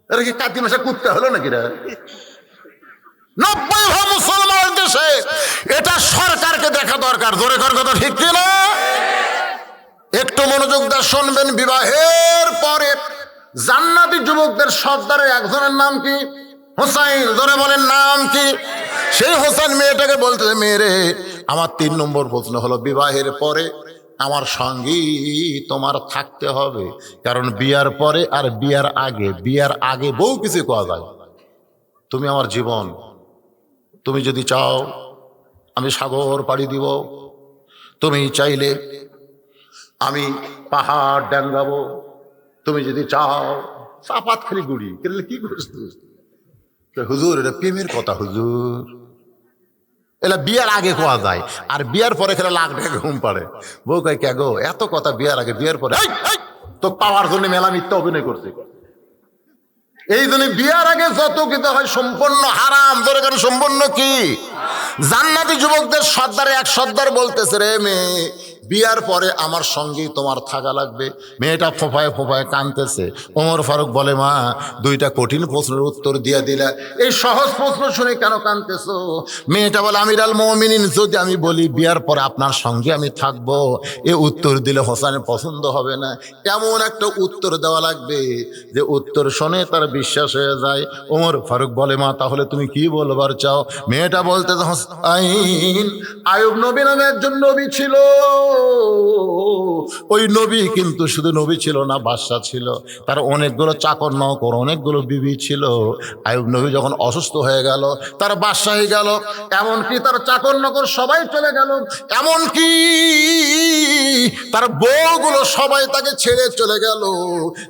এরা কি কাতি মাসে কুত্তে হলো নাকি রে? 90% মুসলমান দেশে এটা সরকারকে দেখা দরকার। জোরে কর কথা, ঠিক কিনা? একটু মনোযোগ দিয়ে শুনবেন। বিবাহের পরে জান্নাতি যুবকদের সর্দারের একজনের নাম কি? হোসাইন। জোরে বলেন নাম কি? সেই হোসেন মেয়েটাকে বলতে, মেয়েরে আমার 3 নম্বর প্রশ্ন হলো বিবাহের পরে আমার সঙ্গী তোমার থাকতে হবে। কারণ বিয়ার পরে আর বিয়ার আগে বহু কিছু করা যায়। তুমি আমার জীবন, তুমি যদি চাও আমি সাগর পাড়ি দিব, তুমি চাইলে আমি পাহাড় ডাঙ্গাবো, তুমি যদি চাও চাপাত খালি গুড়ি কেলে কি করিস হুজুর? এটা প্রেমের কথা হুজুর, এটা বিয়ার আগে কোয়া যায়, আর বিয়ার পরে খেলে লাখ টাকা ঘুম পাড়ে। বউ কয় কে গো এত কথা বিয়ার আগে, বিয়ার পরে তো পাওয়ার জন্য মেলা মিথ্যা অভিনয় করছে। এই জন্য বিয়ার আগে যত কিছু হয় সম্পূর্ণ হারাম। ধরে কেন সম্পূর্ণ কি? জান্নাতি যুবকদের সর্দারে এক সর্দার বলতেছে, রে মেয়ে, বিয়ার পরে আমার সঙ্গেই তোমার থাকা লাগবে। মেয়েটা ফোফায় ফোফায় কাঁদতেছে। ওমর ফারুক বলে, মা, দুইটা কঠিন প্রশ্নের উত্তর দিয়ে দিলা, এই সহজ প্রশ্ন শুনে কেন কাঁদতেছো? মেয়েটা বলে, আমিরুল মুমিনিন, যদি আমি বলি বিয়ার পরে আপনার সঙ্গে আমি থাকবো, এ উত্তর দিলে হোসেনের পছন্দ হবে না। এমন একটা উত্তর দেওয়া লাগবে যে উত্তর শুনে তার বিশ্বাস হয়ে যায়। ওমর ফারুক বলে, মা, তাহলে তুমি কি বলবার চাও? মেয়েটা বলতে, হোসাইন, আইয়ুব নবী নামে একজন নবী ছিল। ওই নবী কিন্তু শুধু নবী ছিল না, বাদশা ছিল। তার অনেকগুলো চাকর নৌকর, অনেকগুলো বিবি ছিল। আইয়ুব নবী যখন অসুস্থ হয়ে গেল, তার বাদশাহী গেল, এমনকি তার চাকর নৌকর সবাই চলে গেল, এমনকি তার বউগুলো সবাই তাকে ছেড়ে চলে গেল।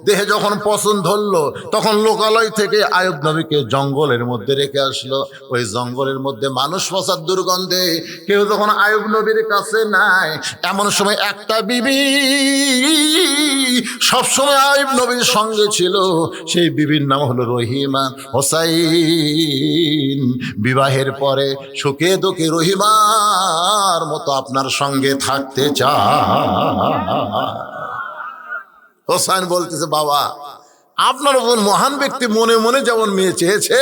দেহে যখন পছন্দ ধরলো, তখন লোকালয় থেকে আইয়ুব নবীকে জঙ্গলের মধ্যে রেখে আসলো। ওই জঙ্গলের মধ্যে মানুষ পচার দুর্গন্ধে কেউ যখন আইয়ুব নবীর কাছে নাই, এমন সময় একটা বিবি সবসময় আইয়ুব নবীর সঙ্গে ছিল। সেই বিবির নাম হলো রহিমা। হোসাইন, বিবাহের পরে সুখে দুঃখে রহিমার মতো আপনার সঙ্গে থাকতে চায়। হোসাইন বলতেছে, বাবা, আপনার মতন মহান ব্যক্তি মনে মনে যেমন মেয়ে চেয়েছে,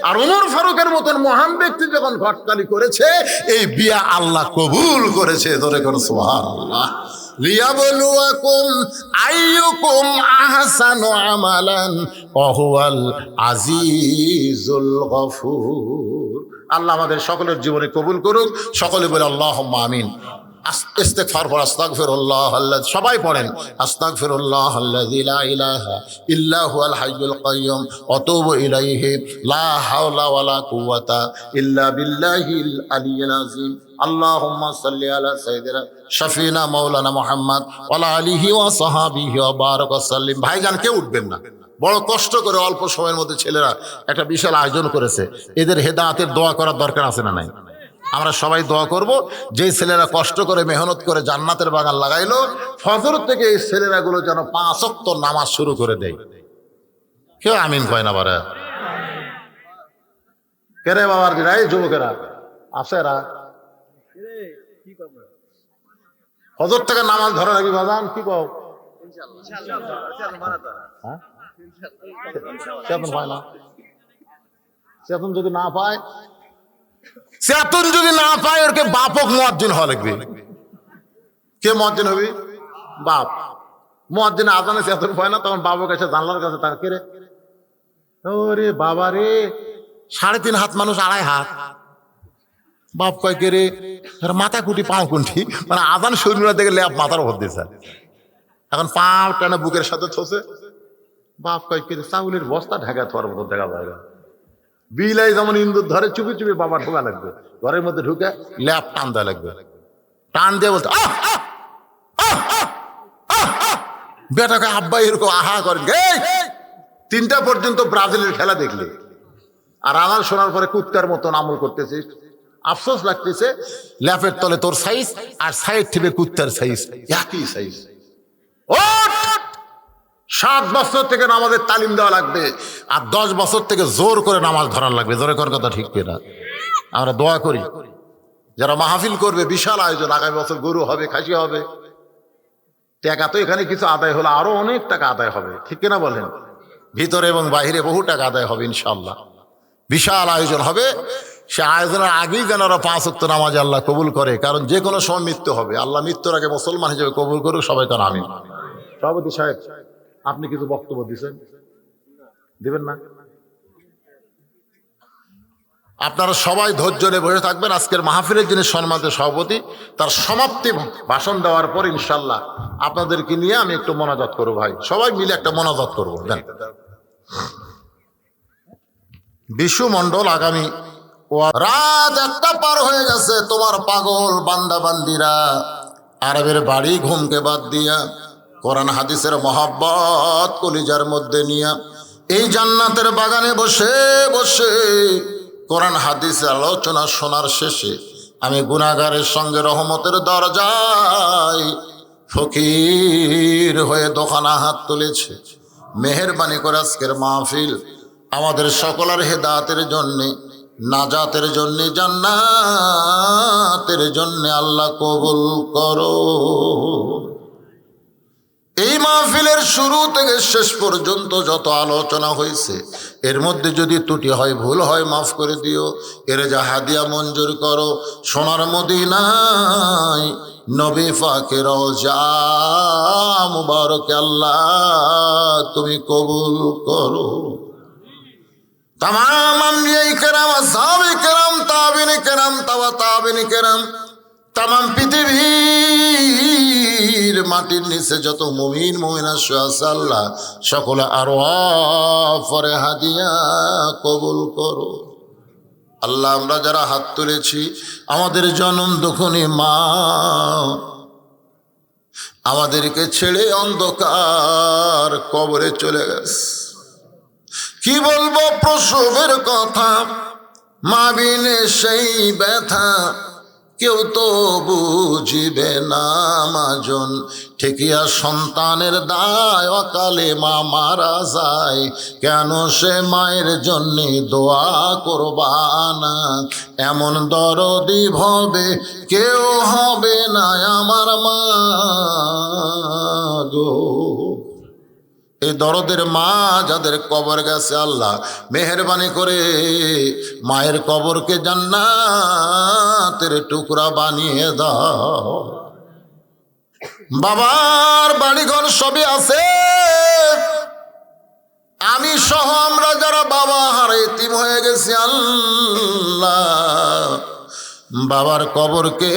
আর ওমর ফারুকের মতন মহান ব্যক্তি যখন ঘটকালি করেছে, এই বিয়া আল্লাহ কবুল করেছে। ধরে করো সুবহানাল্লাহ। লিয়াবলুয়াকুম আইয়ুকুম আহসানু আমালান ওয়া হুয়াল আজিজুল গফুর। আল্লাহ আমাদের সকলের জীবনে কবুল করুক। সকলে বলে আল্লাহুম্মা আমিন। ইস্তেগফার পর আস্তাগফিরুল্লাহ আল্লাহ, সবাই পড়েন, আস্তাগফিরুল্লাহ আল্লাযী লা ইলাহা ইল্লা হুয়াল হাইয়ুল কাইয়্যুম ওয়া আতুবু ইলাইহি লা হাওলা ওয়ালা কুওয়াতা ইল্লা বিল্লাহিল আলিয়্যিল আযীম। আল্লাহুম্মা সাল্লি আলা সাইয়্যিদিনা শাফিনা মাওলানা মুহাম্মদ ওয়া আলা আলিহি ওয়া সাহাবিহি ওয়া বারাক ওয়া সাল্লিম। ভাইজান, কেউ উঠবেন না। বড় কষ্ট করে অল্প সময়ের মধ্যে ছেলেরা একটা বিশাল আয়োজন করেছে। এদের হেদায়েতের দোয়া করার দরকার আছে না নাই? আমরা সবাই দোয়া করব, যেই ছেলেরা কষ্ট করে মেহনত করে জান্নাতের বাগান লাগাইলো, ফজর থেকে এই ছেলেরা গুলো যেন 5 ওয়াক্ত নামাজ শুরু করে দেয়। কেউ আমিন কয় না? বারে কেরে বাবার বিরাই যুবকেরা আছে, এরা ফজর থেকে নামাজ ধরে রাখবি বাজান, কি কও? হ্যাঁ, চেতন পায় না। চেতন যদি না পায়, চেতন যদি না পায়, ওরকে বাপক মুয়াজ্জিন হওয়া লাগবে। কে মুয়াজ্জিন হবে? বাপ। মুয়াজ্জিন আজানে চেতন পায় না, তখন বাবুর কাছে জানলার কাছে তার কে রে, ওরে বাবা রে, 3.5 হাত মানুষ 2.5 হাত। বাপ কয় কে রে, মাথা কুটি পাও কুন্ঠি, মানে আজান শরীর দেখে ল্যাপ মাথার উপর দিয়েছে। এখন পাও টানা বুকের সাথে থসে। বাপ কয় কে রে, চাউলের বস্তা ঢাকা থোয়ার মতো দেখা যায়। বিলাই যেমন ইন্দুর ধরে চুপি চুপি বাবা ঢোকা লাগবে, ঘরের মধ্যে ঢুকে ল্যাপ টান দেওয়া লাগবে। টান দিয়ে বলতে, বেটাকে আব্বা এরকম আহা করেন। 3টা পর্যন্ত ব্রাজিলের খেলা দেখলে, আর আমার শোনার পরে কুত্তার মতন আমল করতেছিস। আফসোস লাগতেছে, ল্যাপের তলে তোর সাইজ আর সাইড থেকে কুত্তার সাইজ একই সাইজ। 7 বছর থেকে নামাজের তালিম দেওয়া লাগবে, আর 10 বছর থেকে জোর করে নামাজ ধরার লাগবে। জোরে কর কথা ঠিক কিনা? আমরা দোয়া করি, যারা মাহফিল করবে, বিশাল আয়োজন, আগামী বছর গরু হবে, খাসি হবে। টাকা তো এখানে কিছু আদায় হলো, আরো অনেক টাকা আদায় হবে, ঠিক কিনা বলেন? ভিতরে এবং বাহিরে বহু টাকা আদায় হবে ইনশাল্লাহ। বিশাল আয়োজন হবে। সে আয়োজনের আগেই যেন ওরা 5 ওয়াক্ত নামাজ আল্লাহ কবুল করে, কারণ যে কোনো সময় মৃত্যু হবে। আল্লাহ মৃত্যুর আগে মুসলমান হিসেবে কবুল করুক। সবাই তো আমিন। সভাপতি সাহেব, আপনি কিছু বক্তব্য দিচ্ছেন, দিবেন না? আপনারা সবাই ধৈর্য নিয়ে বসে থাকবেন। আজকের মাহফিলের যিনি সম্মানিত সভাপতি, তার সমাপ্তি ভাষণ দেওয়ার পর ইনশাল্লাহ আপনাদেরকে নিয়ে আমি একটু মোনাজাত করবো। ভাই, সবাই মিলে একটা মোনাজাত করবো। দেন। বিশু মণ্ডল, আগামী রাত 1টা পার হয়ে গেছে। তোমার পাগল বান্দা বান্দিরা আরবের বাড়ি ঘুমকে বাদ দিয়া, কোরআন হাদিসের মহব্বত কলিজার মধ্যে নিয়া, এই জান্নাতের বাগানে বসে বসে কোরআন হাদিসের আলোচনা শোনার শেষে আমি গুনাহগারের সঙ্গে রহমতের দরজায় ফকির হয়ে দোকানা হাত তুলেছে। মেহেরবানি করে আজকের মাহফিল আমাদের সকলের হেদায়েতের জন্যে, নাজাতের জন্যে, জান্নাতের জন্যে আল্লাহ কবুল করো। এই মাহফিলের শুরু থেকে শেষ পর্যন্ত যত আলোচনা হয়েছে এর মধ্যে যদি ত্রুটি হয়, ভুল হয়, মাফ করে দিও। এর যা হাদিয়া মঞ্জুর করো। সোনার মদিনায় নবী পাকের রওজা মুবারকে আল্লাহ তুমি কবুল করো। तमाम अंबियाए केराम, असहाবে কেরাম, তাবিঈন কেরাম, তাবিঈন কেরাম, तमाम পৃথিবীর মাটির নিচে যত মুমিন মুমিনা আছে আল্লাহ সকলে আরওয়াহ পরে হাদিয়া কবুল করো। আল্লাহ আমরা যারা হাত তুলেছি আমাদের জনম দুঃখনী মা আমাদেরকে ছেড়ে অন্ধকার কবরে চলে গেছে। কি বলবো প্রসবের কথা, মা বিনে সেই ব্যথা কেউ তো বুঝিবে না। মাজন ঠেকিয়া সন্তানের দায়, অকালে মা মারা যায়, কেন সে মায়ের জন্যে দোয়া করবানা। এমন দরদি ভবে কেউ হবে না আমার মা গো। এই দরদের মা যাদের কবর গেছে আল্লাহ মেহেরবানি করে মায়ের কবরকে জান্নাতের টুকরা বানিয়ে দাও। বাবার বাড়িঘর সবই আছে, আমি সহ আমরা যারা বাবা হারা এতিম হয়ে গেছি আল্লাহ বাবার কবরকে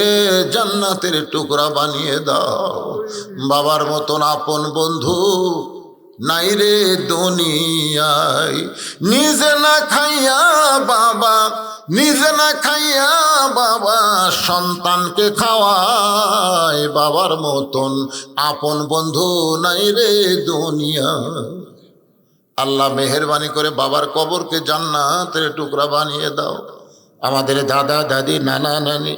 জান্নাতের টুকরা বানিয়ে দাও। বাবার মতন আপন বন্ধু নাই রে দুনিয়ায়, নিজে না খাইয়া বাবা, নিজে না খাইয়া বাবা সন্তানকে খাওয়ায়। বাবার মতন আপন বন্ধু নাই রে দুনিয়ায়। আল্লাহ মেহেরবানি করে বাবার কবরকে জান্নাতের টুকরা বানিয়ে দাও। আমাদের দাদা দাদি, নানা নানি,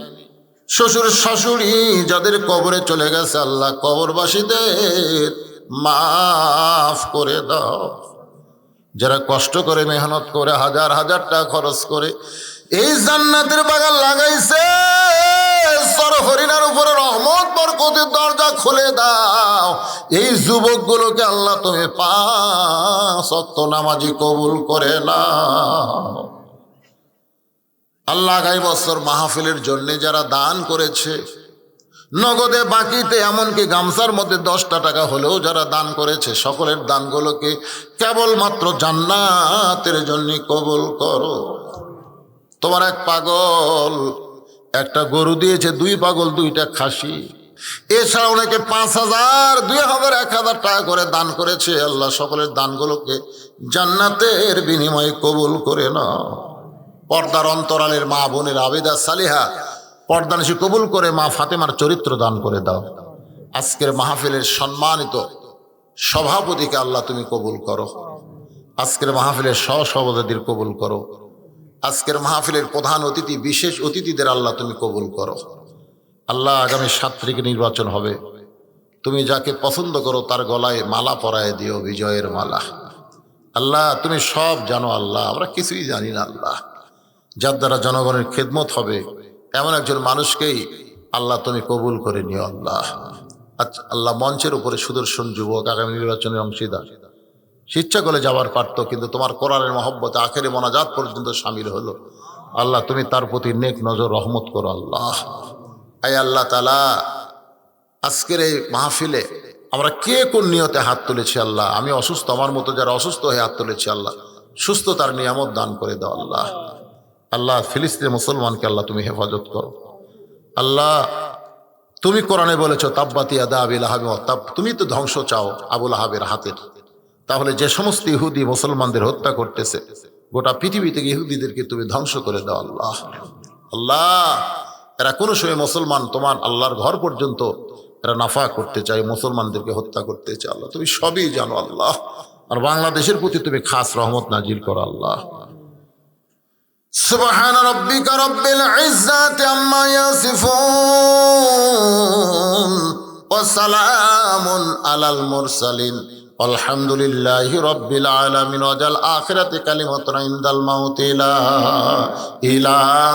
শ্বশুর শাশুড়ি যাদের কবরে চলে গেছে আল্লাহ কবরবাসীদের মাফ করে দাও। যারা কষ্ট করে মেহনত করে হাজার হাজার টাকা খরচ করে এই জান্নাতের বাগান লাগাইছে, সরহরিনার উপরে রহমত বরকতের দরজা খুলে দাও। এই যুবকগুলোকে আল্লাহ তুমি 5 ওয়াক্ত নামাজি কবুল করে নাও। আল্লাহ আগামী বছর মাহফিলের জন্য যারা দান করেছে নগদে, বাকিতে, এমনকি গামছার মধ্যে 10টা টাকা হলেও যারা দান করেছে সকলের দানগুলোকে কেবলমাত্র জান্নাতের জন্য কবুল করো। তোমার এক পাগল একটা গরু দিয়েছে, 2 পাগল 2টা খাসি, এছাড়া অনেকে 5,000, 2,000, 1,000 টাকা করে দান করেছে। আল্লাহ সকলের দানগুলোকে জান্নাতের বিনিময়ে কবুল করে নাও। পর্দার অন্তরালের মা বোনের আবেদা সালিহা পর্দানিশী কবুল করে মা ফাতেমার চরিত্র দান করে দাও। আজকের মাহফিলের সম্মানিত সভাপতিকে আল্লাহ তুমি কবুল করো। আজকের মাহফিলের সহসভাপতিদের কবুল করো। আজকের মাহফিলের প্রধান অতিথি, বিশেষ অতিথিদের আল্লাহ তুমি কবুল করো। আল্লাহ আগামী 7 তারিখে নির্বাচন হবে, তুমি যাকে পছন্দ করো তার গলায় মালা পরায় দিও, বিজয়ের মালা। আল্লাহ তুমি সব জানো আল্লাহ, আমরা কিছুই জানি না আল্লাহ। যার দ্বারা জনগণের খেদমত হবে এমন একজন মানুষকেই আল্লাহ তুমি কবুল করে নিও আল্লাহ। আচ্ছা আল্লাহ, মঞ্চের উপরে সুদর্শন যুবক আগামী নির্বাচনের অংশীদার, ইচ্ছা করে যাওয়ার পারত, কিন্তু তোমার কোরআনের মহব্বতে আখেরি মোনাজাত পর্যন্ত শামিল হলো। আল্লাহ তুমি তার প্রতি নেক নজর রহমত করো আল্লাহ। আয় আল্লাহ তাআলা, আজকের এই মাহফিলে আমরা কে কোন নিয়তে হাত তুলেছি আল্লাহ, আমি অসুস্থ, আমার মতো যারা অসুস্থ হয়ে হাত তুলেছি আল্লাহ সুস্থতার নিয়ামত দান করে দাও আল্লাহ। আল্লাহ ফিলিস্তিনের মুসলমানকে আল্লাহ তুমি হেফাজত করো আল্লাহ। তুমি কোরআনে বলেছো তাব্বাত ইয়াদা আবি লাহাব ওয়া তাব, তুমি তো ধ্বংস চাও আবু লাহাবের হাতের। তাহলে যে সমস্ত ইহুদি মুসলমানদের হত্যা করতেছে গোটা পৃথিবী থেকে ইহুদিদেরকে তুমি ধ্বংস করে দাও আল্লাহ। আল্লাহ এরা কোনো সময় মুসলমান তোমার আল্লাহর ঘর পর্যন্ত এরা নাফা করতে চায়, মুসলমানদেরকে হত্যা করতে চায় আল্লাহ তুমি সবই জানো আল্লাহ। আর বাংলাদেশের প্রতি তুমি খাস রহমত নাজিল করো আল্লাহ। সুবহান রাব্বিকা রাব্বিল ইজ্জাতি আম্মা ইয়াসিফুন ওয়া সালামুন আলাল মুরসালিন আলহামদুলিল্লাহি রাব্বিল আলামিন ওয়াজাল আখিরাতি কালিমাতুন ইনদাল মাউতি লা ইলাহা